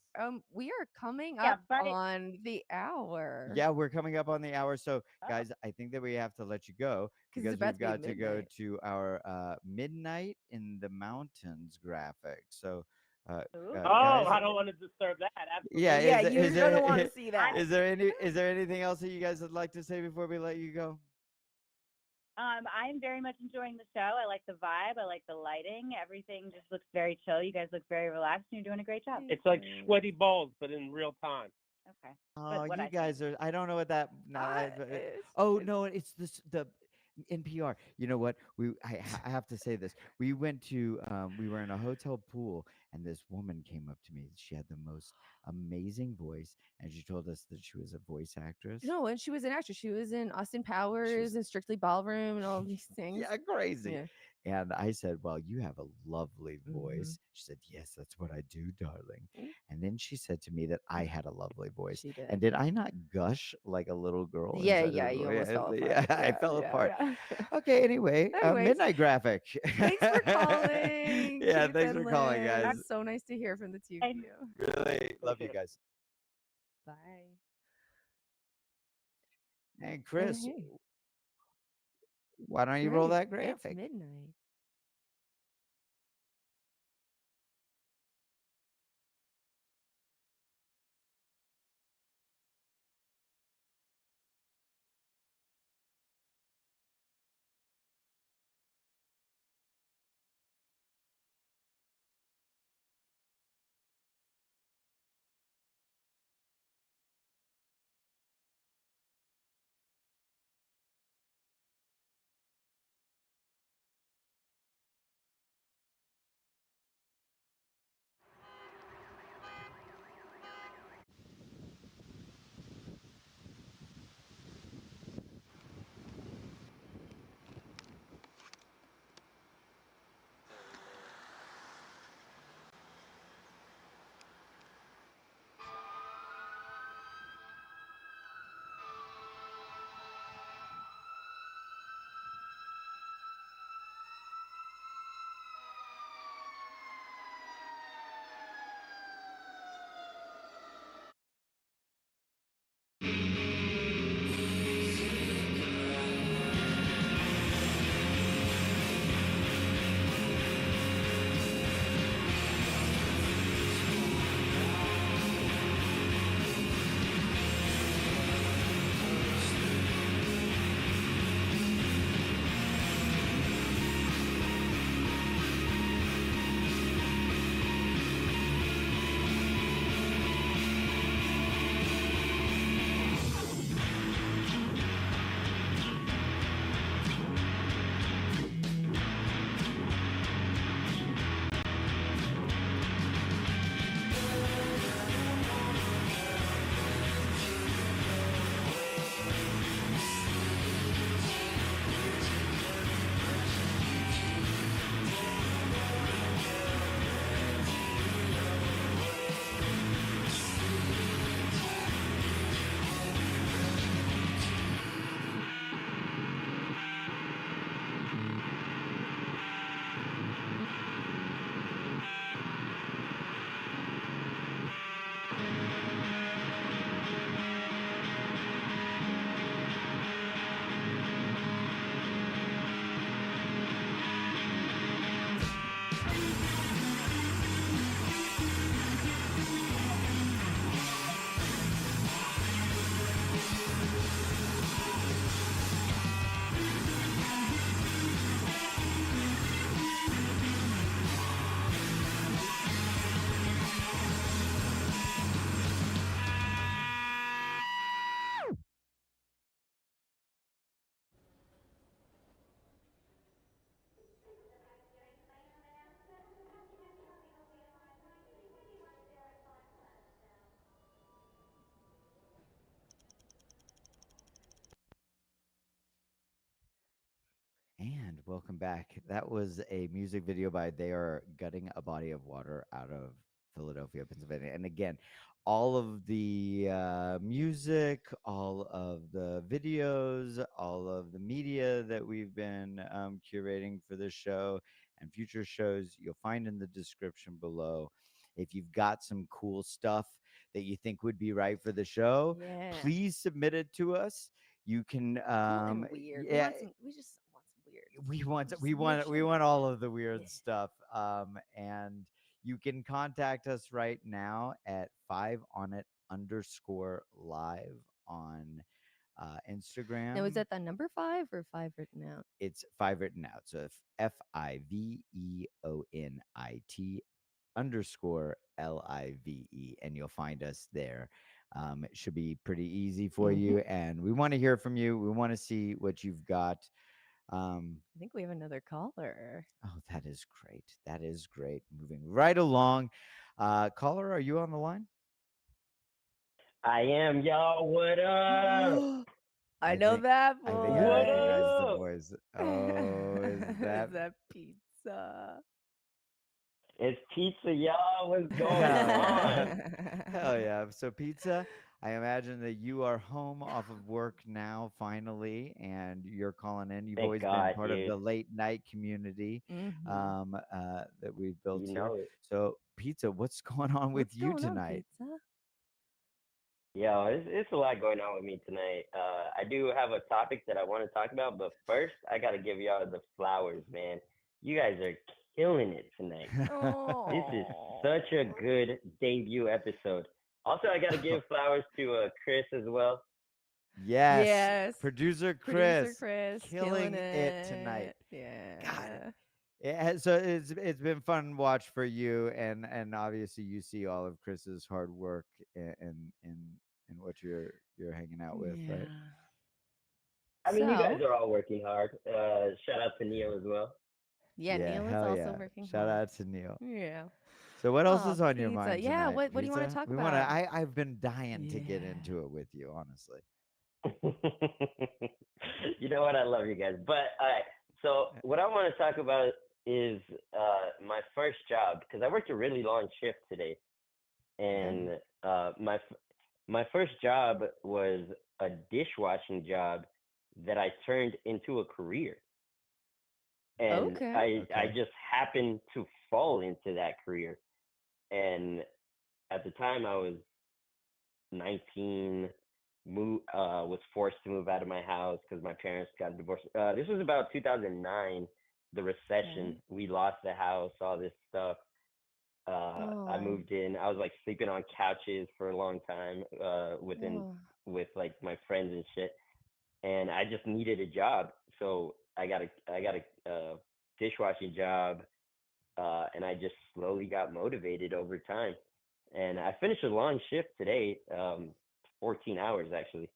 We are coming yeah, up but on the hour. Yeah, we're coming up on the hour. So, Oh. guys, I think that we have to let you go 'Cause it's because about we've to be got to go midnight. to our Midnight in the Mountains graphic. So, Ooh. Oh, guys, I don't want to disturb that. Absolutely. yeah, Yeah, is, you're is gonna there want to see that. is there anything else that you guys would like to say before we let you go? I'm very much enjoying the show. I like the vibe. I like the lighting. Everything just looks very chill. You guys look very relaxed, and you're doing a great job. It's like sweaty balls, but in real time. Okay. Oh, what you I guys are. I don't know what that. No, It's- oh no, it's the NPR. You know what? I have to say this. We went to we were in a hotel pool, and this woman came up to me. She had the most amazing voice, and she told us that she was a voice actress. No, and she was an actress. She was in Austin She Powers was and Strictly Ballroom and all these things. yeah, crazy. Yeah. And I said, "Well, you have a lovely Mhm. voice." She said, "Yes, that's what I do, darling." Mm. And then she said to me that I had a lovely voice. She did. And did I not gush like a little girl? Yeah, inside yeah, of you the- almost fell yeah, apart. I Yeah, fell yeah, apart. yeah. Okay, anyway, Anyways, Midnight Graphic. thanks for calling. Yeah, Keith thanks and for calling, Liz. guys. So nice to hear from the two of you. Really love you guys. Bye. And And Chris, hey, why don't you roll great. that It's graphic? midnight. And welcome back. That was a music video by They Are Gutting a Body of Water out of Philadelphia, Pennsylvania. And again, all of the music, all of the videos, all of the media that we've been curating for this show and future shows, you'll find in the description below. If you've got some cool stuff that you think would be right for the show, Yeah. please submit it to us. You can Cool and weird. yeah, We just want some weird. we want all of the weird Yeah. stuff. And you can contact us right now at 5onit_live on Instagram. Now, is that the number 5 or 5 written out? It's 5 written out. So FIVEONIT_LIVE, and you'll find us there. It should be pretty easy for you, and we want to hear from you. We want to see what you've got. I think we have another caller. Oh, that is great. That is great. Moving right along. Caller, are you on the line? I am, y'all. What up? I know that I voice. think I recognize the voice. Oh, is Is that that pizza? It's pizza, y'all. What's going on? Hell yeah. So, Pizza, I imagine that you are home off of work now, finally, and you're calling in. You've Thank always God, been part of dude. the late night community that we've built You here. know it. So, Pizza, what's going on with What's you going on, tonight? pizza? Yo, it's a lot going on with me tonight. I do have a topic that I want to talk about, but first, I got to give y'all the flowers, man. You guys are killing it tonight. This is such a good debut episode. Also, I got to give flowers to Chris as well. Yes. Producer Chris killing it it tonight. Yeah. God. So it's been fun to watch for you, and obviously you see all of Chris's hard work and what you're hanging out with, right? I mean, you guys are all working hard. Shout out to Neil as well. Yeah, Neil is hell also yeah. working Shout hard. out to Neil. Yeah. So what else Oh, is on your pizza. mind Yeah, tonight? what do you want to Pizza? talk We about? I've been dying to get into it with you, honestly. You know what? I love you guys. But all right. So what I want to talk about is my first job, because I worked a really long shift today, and my first job was a dishwashing job that I turned into a career, and I just happened to fall into that career. And at the time I was 19, was forced to move out of my house because my parents got divorced. This was about 2009, the recession. We lost the house, all this stuff. I moved in. I was like sleeping on couches for a long time with like my friends and shit. And I just needed a job, so I got a dishwashing job, and I just slowly got motivated over time. And I finished a long shift today, 14 hours actually.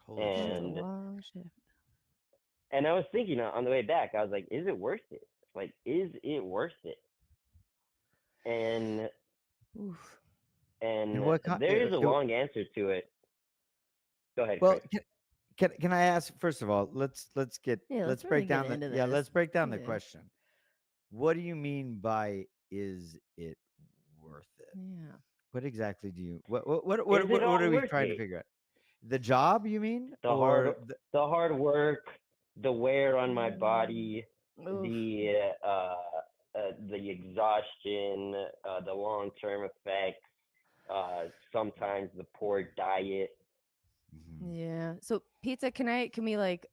Holy That's a and long shift. and I was thinking on the way back, I was like, is it worth it? Like, is it worth it? And Oof. and what there is a long answer to it. Go ahead, Well, Chris. can I ask first of all? Let's let's break really down get the into let's this. break down the Yeah. question. What do you mean by is it worth it? Yeah. What exactly do you what Is it all are we worth trying to it? figh The job, you mean? The Or hard work, the wear on my body, Oof. the exhaustion, the long term effects, sometimes the poor diet. Yeah. So pizza, can we like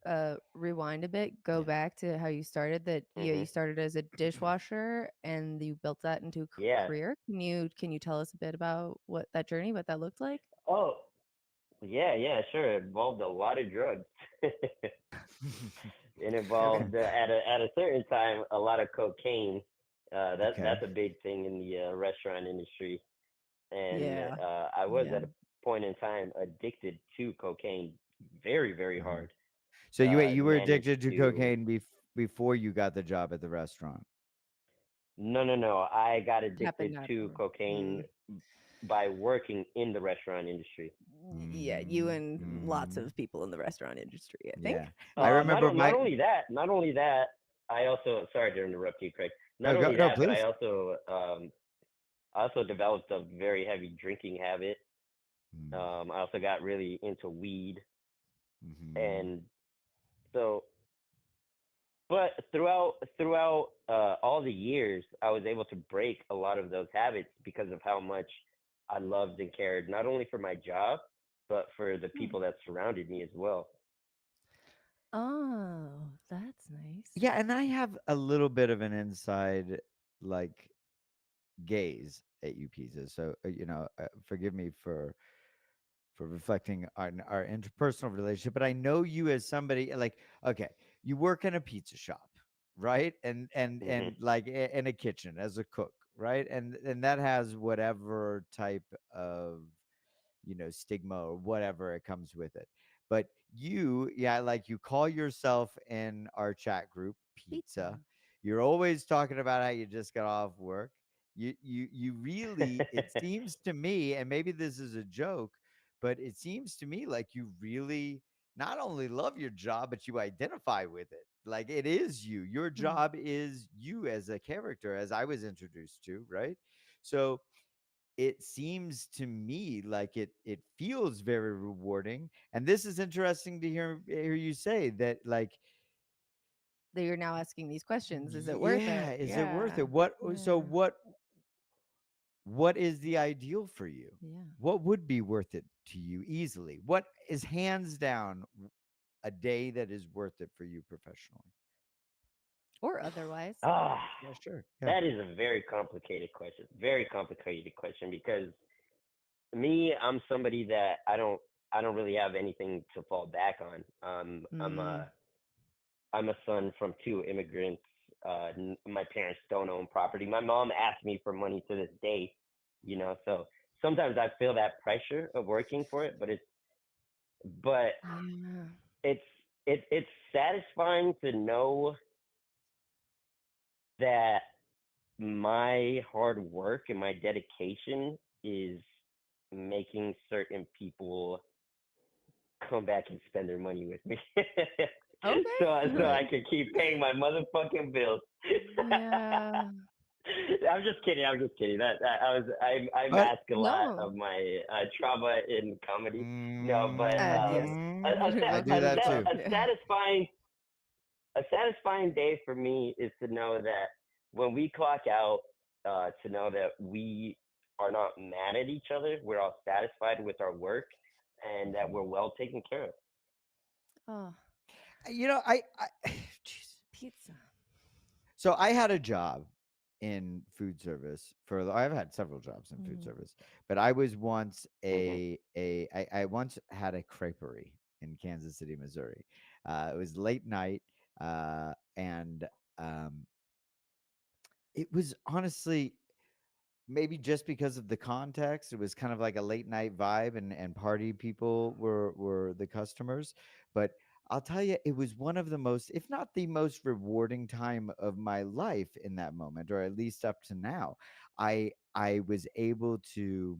rewind a bit, go back to how you started that you started as a dishwasher and you built that into a Yeah. career? Can you tell us a bit about what that looked like? Oh, yeah, sure. It involved a lot of drugs. It involved at a certain time a lot of cocaine. That's a big thing in the restaurant industry. And I was at a point in time addicted to cocaine very, very hard. So you were addicted to cocaine before you got the job at the restaurant? No. I got addicted to cocaine by working in the restaurant industry. Yeah, you and lots Mhm. of people in the restaurant industry, I think. Yeah. I remember Not my. only that, I also, sorry to interrupt you, Craig. Not No, go, only no, that, but please. I also developed a very heavy drinking habit. Mm, I also got really into weed, mhm. and so, but throughout all the years, I was able to break a lot of those habits because of how much I loved and cared, not only for my job, but for the Hmm. people that surrounded me as well. Oh, that's nice. Yeah, and I have a little bit of an inside, like, gaze at you pieces. So, forgive me for reflecting on our interpersonal relationship, but I know you as somebody like, okay, you work in a pizza shop, right? Hmm. And like in a kitchen as a cook, right? And that has whatever type of, stigma or whatever it comes with it. But you, yeah, like you call yourself in our chat group pizza. Pizza. You're always talking about how you just got off work. You really, it seems to me, and maybe this is a joke, but it seems to me like you really not only love your job, but you identify with it. Like it is you. Your Mm. job is you as a character, as I was introduced to, right? So it seems to me like it feels very rewarding. And this is interesting to hear you say that, like, That you're now asking these questions. Is it worth yeah, it? is it worth Yeah. it? So Yeah. what is the ideal for you? Yeah. What would be worth it to you easily? What is hands down a day that is worth it for you professionally? Or otherwise. Ah, Yeah, sure. Yeah. that is a very complicated question. Very complicated question because me, I'm somebody that I don't really have anything to fall back on. Mm. I'm a son from two immigrants. My parents don't own property. My mom asks me for money to this day, so sometimes I feel that pressure of working for it, but Yeah. it's it's satisfying to know that my hard work and my dedication is making certain people come back and spend their money with me. Okay. So I can keep paying my motherfucking bills. Yeah. I'm just kidding. I'm just kidding. I But mask a lot No. of my trauma in comedy. No, but Yes. I Welcome do to the that club. too. a Yeah. satisfying day for me is to know that when we clock out, to know that we are not mad at each other. We're all satisfied with our work, and that we're well taken care of. Oh, I jeez. pizza. So I had a job in food service for I've had several jobs in food Mm. service, but I was once Hmm. I once had a creperie in Kansas City, Missouri. It was late night, and um, it was honestly maybe just because of the context, it was kind of like a late night vibe, and party people were the customers. But I'll tell you, it was one of the most, if not the most rewarding time of my life in that moment, or at least up to now. I was able to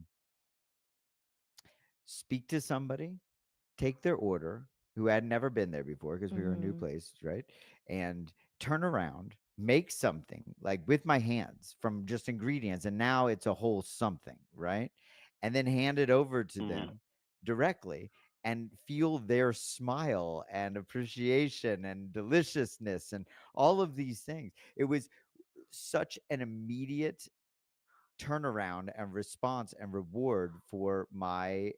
speak to somebody, take their order, who had never been there before because we were a new Mm-hmm. place, right? And turn around, make something like with my hands from just ingredients, and now it's a whole something, right? And then hand it over to Hmm. them directly and feel their smile and appreciation and deliciousness and all of these things. It was such an immediate turnaround and response and reward for my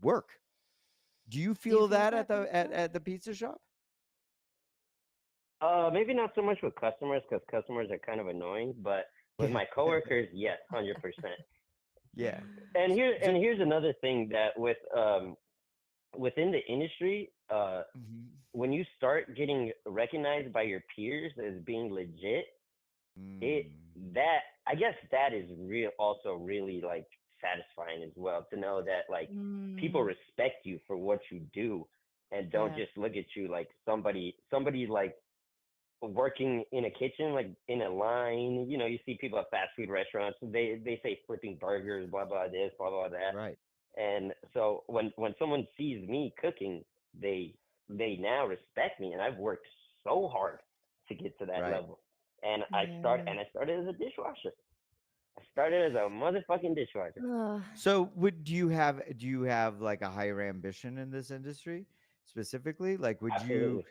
work. Do you Do you feel feel that that pizza? at the pizza shop? Maybe not so much with customers because customers are kind of annoying, but with Yeah. my coworkers, yes, 100%. Yeah. So, And here's another thing that within the industry, mhm. when you start getting recognized by your peers as being legit, it Mm, that I guess that is real also really like satisfying as well to know that like people Mm. respect you for what you do and don't Yeah. just look at you like somebody like working in a kitchen, like in a line. You know, you see people at fast food restaurants. They say flipping burgers, blah blah this, blah blah that. Right. And so when someone sees me cooking, they now respect me, and I've worked so hard to get to that Right. level. And I Yeah. started as a dishwasher. I started as a motherfucking dishwasher. Ugh. So do you have like a higher ambition in this industry specifically? Like would you? Absolutely,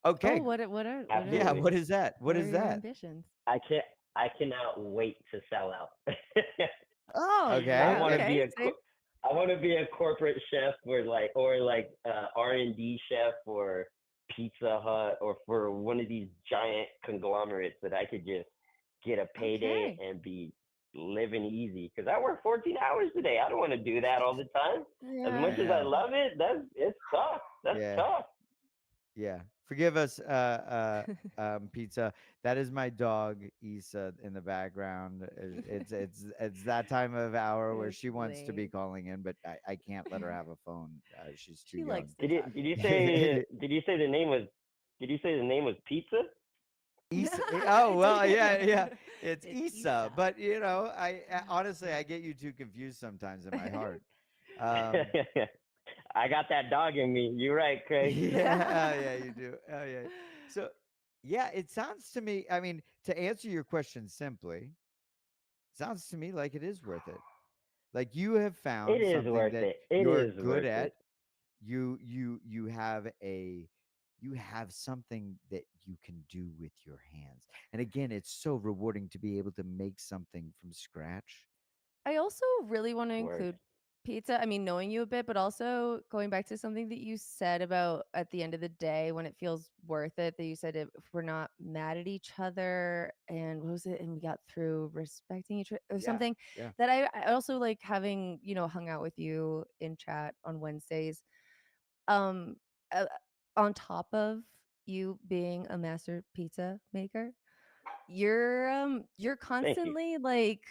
Oh, Okay. Yeah, absolutely. what is that? What what are is your that? ambitions? I cannot wait to sell out. Oh I yeah, Okay. want to be okay. a I want to be a corporate chef or like R&D chef for Pizza Hut or for one of these giant conglomerates that I could just get a payday Okay. and be living easy, because I work 14 hours a day. I don't want to do that all the time. As Yeah. much I as I know. love it, it's tough. That's Yeah. tough. Yeah. Forgive us, pizza. That is my dog, Issa, in the background. It's that time of hour where It's she wants to be late. calling in, but I can't let her have a phone. She's too She likes young. to talk. Did you say the name was Pizza? Issa. Oh I well, yeah, yeah. did. It's It's Issa, Isa. but honestly, I get you two confused sometimes in my heart. Um, I got that dog in me. You're right, Craig. yeah, yeah, you do. Oh yeah. So yeah, it sounds to me. I mean, to answer your question simply, sounds to me like it is worth it. Like you have It found is something worth that it. It you're is good worth at. it. You have you have something that you can do with your hands. And again, it's so rewarding to be able to make something from scratch. I also really want to Word. include pizza. I mean, knowing you a bit, but also going back to something that you said about at the end of the day when it feels worth it. That you said if we're not mad at each other, and what was it? And we got through respecting each other or Yeah. something. Yeah. That I also like having hung out with you in chat on Wednesdays. Um, uh, on top of you being a master pizza maker, you're Thank you. constantly like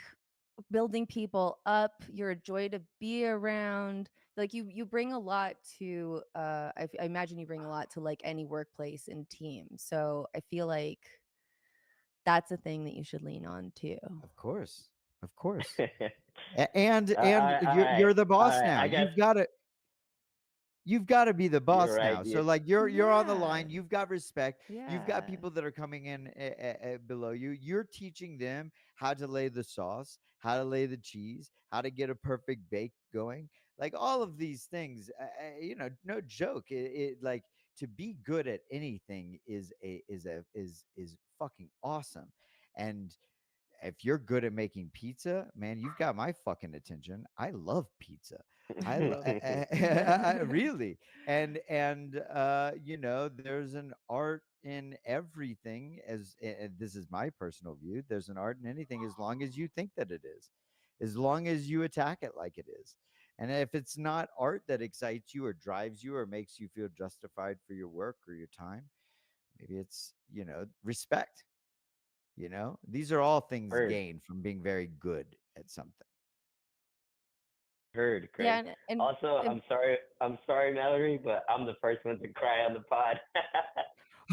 building people up. You're a joy to be around. Like you bring a lot to I imagine you bring a lot to like any workplace and team. So I feel like that's a thing that you should lean on too. Of course. Of course. I, And I, you're the boss now. I guess You've got to be the you're boss right, now. So dude. like you're on the Yeah. line. You've got respect. You've got Yeah. people that are coming in below you. You're teaching them how to lay the sauce, how to lay the cheese, how to get a perfect bake going. Like all of these things, no joke. Like to be good at anything is fucking awesome. And if you're good at making pizza, man, you've got my fucking attention. I love pizza. Really. And there's an art in everything and this is my personal view. There's an art in anything as long as you think that it is. As long as you attack it like it is. And if it's not art that excites you or drives you or makes you feel justified for your work or your time, maybe it's, respect. These are all things Heard, gained from being very good at something. heard, Yeah, Craig. and, Also, and I'm sorry, Mallory, but I'm the first one to cry on the pod.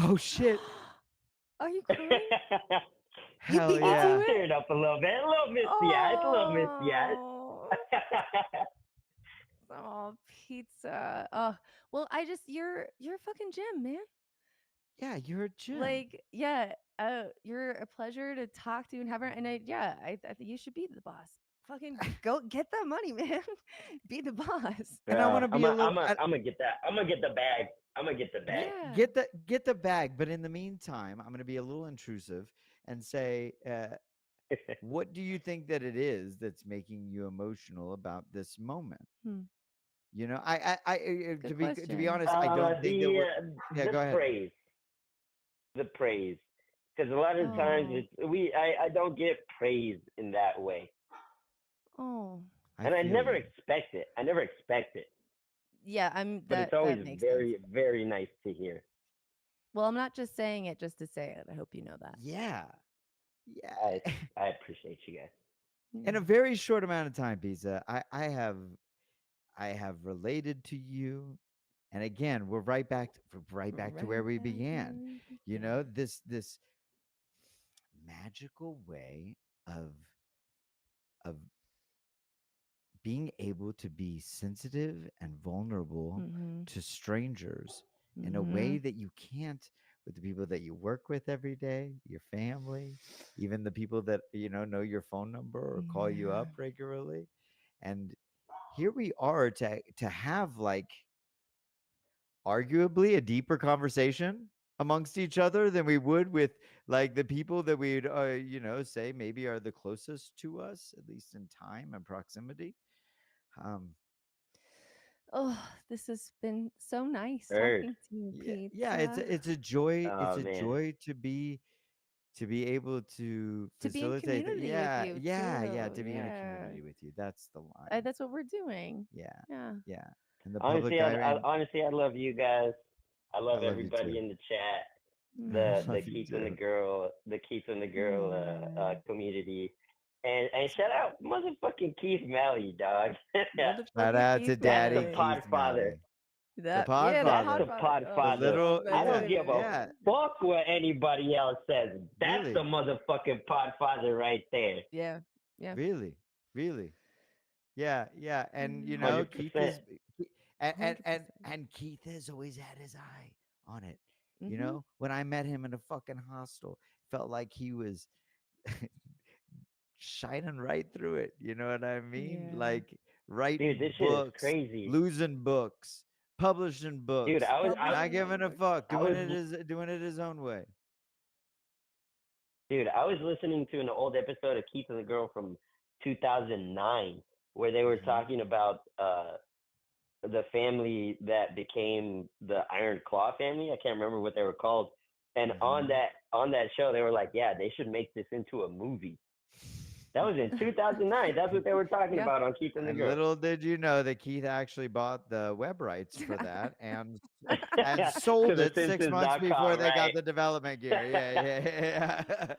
Oh shit. are you crying? You Hell beat me to I yeah. it? teared up a little misty eyes, a little misty eyes. Oh. Oh, pizza. Oh, well, you're a fucking gem, man. Yeah, you're a gem. Like, yeah, you're a pleasure to talk to and have. And I think you should be the boss. Fucking go get that money, man. Be the boss. And I want Bro, to be a little I'm gonna get that. I'm gonna get the bag. I'm gonna get the bag. Yeah. get the bag, but in the meantime, I'm going to be a little intrusive and say what do you think that it is that's making you emotional about this moment? Hmm. To Good be question. honest, I don't think that we're yeah, The go ahead. praise, the praise, because a lot of times Oh, I don't get praised in that way, oh, I and I feel never you. expect it. I never expect it, yeah. but it's That always makes sense. very very nice to hear. Well, I'm not just saying it just to say it. I hope you know that. Yeah. Yeah. I appreciate you guys. In a very short amount of time, Pizza, I have related to you. And again, we're right back to where we Right back began. where we You began. know, this magical way of of being able to be sensitive and vulnerable Mm-hmm. to strangers in a Mm-hmm. way that you can't with the people that you work with every day, your family, even the people that know your phone number or call you Yeah. up regularly. And here we are to have like arguably a deeper conversation amongst each other than we would with like the people that we'd say maybe are the closest to us, at least in time and proximity. um Oh, this has been so nice Heard. talking to you, yeah, Pizza. it's Oh a man. joy to be able to To be in facilitate that. community with Yeah, you yeah, too. to be in a Yeah. community with you. That's the line. That's what we're doing. Yeah, Yeah. yeah. And the Honestly, public eye, and I love you guys. I I love love you everybody too. in the chat. Mm. The Love you keeping the too. girl, the keeping the girl Yeah. community, and shout out motherfucking Keith Malley, dog. Shout Motherfucking out Keith to That's the Daddy Malley. Keith podfather. Malley, the That That's the Podfather, Podfather. the podfather. little, I don't yeah, give a yeah, fuck what anybody else says. That's the really, motherfucking podfather right there. Yeah. Yeah. really, really. Yeah, yeah. And Yeah. 100%. and Keith has always had his eye on it. Mm-hmm. When I met him in a fucking hostel, felt like he was shining right through it. You know what I mean? Yeah. Like Dude, writing this shit is books, crazy. losing books, publishing Dude, books, not Publishing giving a books. fuck, I was doing it his own way. Dude, I was listening to an old episode of Keith and the Girl from 2009 where they were Hmm. talking about the family that became the Iron Claw family. I can't remember what they were called. And Hmm. on that show, they were like, "Yeah, they should make this into a movie." That was in 2009. That's what they were talking Yeah. about on Keith and the And Girl. little did you know that Keith actually bought the web rights for that and To sold the it 6 months before Simpsons.com, they got right? the development gear. Yeah, yeah,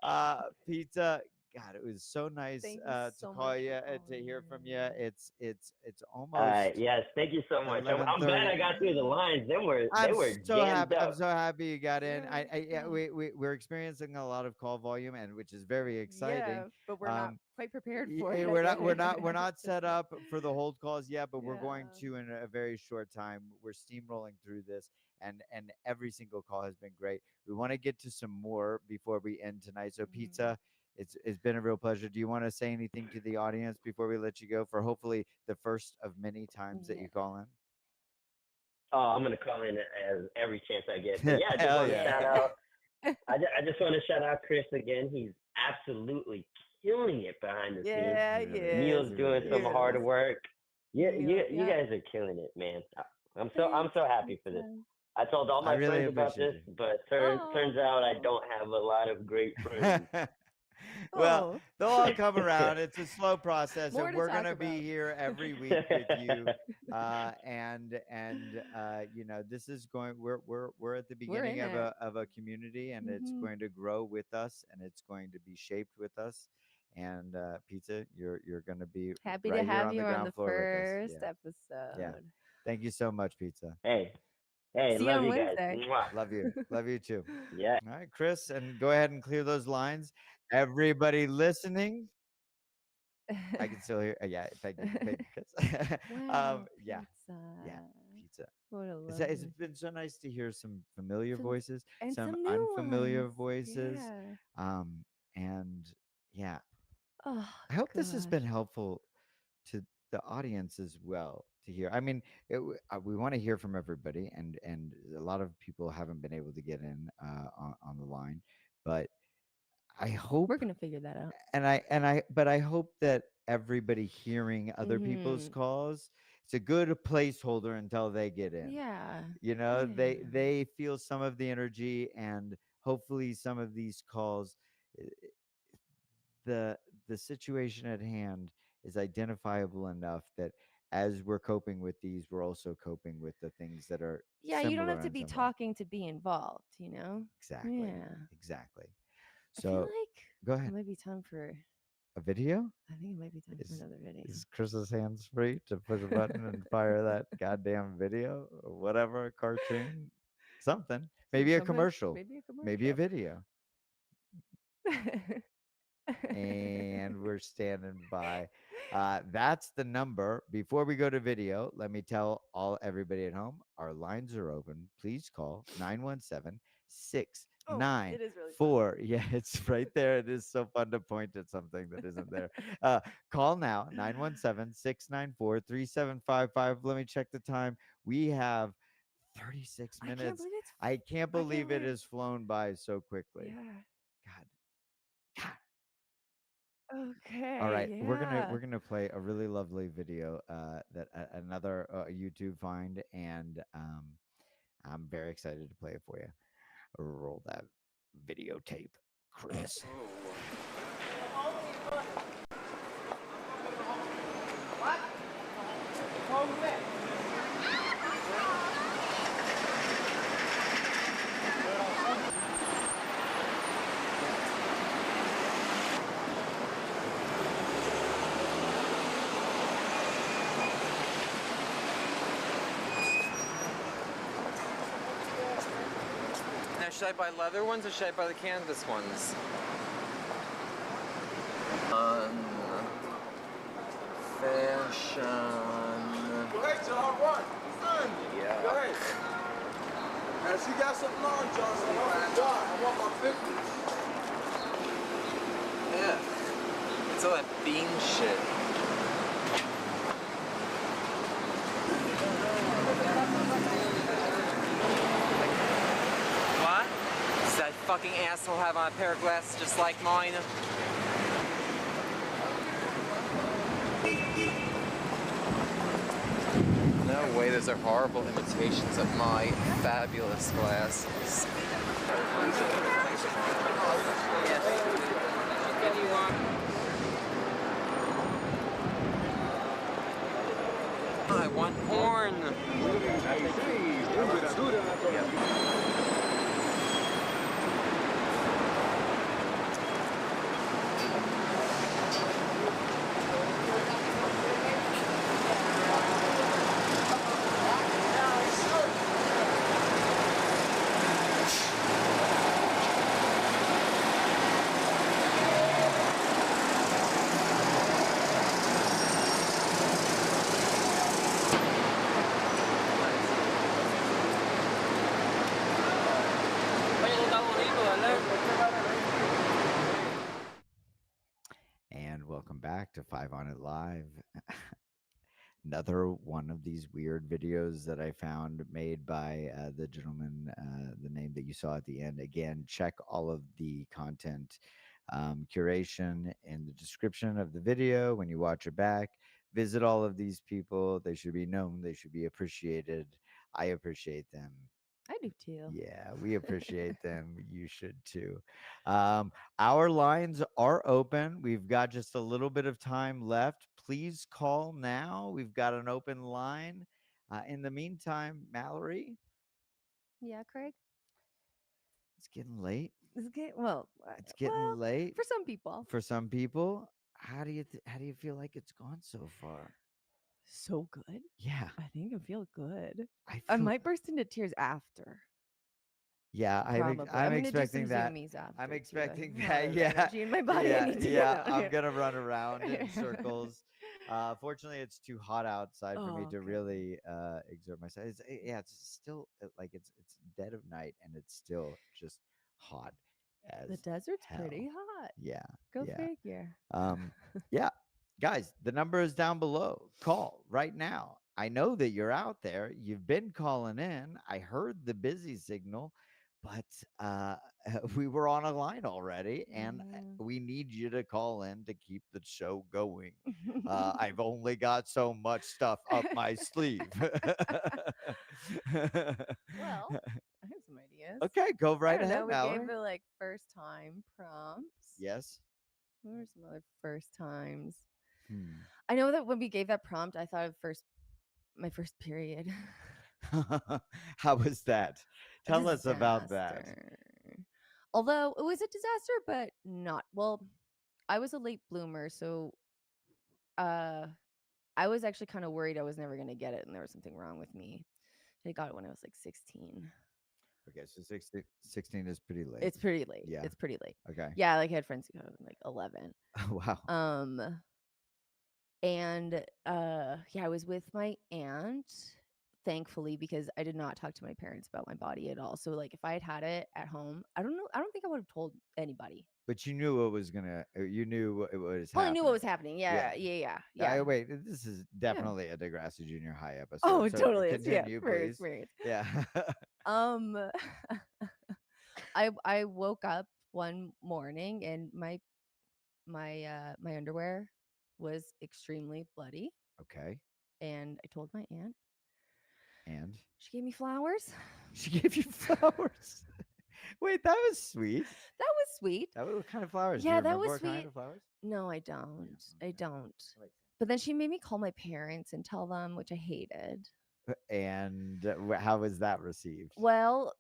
yeah. Pizza. God, it was so nice Thank you to so call much you, for to calling hear from you. in. It's almost Yes, thank you so much. I'm glad 11:30. I got through the lines. They I'm were so jammed happy. I'm up. so happy you got in. Yeah. Yeah, Oh. we're experiencing a lot of call volume, and which is very Yeah, exciting. but we're not quite prepared for Eh, it, I we're guess. not set up for the hold calls yet, but we're going Yeah. to in a very short time. We're steamrolling through this, and every single call has been great. We want to get to some more before we end tonight. So, Mhm. Pizza, it's been a real pleasure. Do you want to say anything to the audience before we let you go for hopefully the first of many times that you Yeah. call Oh, I'm gonna call in as every chance I get. But in? yeah, I just Hell want to yeah. shout out. I just want to shout out Chris again. He's absolutely killing it behind the scenes. Yeah, He he really is. is. Neil's He doing really He some is. hard is. work. Neil. You Yeah. guys are killing it, man. I'm Thanks, so happy for this. Pizza. I told all I my really friends about appreciate this, you. but turns out I Oh. don't have a lot of great friends. Well, Oh. they'll all come around. It's a slow process, More and to we're talk gonna be about. here every week with you. This is going. We're at the We're beginning in of it. a community, and it's Hmm. going to grow with us, and it's going to be shaped with us. And Pizza, you're going to be Happy to right here have on the you on ground the floor with us. first Yeah, yeah. episode. Thank you so much, Pizza. Hey, See you love on you guys. Wednesday. Mwah. Love you too. Yeah. All right, Chris, and go ahead and clear those lines. Everybody listening, I can still hear. Yeah, thank you, Chris. Wow, Yeah, pizza. yeah, Pizza. What a It's lovely. been so nice to hear some familiar Fam- voices, And some some new unfamiliar ones. voices, Yeah. and yeah, Oh, I hope this has been gosh. helpful to the audience as well to hear. I mean, we want to hear from everybody, and a lot of people haven't been able to get in on the line, but I hope We're going to figure that out. but I hope that everybody hearing other people's Hmm. calls, it's a good placeholder until they get in. Yeah. They feel some of the energy, and hopefully some of these calls, uh, the situation at hand is identifiable enough that as we're coping with these, we're also coping with the things that are Yeah, you don't similar have to and be similar. talking to be involved, you know? Exactly. Yeah. Exactly. I feel So like go it ahead. might be time for A video? I think it might be time for Is another video. is Chris's hands free to push a button and fire that goddamn video or whatever, cartoon, something? Maybe a commercial. Maybe a commercial. Maybe a video. And we're standing by. That's the number. Before we go to video, let me tell everybody at home, our lines are open. Please call 917 it is really 694. Yeah, it's right there. It is so fun to point at something that isn't there. Call now 917 694 3755. Let me check the time. We have 36 minutes. I can't believe it has flown by so quickly. Yeah. God. Okay. All right, Yeah. we're gonna play a really lovely video that another YouTube find, and I'm very excited to play it for you. Roll that videotape, Chris. What? Now, should I buy leather ones or should I buy the canvas ones? Fashion. Go ahead, John. What? Yeah. Go ahead. Now, she got something on, John. So I want my 50s. Yeah. It's all that bean shit. What? Does that fucking asshole have on a pair of glasses just like mine? No way, those are horrible imitations of my fabulous glasses. I want porn. And welcome back to 5 on It Live. Another one of these weird videos that I found made by the gentleman, the name that you saw at the end. Again, check all of the content curation in the description of the video when you watch it back. Visit all of these people. They should be known. They should be appreciated. I appreciate them. I do too. Yeah, we appreciate them. You should too. Our lines are open. We've got just a little bit of time left. Please call now. We've got an open line. In the meantime, Mallory, Yeah, Craig. it's getting late. It's well, It's getting well, late for some people. for some people. How do you feel like it's gone so far? So good. Yeah, I think I feel good. I I feel- might burst into tears after. Yeah, Probably. I'm gonna expecting do that. some zoomies after, I'm too. I expecting have a lot that. of Yeah, energy in my body. I yeah, need to yeah. get out. I'm gonna run around in circles. Fortunately, it's too hot outside for me Oh, to okay. really exert myself. Yeah, it's still like it's dead of night and it's still just hot as The desert's hell. pretty hot. Yeah, Go yeah. figure. Yeah, guys, the number is down below. Call right now. I know that you're out there. You've been calling in. I heard the busy signal, but we were on a line already, and we need you to call in to keep the show going. I've only got so much stuff up my sleeve. Well, I have some ideas. Okay, go right I don't ahead, know. We Mallory. gave the like first time prompts. Yes. What were some other first times? Hmm. I know that when we gave that prompt, I thought of my first period. How was that? A Tell us about that. disaster. Although it was a disaster, but not well. I was a late bloomer, so uh I was actually kind of worried I was never going to get it and there was something wrong with me. I got it when I was like 16. Okay, so 16 is pretty late. It's pretty late. Yeah. It's pretty late. Okay. Yeah, like I had friends who got it like 11. Wow. And yeah, I was with my aunt, thankfully, because I did not talk to my parents about my body at all. So like if I had had it at home, I don't know, I don't think I would have told anybody. But you knew what was gonna. You knew what was Well, I happening. knew what was happening. Yeah. Wait, this is definitely a Degrassi Junior High episode. Oh, it so totally is. Yeah, continue, very please. experience. Yeah. I woke up one morning and my underwear was extremely bloody. Okay. And I told my aunt. And she gave me flowers. She gave you flowers. Wait, that was sweet. That was sweet. What kind of flowers? Yeah, Do you that was remember sweet. What kind of flowers? No, I don't. Yeah, I don't. But then she made me call my parents and tell them, which I hated. And how was that received? Well,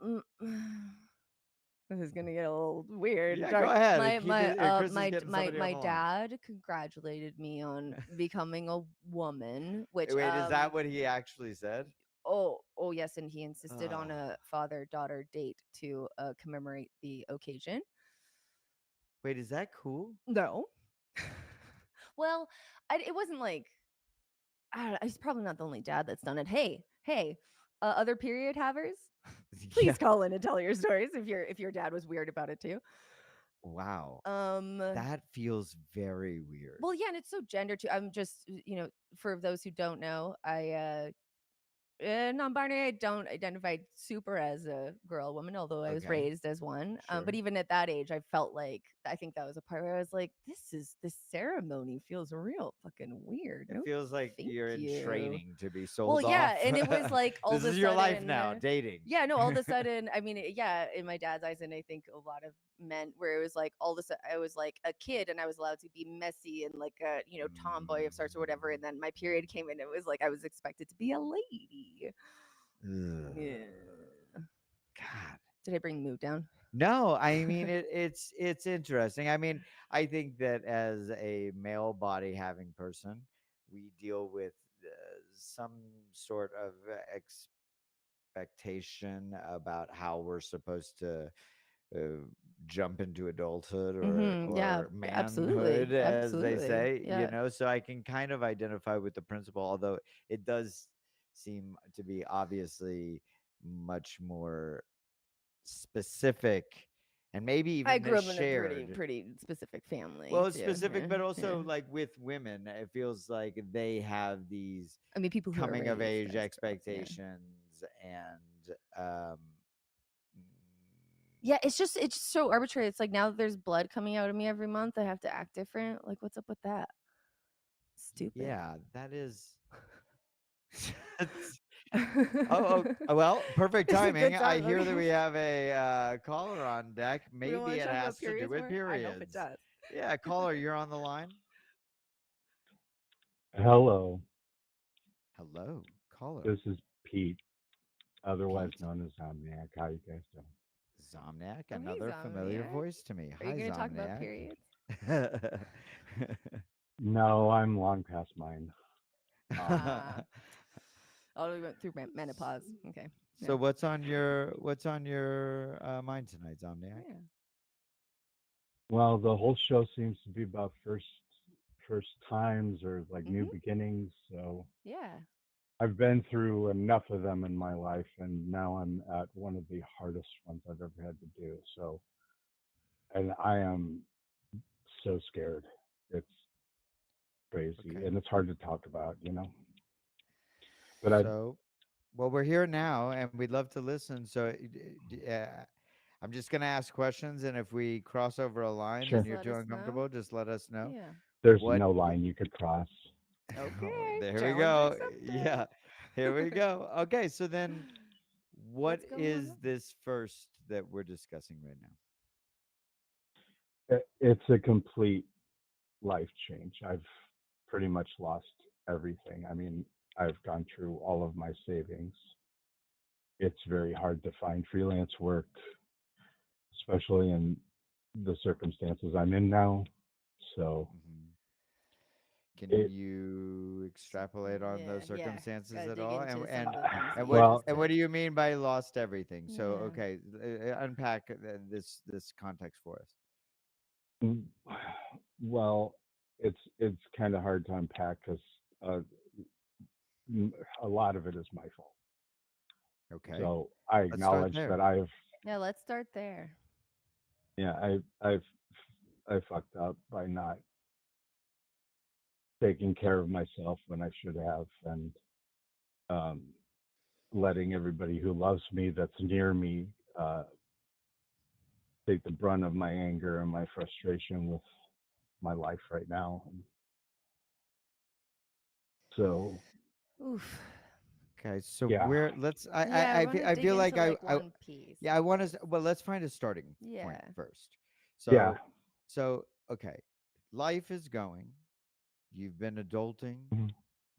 this is gonna get a little weird. Yeah, go ahead. My dad congratulated me on becoming a woman. Which wait, is that what he actually said? Oh yes, and he insisted on a father-daughter date to commemorate the occasion. Wait, is that cool? No. Well, it wasn't like I don't know, he's probably not the only dad that's done it. Hey, other period havers, please call in and tell your stories if your dad was weird about it too. Wow. That feels very weird. Well, yeah, and it's so gender too. I'm just, for those who don't know, I non-binary. I don't identify super as a girl, woman, although I was raised as one. Sure. But even at that age, I felt like I think that was a part where I was like, this ceremony feels real fucking weird. It feels like you're in training to be sold well, off. yeah, and it was like all this of a is sudden, your life now, dating. Yeah, no, all of a sudden, I mean, yeah, in my dad's eyes, and I think a lot of men, where it was like all of a sudden I was like a kid and I was allowed to be messy and like a tomboy of sorts or whatever, and then my period came in, it was like I was expected to be a lady. Ugh. Yeah. God. Did I bring the mood down? No, I mean it's interesting. I mean, I think that as a male body having person, we deal with some sort of expectation about how we're supposed to jump into adulthood or manhood, absolutely. as they say. Yeah. So I can kind of identify with the principle, although it does seem to be obviously much more specific and maybe even I grew up in shared. a pretty specific family. Well, it's too. specific, Yeah, but also yeah. like with women, it feels like they have these I mean, people who are coming of raised age as expectations and yeah, it's just so arbitrary. It's like now that there's blood coming out of me every month, I have to act different. Like, what's up with that? Stupid. Yeah, that is. Well, perfect timing. I hear that we have a caller on deck. Maybe it has to do with periods. I hope it does. Yeah, caller, you're on the line. Hello. Hello, caller. This is Pete, otherwise known as Zomniac. How you guys doing? Zomniac, hey, another familiar Zomniac. voice to me. Are Hi, you going to talk Zomniac. about periods? No, I'm long past mine. Oh, we went through menopause. Okay. So what's on your mind tonight, Zomniac? Yeah. Well, the whole show seems to be about first times or like new beginnings. So yeah, I've been through enough of them in my life, and now I'm at one of the hardest ones I've ever had to do. So, and I am so scared. It's crazy, and it's hard to talk about, But well, we're here now, and we'd love to listen. So, I'm just going to ask questions, and if we cross over a line and you're too uncomfortable, just let us know. Yeah. There's no line you could cross. Okay. There we go. Yeah. Here we go. Okay, so then what is this first that we're discussing right now? It's a complete life change. I've pretty much lost everything. I mean, I've gone through all of my savings. It's very hard to find freelance work, especially in the circumstances I'm in now. So Can it you extrapolate on those circumstances gotta at dig all? into some of the things that And you what well, just and what said. do you mean by lost everything? So Yeah. okay, unpack this context for us. mm, well, it's kind of hard to unpack because uh, a lot of it is my fault. Okay, So I let's start acknowledge there. that I've Yeah, let's start there. yeah I fucked up by not taking care of myself when I should have, and um, letting everybody who loves me that's near me uh, take the brunt of my anger and my frustration with my life right now. And so Oof. Okay, so yeah, where let's Yeah, I want to I dig feel like into like one piece. yeah, I want to well, let's find a starting point Yeah. first. yeah, So okay, life is going. You've been adulting. mhm,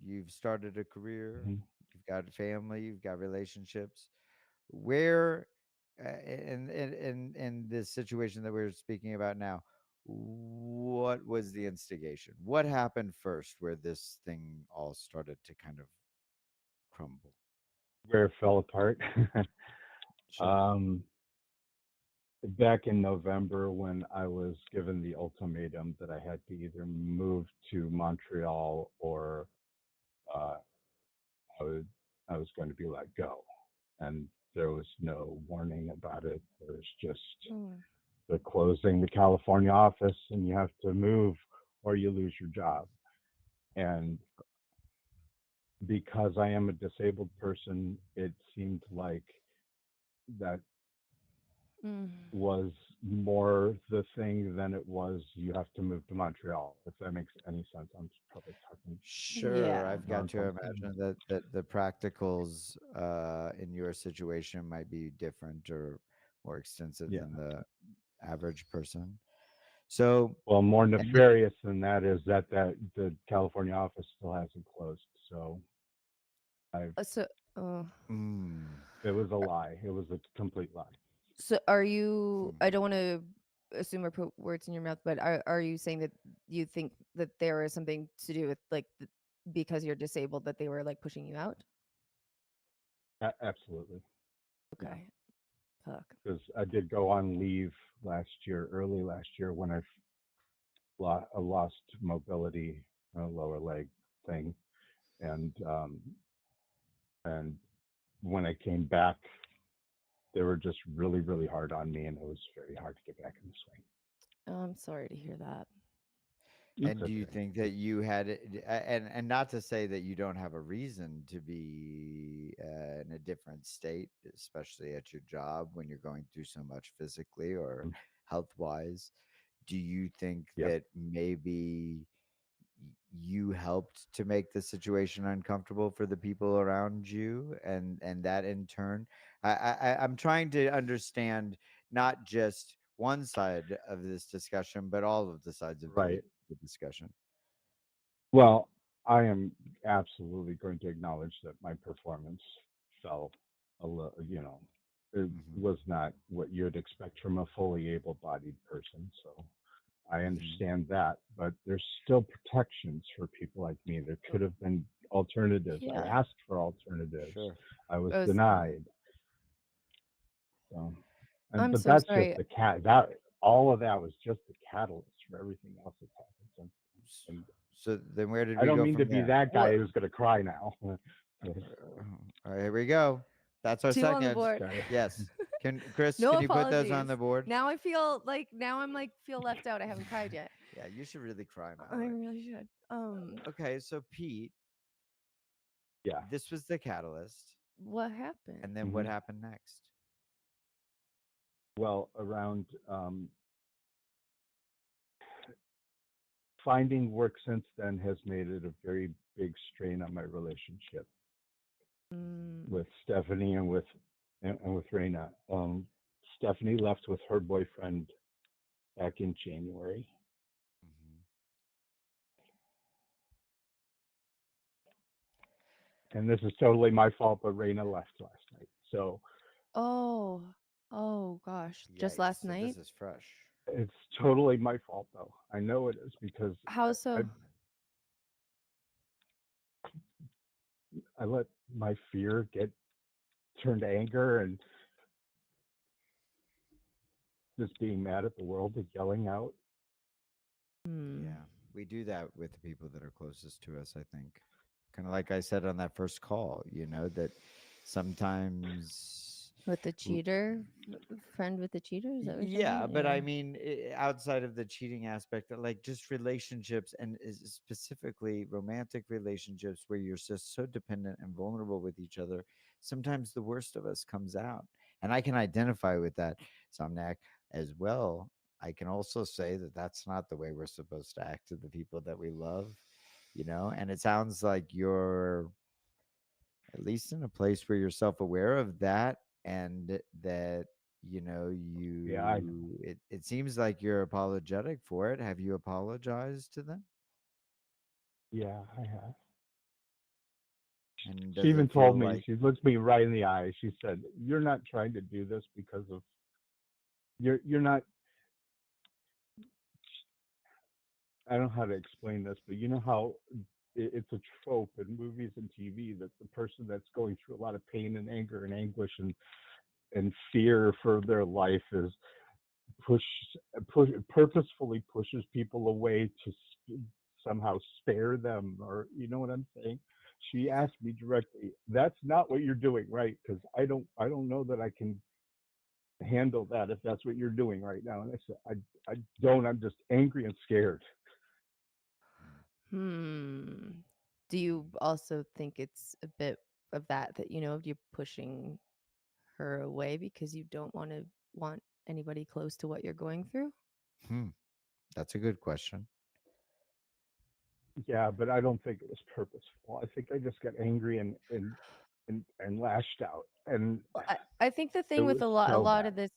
You've started a career. mhm. You've got a family. You've got relationships. Where in this situation that we're speaking about now, what was the instigation? What happened first where this thing all started to kind of crumble? Where it fell apart. Sure. um, Back in November, when I was given the ultimatum that I had to either move to Montreal or uh, I was I was going to be let go, and there was no warning about it. There was just Mm. the closing the California office, and you have to move or you lose your job. And because I am a disabled person, it seemed like that Mm. was more the thing than it was you have to move to Montreal. If that makes any sense, I'm probably talking Sure, Yeah. I've got to nonsense. imagine that the practicals in your situation might be different or more extensive Yeah. than the average person. So, Well, more and nefarious than that is that the California office still hasn't closed. So I've So, oh. mm, it was a lie. It was a complete lie. So are you? I hmm. don't want to assume or put words in your mouth, but are you saying that you think that there is something to do with like because you're disabled that they were like pushing you out? Absolutely. Yeah. Okay. Fuck. Because I did go on leave early last year, when I lost mobility, lower leg thing, and and when I came back, they were just really, really hard on me, and it was very hard to get back in the swing. Oh, I'm sorry to hear that. It's And do you okay. think that you had and not to say that you don't have a reason to be in a different state, especially at your job when you're going through so much physically or Mm. health wise. Do you think Yep. that maybe you helped to make the situation uncomfortable for the people around you, and that in turn, I'm trying to understand not just one side of this discussion, but all of the sides of Right. the discussion. Well, I am absolutely going to acknowledge that my performance fell a little, it Hmm. was not what you'd expect from a fully able-bodied person. So I Hmm. understand that, but there's still protections for people like me. There could have been alternatives. I Yeah. asked for alternatives. Sure. I was I was. denied. So, I'm but so that's just sorry. that all of that was just the catalyst for everything else that's happened since S- then. And So then where did I we don't go mean to from be there? that guy What? who's going to cry now. All right, here we go. That's our Two on the second. board. Sorry. Yes. Can Chris, No can you put those on apologies. the board? Now I feel like I'm like feel left out. I haven't cried yet. Yeah, you should really cry, I Mallory. really should. Okay, so Pete, Yeah. this was the catalyst. What happened? And then what Hmm. happened next? Well, around finding work since then has made it a very big strain on my relationship Mm. with Stephanie and with Raina. Stephanie left with her boyfriend back in January, Mhm. and this is totally my fault. But Raina left last night, so Oh. Oh gosh. Just Yikes. last So this night? is fresh. It's totally my fault, though. I know it is because How I, so? I let my fear get turned to anger and just being mad at the world and yelling out. Hmm. Yeah, we do that with the people that are closest to us, I think. Kind of like I said on that first call, that sometimes With the cheater, friend with the cheater, is that what you're talking yeah, about? but I Yeah. mean, outside of the cheating aspect, like just relationships and specifically romantic relationships where you're just so dependent and vulnerable with each other, sometimes the worst of us comes out. And I can identify with that, Somnak, as well. I can also say that that's not the way we're supposed to act to the people that we love, and it sounds like you're at least in a place where you're self-aware of that, and that Yeah, I know. it seems like you're apologetic for it. Have you apologized to them, Yeah, I have. and She does even it told feel me, like she looked me right in the eye. She said, "You're not trying to do this because of you're not." I don't know how to explain this, but you know how it's a trope in movies and TV that the person that's going through a lot of pain and anger and anguish and fear for their life is push purposefully pushes people away to somehow spare them, or you know what I'm saying. She asked me directly, "That's not what you're doing, right? Because I don't know that I can handle that if that's what you're doing right now." And I said, I don't. I'm just angry and scared. Hmm. Do you also think it's a bit of that you're pushing her away because you don't want anybody close to what you're going through? hmm, that's a good question. Yeah, but I don't think it was purposeful. I think I just got angry and lashed out, and Well, I think the it thing with was a so lot bad. of this,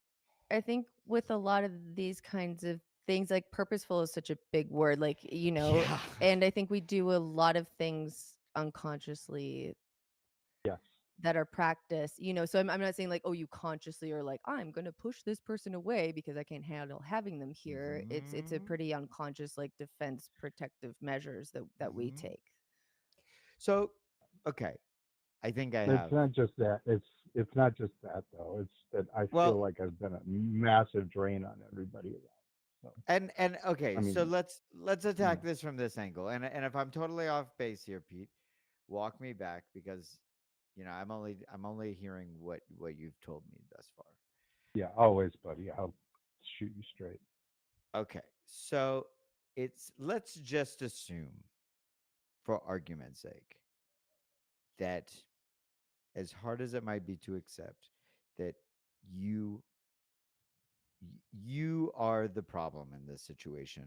I think with a lot of these kinds of things, like purposeful is such a big word, Yeah. and I think we do a lot of things unconsciously Yes. that are practiced. So I'm not saying like, oh, you consciously are like, I'm going to push this person away because I can't handle having them here. It's a Hmm. pretty unconscious like defense protective measures that we Hmm. take. So, okay, I think I It's have. not just that. It's not just that though. It's that I feel Well, like I've been a massive drain on everybody around. So and I okay, so mean, let's you attack know, this from this angle. And if I'm totally off base here, Pete, walk me back, because I'm only hearing what you've told me thus far. yeah, always, buddy. I'll shoot you straight. Okay, so let's just assume, for argument's sake, that as hard as it might be to accept, that you you are the problem in this situation.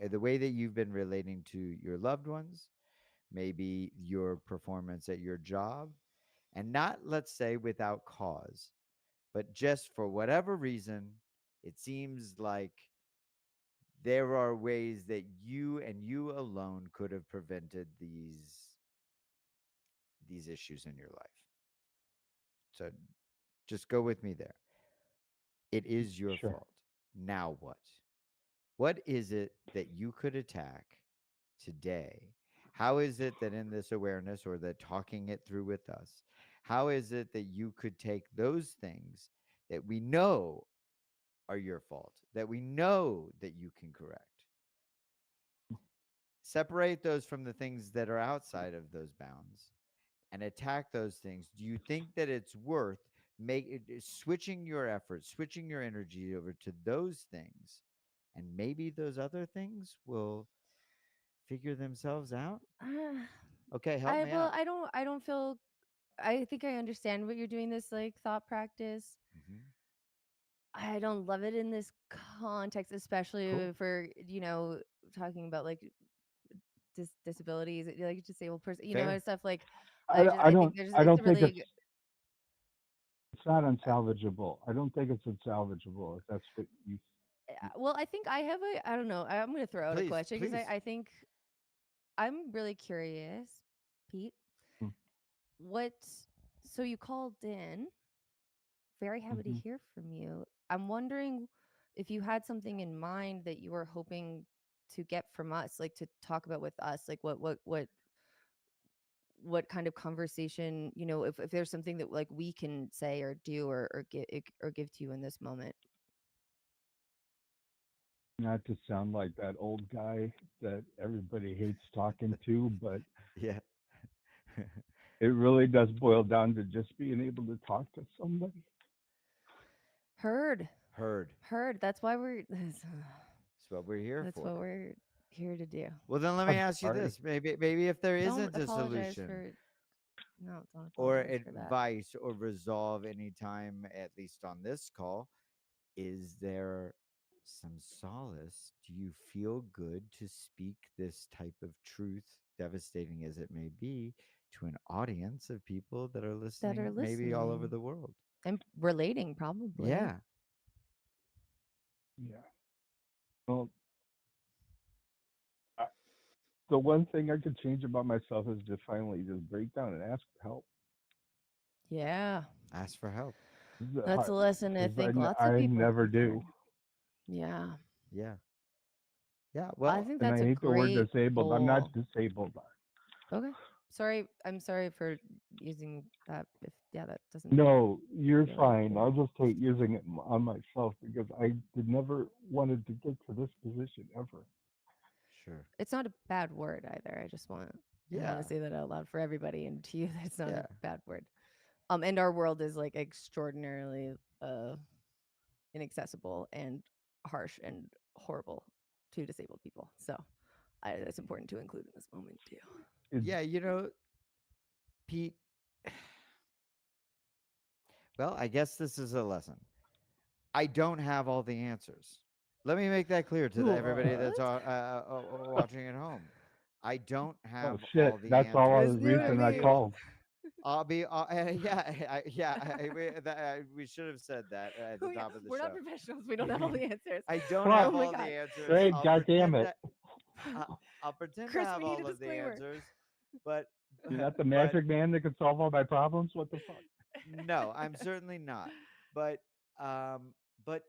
The way that you've been relating to your loved ones, maybe your performance at your job, and not, let's say, without cause, but just for whatever reason, it seems like there are ways that you and you alone could have prevented these issues in your life. So just go with me there. It is your Sure. fault. Now what? What is it that you could attack today? How is it that in this awareness, or that talking it through with us, how is it that you could take those things that we know are your fault, that we know that you can correct, separate those from the things that are outside of those bounds, and attack those things? Do you think that it's worth switching your efforts, switching your energy over to those things, and maybe those other things will figure themselves out? Uh, Okay, help I me well, out. I don't feel. I think I understand what you're doing. This like thought practice. Hmm. I don't love it in this context, especially Cool. if we're talking about like disabilities, like a disabled person, Fair. and stuff like. I, I just I I think don't there's I it's don't a think really it's not unsalvageable. I don't think it's unsalvageable if that's what you. well, I think I have I don't know. I'm going to throw out a Please, question because please. I think I'm really curious, Pete. What? So you called in. Very happy to Mm-hmm. hear from you. I'm wondering. if you had something in mind that you were hoping to get from us, like to talk about with us, like what kind of conversation, if there's something that like we can say or do or give to you in this moment. Not to sound like that old guy that everybody hates talking to, but Yeah. it really does boil down to just being able to talk to somebody. Heard. Heard. That's why we're That's what we're here that's for. what we're here to do. Well, then let me I'm ask you sorry. this: maybe if there Don't isn't a apologize solution for no, don't or apologize for that. advice or resolve anytime, at least on this call, is there some solace? Do you feel good to speak this type of truth, devastating as it may be, to an audience of people that are listening, maybe all over listening. the world? And relating probably. Yeah. Yeah. Well, I, the one thing I could change about myself is to finally just break down and ask for help. Yeah. Ask for help. That's a lesson I 'Cause think lots of I people never have do. learned. Yeah. Yeah. Yeah. I Well, think And that's I a hate the word great disabled. I'm not goal. disabled. Okay. I'm sorry for using that. If that doesn't. No, you're feel fine. I just hate using it on myself because I never wanted to get to this position ever. sure. It's not a bad word either. I just want Yeah. to say that out loud for everybody and to you. It's not Yeah. a bad word. And our world is like extraordinarily inaccessible and harsh and horrible to disabled people. So it's important to include in this moment too. Yeah. Pete, well, I guess this is a lesson. I don't have all the answers. Let me make that clear to everybody that's watching at home. I don't Oh have shit! all the That's all answers. the reason I called. I'll be, we should have said that at the top of the We're show. not professionals. We don't have all the answers. I don't Fuck. have Oh my all God. the answers. Great, I'll goddamn pretend it! I'll pretend Chris, to have we need a all of the disclaimer. answers, but You're not the but magic man that can solve all my problems. What the fuck? no, I'm certainly not. But um, but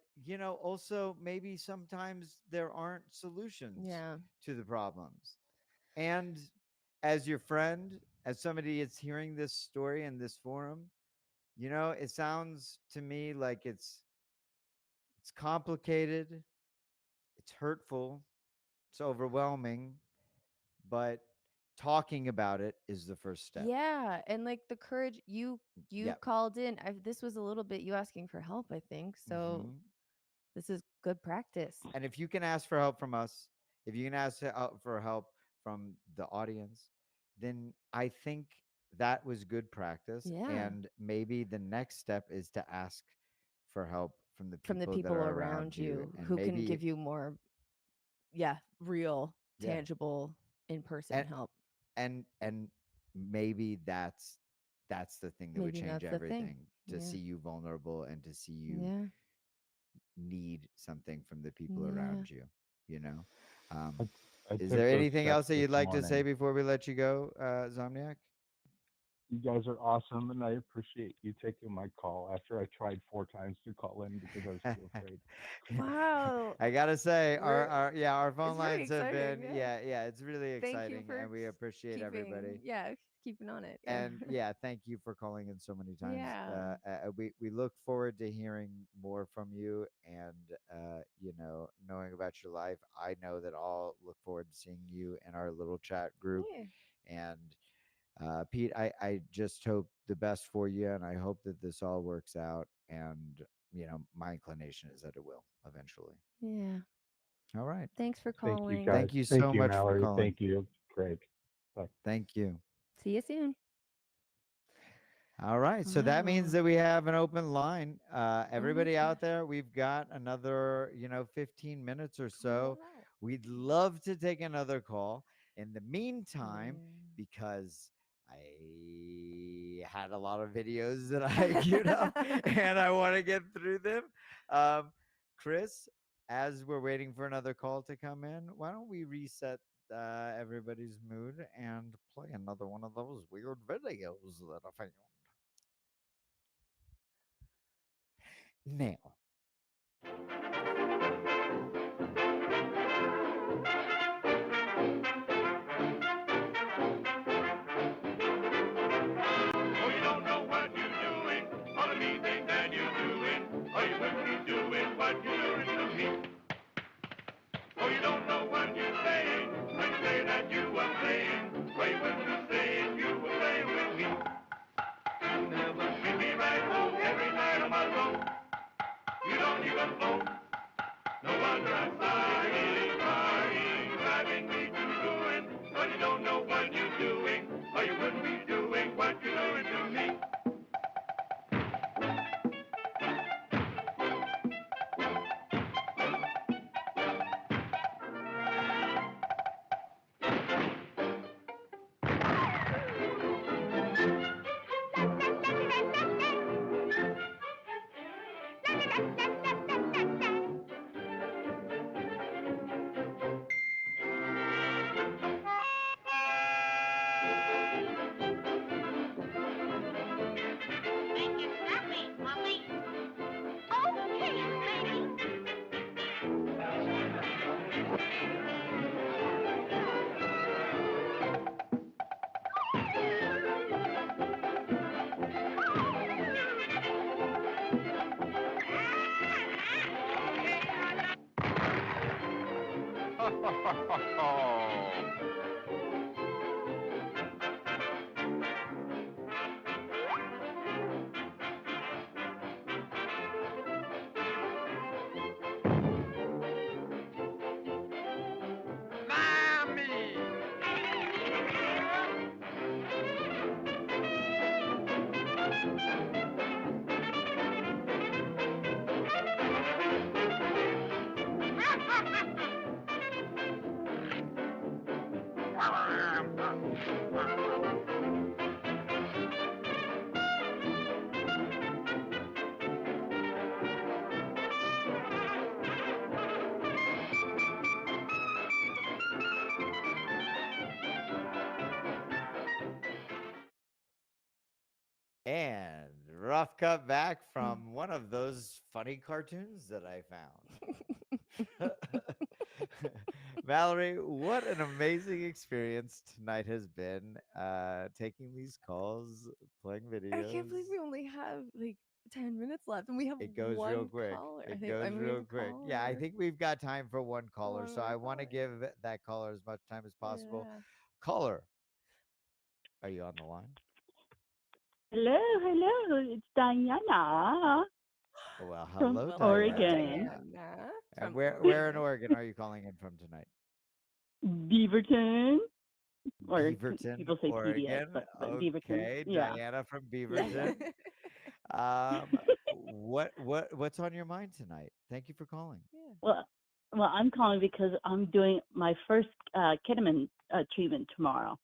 also maybe sometimes there aren't solutions Yeah. to the problems. And as your friend, as somebody that's hearing this story in this forum, it sounds to me like it's complicated, it's hurtful, it's overwhelming, but talking about it is the first step. Yeah, and like the courage you Yep. called in. This was a little bit you asking for help, I think. So Mhm. this is good practice. And if you can ask for help from us, if you can ask for help from the audience, then I think that was good practice. Yeah. And maybe the next step is to ask for help from the From the people that people are around you and who can maybe give you more real, yeah. tangible, in-person And help. and maybe that's the thing that would Maybe change that's the thing. everything, to Yeah. see you vulnerable and to see you Yeah. need something from the people Yeah. around you, you know. Um, I is took there those anything steps else that this you'd like to say morning. before we let you go, Zomniac? You guys are awesome, and I appreciate you taking my call after I tried 4 times to call in because I was too afraid. Wow. I gotta say, We're- our phone it's very lines have been exciting, it's really Thank you exciting, for and we appreciate everybody. keeping on it. Yeah. And thank you for calling in so many times. Yeah. We look forward to hearing more from you, and knowing about your life. I know that I'll look forward to seeing you in our little chat group. Yeah. And Pete, I just hope the best for you, and I hope that this all works out. And my inclination is that it will eventually. Yeah. All right. Thanks for Thank you, calling. guys. Thank you Thank so you, much for Mallory. calling. Thank you, Craig. Bye. Thank you. See you soon. All right. So that means Wow. that we have an open line. my Everybody gosh. out there, we've got another, 15 minutes or so. Wow. We'd love to take another call. In the meantime, Yeah. because I had a lot of videos that I queued up and I want to get through them. Chris, as we're waiting for another call to come in, why don't we reset everybody's mood and play another one of those weird videos that I found? Now, And rough cut back from one of those funny cartoons that I found. Valerie, what an amazing experience tonight has been. Taking these calls, playing I can't believe videos. we only have like 10 minutes left and we have It goes real one quick. caller. I It think goes we have real a quick. Yeah, I caller. think we've got time for one caller. One So more I want to caller. give that caller as much time as possible. Yeah. Caller, are you on the line? Hello, hello. It's Diana Well, from hello, Well, hello, Oregon, Diana. Diana And from where in Oregon. Oregon are you calling in from tonight? Beaverton, or Beaverton, people say PDX, Oregon. but Beaverton, Okay, yeah, Diana from yeah, yeah. Beaverton. What's on your mind tonight? Thank you for calling. Yeah. Well, I'm calling because I'm doing my first ketamine treatment tomorrow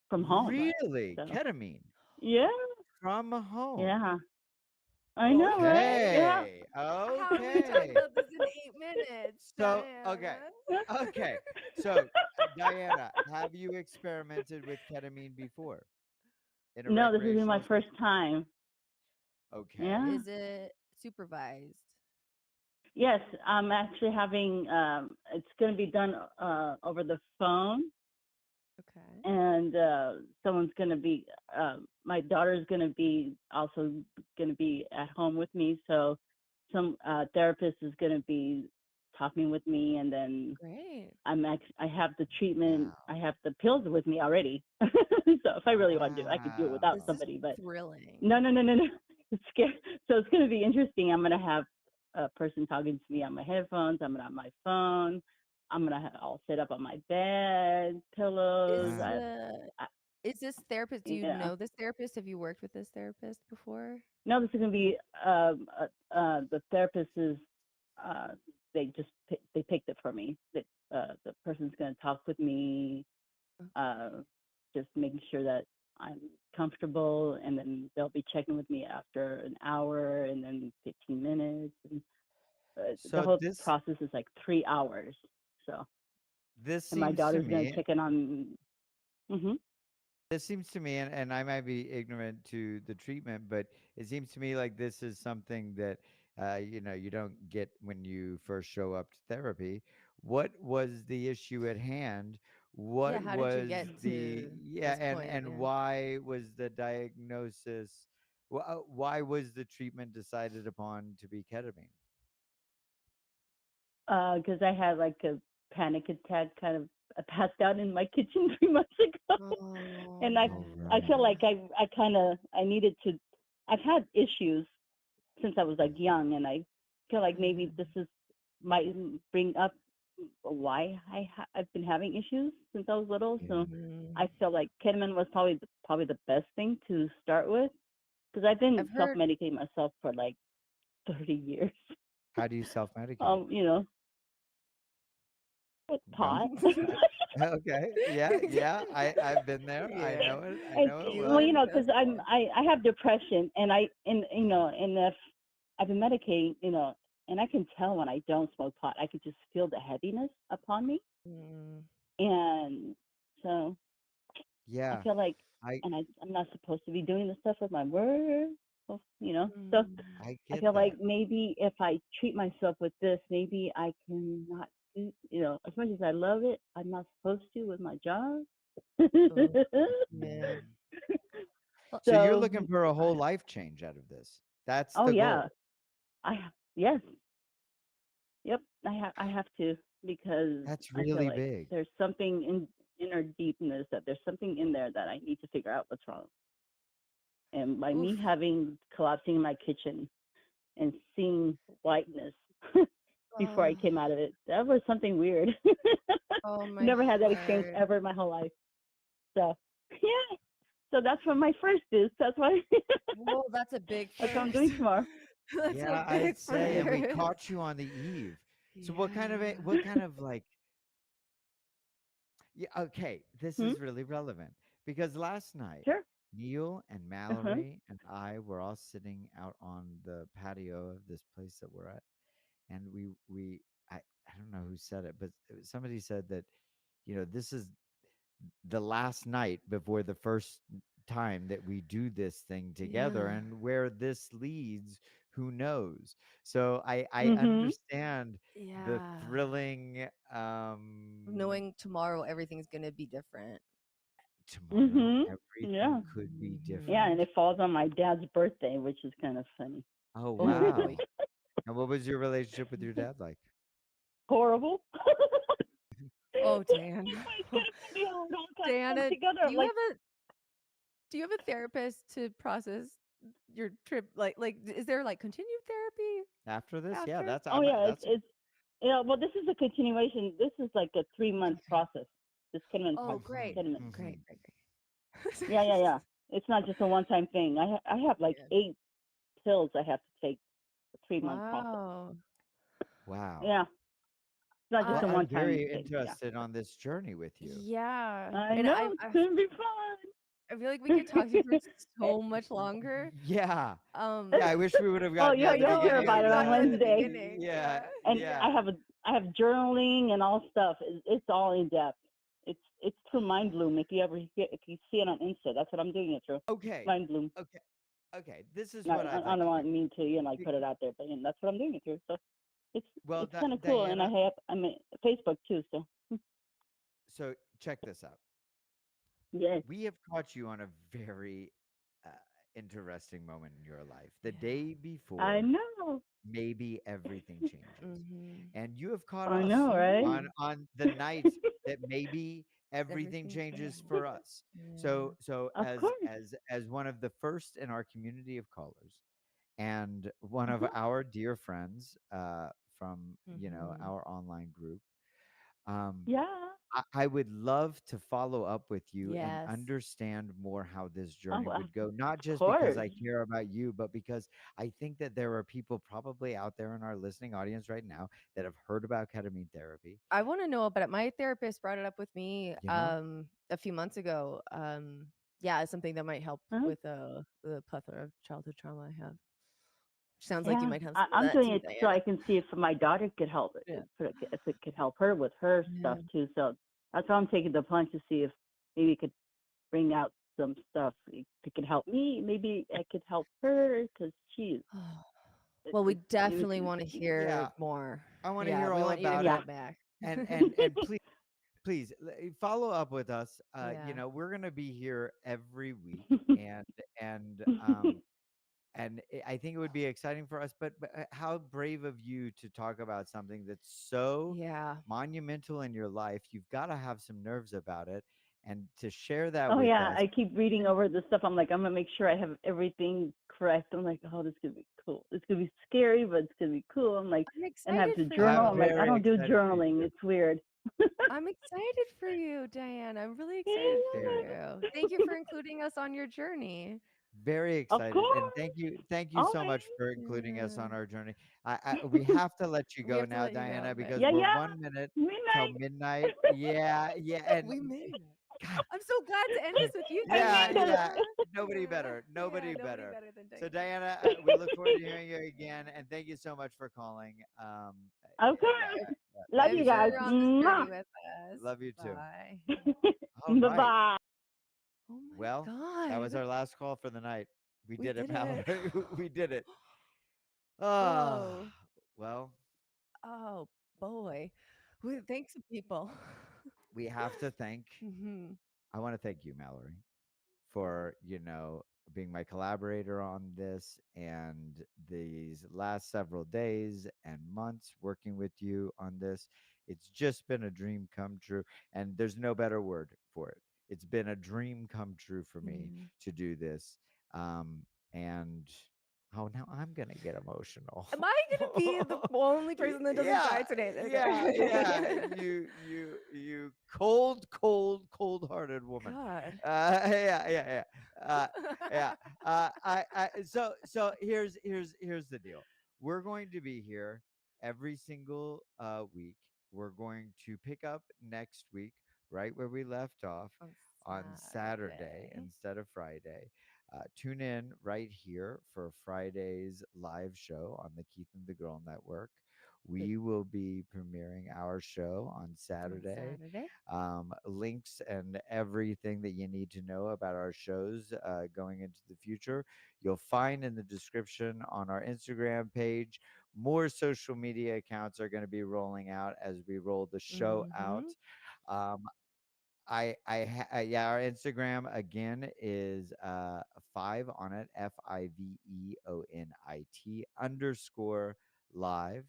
from home. Really? So Ketamine yeah, from home. yeah. I know, right? Yeah. Okay. How are we talking Okay. about this in 8 minutes, So, okay. Diana? Okay. So, Diana, have you experimented with ketamine before in a No, this will be my recreational first setting? time. Okay. Yeah. Is it supervised? Yes, I'm actually having. It's going to be done over the phone, Okay. and someone's going to be. My daughter's going to be also going to be at home with me, so some therapist is going to be talking with me, and then Great. I have the treatment. Wow. I have the pills with me already. So if I really want to, I could do it without This Wow. is somebody. But thrilling. no. It's scary. So it's going to be interesting. I'm going to have a person talking to me on my headphones. I'm going to have my phone. I'm going to have all set up on my bed, pillows. Is Wow. I, is this therapist? Do you yeah. know this therapist? Have you worked with this therapist before? No, this is going to be the therapist is uh, they picked it for me. That the person's going to talk with me, uh, just making sure that I'm comfortable, and then they'll be checking with me after an hour, and then 15 minutes. And, the So whole this process is like 3 hours. So, this and my seems to daughter's going to me check in on. Hmm. this seems to me, and I might be ignorant to the treatment, but it seems to me like this is something that you don't get when you first show up to therapy. What was the issue at hand? Yeah, What how did you was get the to yeah, this point? and Yeah. why was the diagnosis? Why was the treatment decided upon to be ketamine? Because I had like a panic attack, kind of. I passed out in my kitchen 3 months ago, Oh and All I right. feel like man. I kind of I needed to. I've had issues since I was like young, and I feel like maybe this is might bring up why I've been having issues since I was little. So Mm. I feel like ketamine was probably the best thing to start with, because I've been I've heard. self-medicating myself for like 30 years. How do you self-medicate? You know, with Go. pot. Okay. Yeah, yeah. I've been there. I Yeah. know it. I And know it You well, well. because understand. I have depression, and and if I've been medicating, and I can tell when I don't smoke pot, I could just feel the heaviness upon me, Mm. and so I Yeah. feel like, I and I'm not supposed to be doing this stuff with my words, so Mm. I I get feel like that. maybe if I treat myself with this, maybe I can not do, as much as I love it, I'm not supposed to with my job. Oh man. Mm. Well, So you're So, looking for a whole life change out of this. That's oh the yeah, goal. yes, yep, I have to, because That's I feel really like big. there's something in inner deepness, that there's something in there that I need to figure out what's wrong. And by oof. me having collapsing in my kitchen and seeing whiteness before I Oh, came out of it, that was something weird. oh my Never had that experience heart. ever in my whole life. So yeah, so that's what my first is. That's why Well, that's a big that's what I'm first. doing tomorrow. That's a Yeah, big I'd say, and we first. caught you on the eve. So Yeah. what kind of like yeah, okay, this Hmm? is really relevant because last night Sure. Neil and Uh-huh. Mallory and I were all sitting out on the patio of this place that we're at, and I don't know who said it, but somebody said that this is the last night before the first time that we do this thing together, Yeah. and where this leads, who knows? So I Mhm. understand the Yeah. thrilling Knowing tomorrow everything's gonna be different. tomorrow Mhm. everything Yeah. could be Yeah, Mhm. and different. it falls on my dad's birthday, which is kind of funny. Oh Oh boy. wow. And what was your relationship with your dad like? Horrible. Oh, Dan. It's gonna be hard all time come Diana, together. do I'm you like, have a do you have a therapist to process your trip? Is there like continued therapy After this? Yeah, after? oh yeah, that's it's yeah. Well, this is a continuation. This is like a 3 month Okay. process. This ketamine Oh, process. great. Ketamine. Great, mhm. great, great. Yeah, yeah, yeah. It's not just a one time thing. I have like Yeah. 8 pills I have to take. A 3 month process. Wow. Wow. Yeah, it's not just Well, a I I'm one time very thing. Yeah. interested on this journey with you. yeah. I And know I it's I gonna be fun. I feel like we could talk to you for so much longer. Yeah. Um Yeah, I wish we would have Oh gotten you yeah, I at the you'll hear know, beginning we about of it on got you at that. the Wednesday. beginning. Yeah, Yeah. And Yeah. yeah. I have journaling and all stuff. It's all in depth. It's through Mind Bloom. If you see it on Insta, that's what I'm doing it through. Okay. Mind Bloom. Okay. Okay. This is what I'd I like don't to do. want mean to like Be- put it out there, but that's what I'm doing it through. So it's Well, it's kind of cool. And Diana, I'm Facebook too. So so check this out. yes, We have caught you on a very uh, interesting moment in your life. The Yeah. day I before, know. maybe everything changes, Mhm. and you have caught I us know, right? on the night that maybe everything Everything changes changes. for us. Yeah. So Of course. as one of the first in our community of callers, and one of Mhm. our dear friends from Mhm. our online group, um, Yeah. I would love to follow up with you and Yes. understand more how this Oh, journey would go, not of just because course. I care about you, but because I think that there are people probably out there in our listening audience right now that have heard about ketamine therapy. I want to know about it. My therapist brought it up with me You know? a few months ago. Yeah, it's something that might help Huh? with the plethora of childhood trauma I have. Sounds like you Yeah, might have some of I'm that doing too, it so I Diana. can see if my daughter could help it, Yeah. if it could help her with her Yeah. stuff too. So that's why I'm taking the plunge to see if maybe it could bring out some stuff. If it could help me, maybe I could help her because she's Well, we maybe definitely want to Yeah, hear more. I want to Yeah, hear we all want you to about yeah. it. go back. And please follow up with us. Yeah. We're gonna be here every week, and and I think it would be exciting for us. But how brave of you to talk about something that's so Yeah. monumental in your life. You've got to have some nerves about it, and to share that Oh with yeah, us. I keep reading over the stuff. I'm like, I'm gonna make sure I have everything correct. I'm like, oh, this is gonna be cool. It's gonna be scary, but it's gonna be cool. I'm like, I'm and have excited to for journal. I'm I'm like, you. I very don't do excited for you journaling. too. It's weird. I'm excited for you, Diane. I'm really excited for Very, you. Thank you for including us on your journey. very Of excited, and course. thank you so Always. much for including us Yeah. on our journey. We have to let you We go have to now, let you go, Diana, but because Yeah, we're yeah. 1 minute till Midnight. midnight. Yeah, yeah, and we made it. God, I'm so glad to end this with you, I yeah, made Diana. it. yeah. Nobody Yeah. better. Yeah, Nobody nobody better. better than So, Diana. Diana, we look forward to hearing you again, and thank you so much for calling. Of Yeah, course. Love thank you you Thanks so guys. for much. on this journey Mwah. with us. Love you too. Bye. All Bye right. bye. Oh my Well, that was God. our last call for the night. We We did it, did it. Mallory. We did it. Ah, Whoa. well, Oh boy. Thanks, people. we have to thank. hmm I want to thank you, Mallory, for being my collaborator on this, and these last several days and months working with you on this. It's just been a dream come true, and there's no better word for it. It's been a dream come true for me Yeah. to do this. And oh, now I'm gonna get emotional. Am I gonna be the only person that doesn't cry Yeah, today? yeah. Okay. You cold hearted woman. God. Yeah, yeah, yeah. Yeah. So here's the deal. We're going to be here every single week. We're going to pick up next week right where we left off On on Saturday Saturday. instead of Friday. Tune in right here for Friday's live show on the Keith and the Girl Network. we will be premiering our show on Saturday. Links and everything that you need to know about our shows going into the future, you'll find in the description on our Instagram page. More social media accounts are going to be rolling out as we roll the show out. Um, yeah, our Instagram again is 5 on it, FIVEONIT _ live.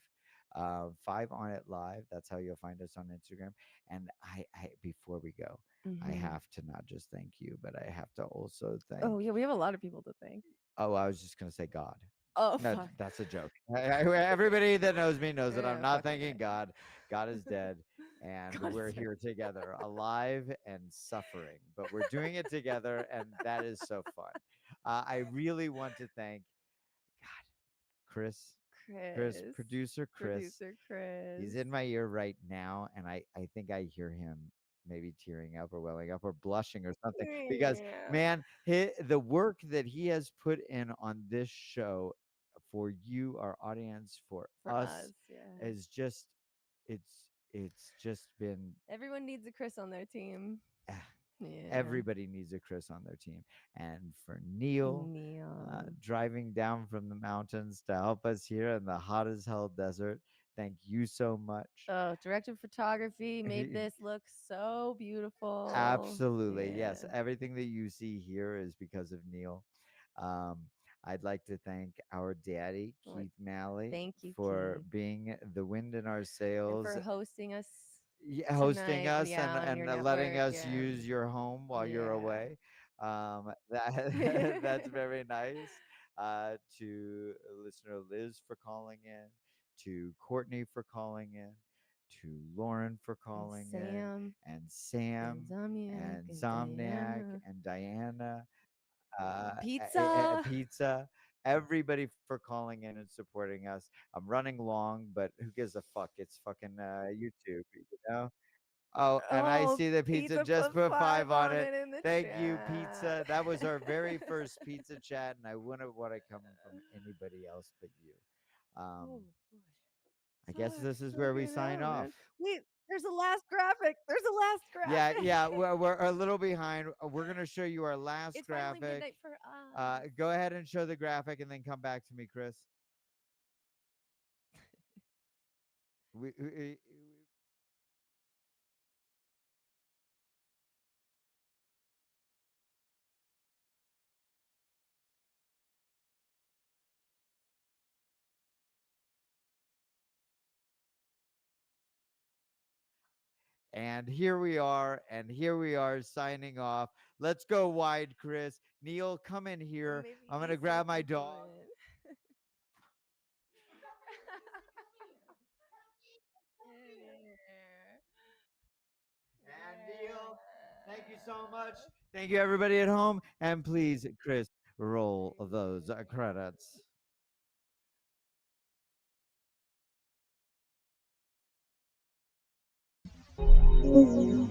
5 on it live. That's how you'll find us on Instagram. And I before we go, I have to not just thank you, but I have to also thank. Oh yeah, we have a lot of people to thank. Oh, I was just gonna say God. Oh, No, fuck. that's a joke. Everybody that knows me knows that Yeah, I'm not fuck, okay. thanking God. God is dead, and God is we're dead. here together, alive and suffering. But we're doing it together, and that is so fun. I really want to thank Chris, producer Chris. Producer Chris. He's in my ear right now, and I think I hear him maybe tearing up or welling up or blushing or something because man, the work that he has put in on this show for you, our audience, for us, yeah. is just it's just been Everyone needs a Chris on their team. Yeah. everybody needs a Chris on their team. And for Neil, driving down from the mountains to help us here in the hot as hell desert, thank you so much. Oh, director of photography made this look so beautiful. Absolutely. Yes. Yeah. Everything that you see here is because of Neil. I'd like to thank our daddy, Keith Malley, Thank you, for Keith. being the wind in our And sails. for hosting us. Hosting tonight, us yeah, on your and letting network, us yeah. use your home while you're Yeah. away. That's very nice. To listener Liz for calling in, to Courtney for calling in, to Lauren for calling Sam, in, and Sam, and Zomniac, and Diana, Pizza, everybody for calling in and supporting us. I'm running long, but who gives a fuck? It's fucking YouTube, you know? Oh, and I see the pizza just put 5 on it. Thank you, pizza. That was our very first pizza chat, and I wouldn't want it coming from anybody else but you. I guess this is where we sign off. Wait, there's a last graphic. There's a last graphic. Yeah, we're a little behind. We're gonna show you our last It's graphic. finally midnight for us. Go ahead and show the graphic, and then come back to me, Chris. we And here we are, signing off. Let's go wide, Chris. Neil, come in here. I'm going to grab my dog. And Neil, thank you so much. Thank you, everybody at home. And please, Chris, roll those credits. Mm-hmm.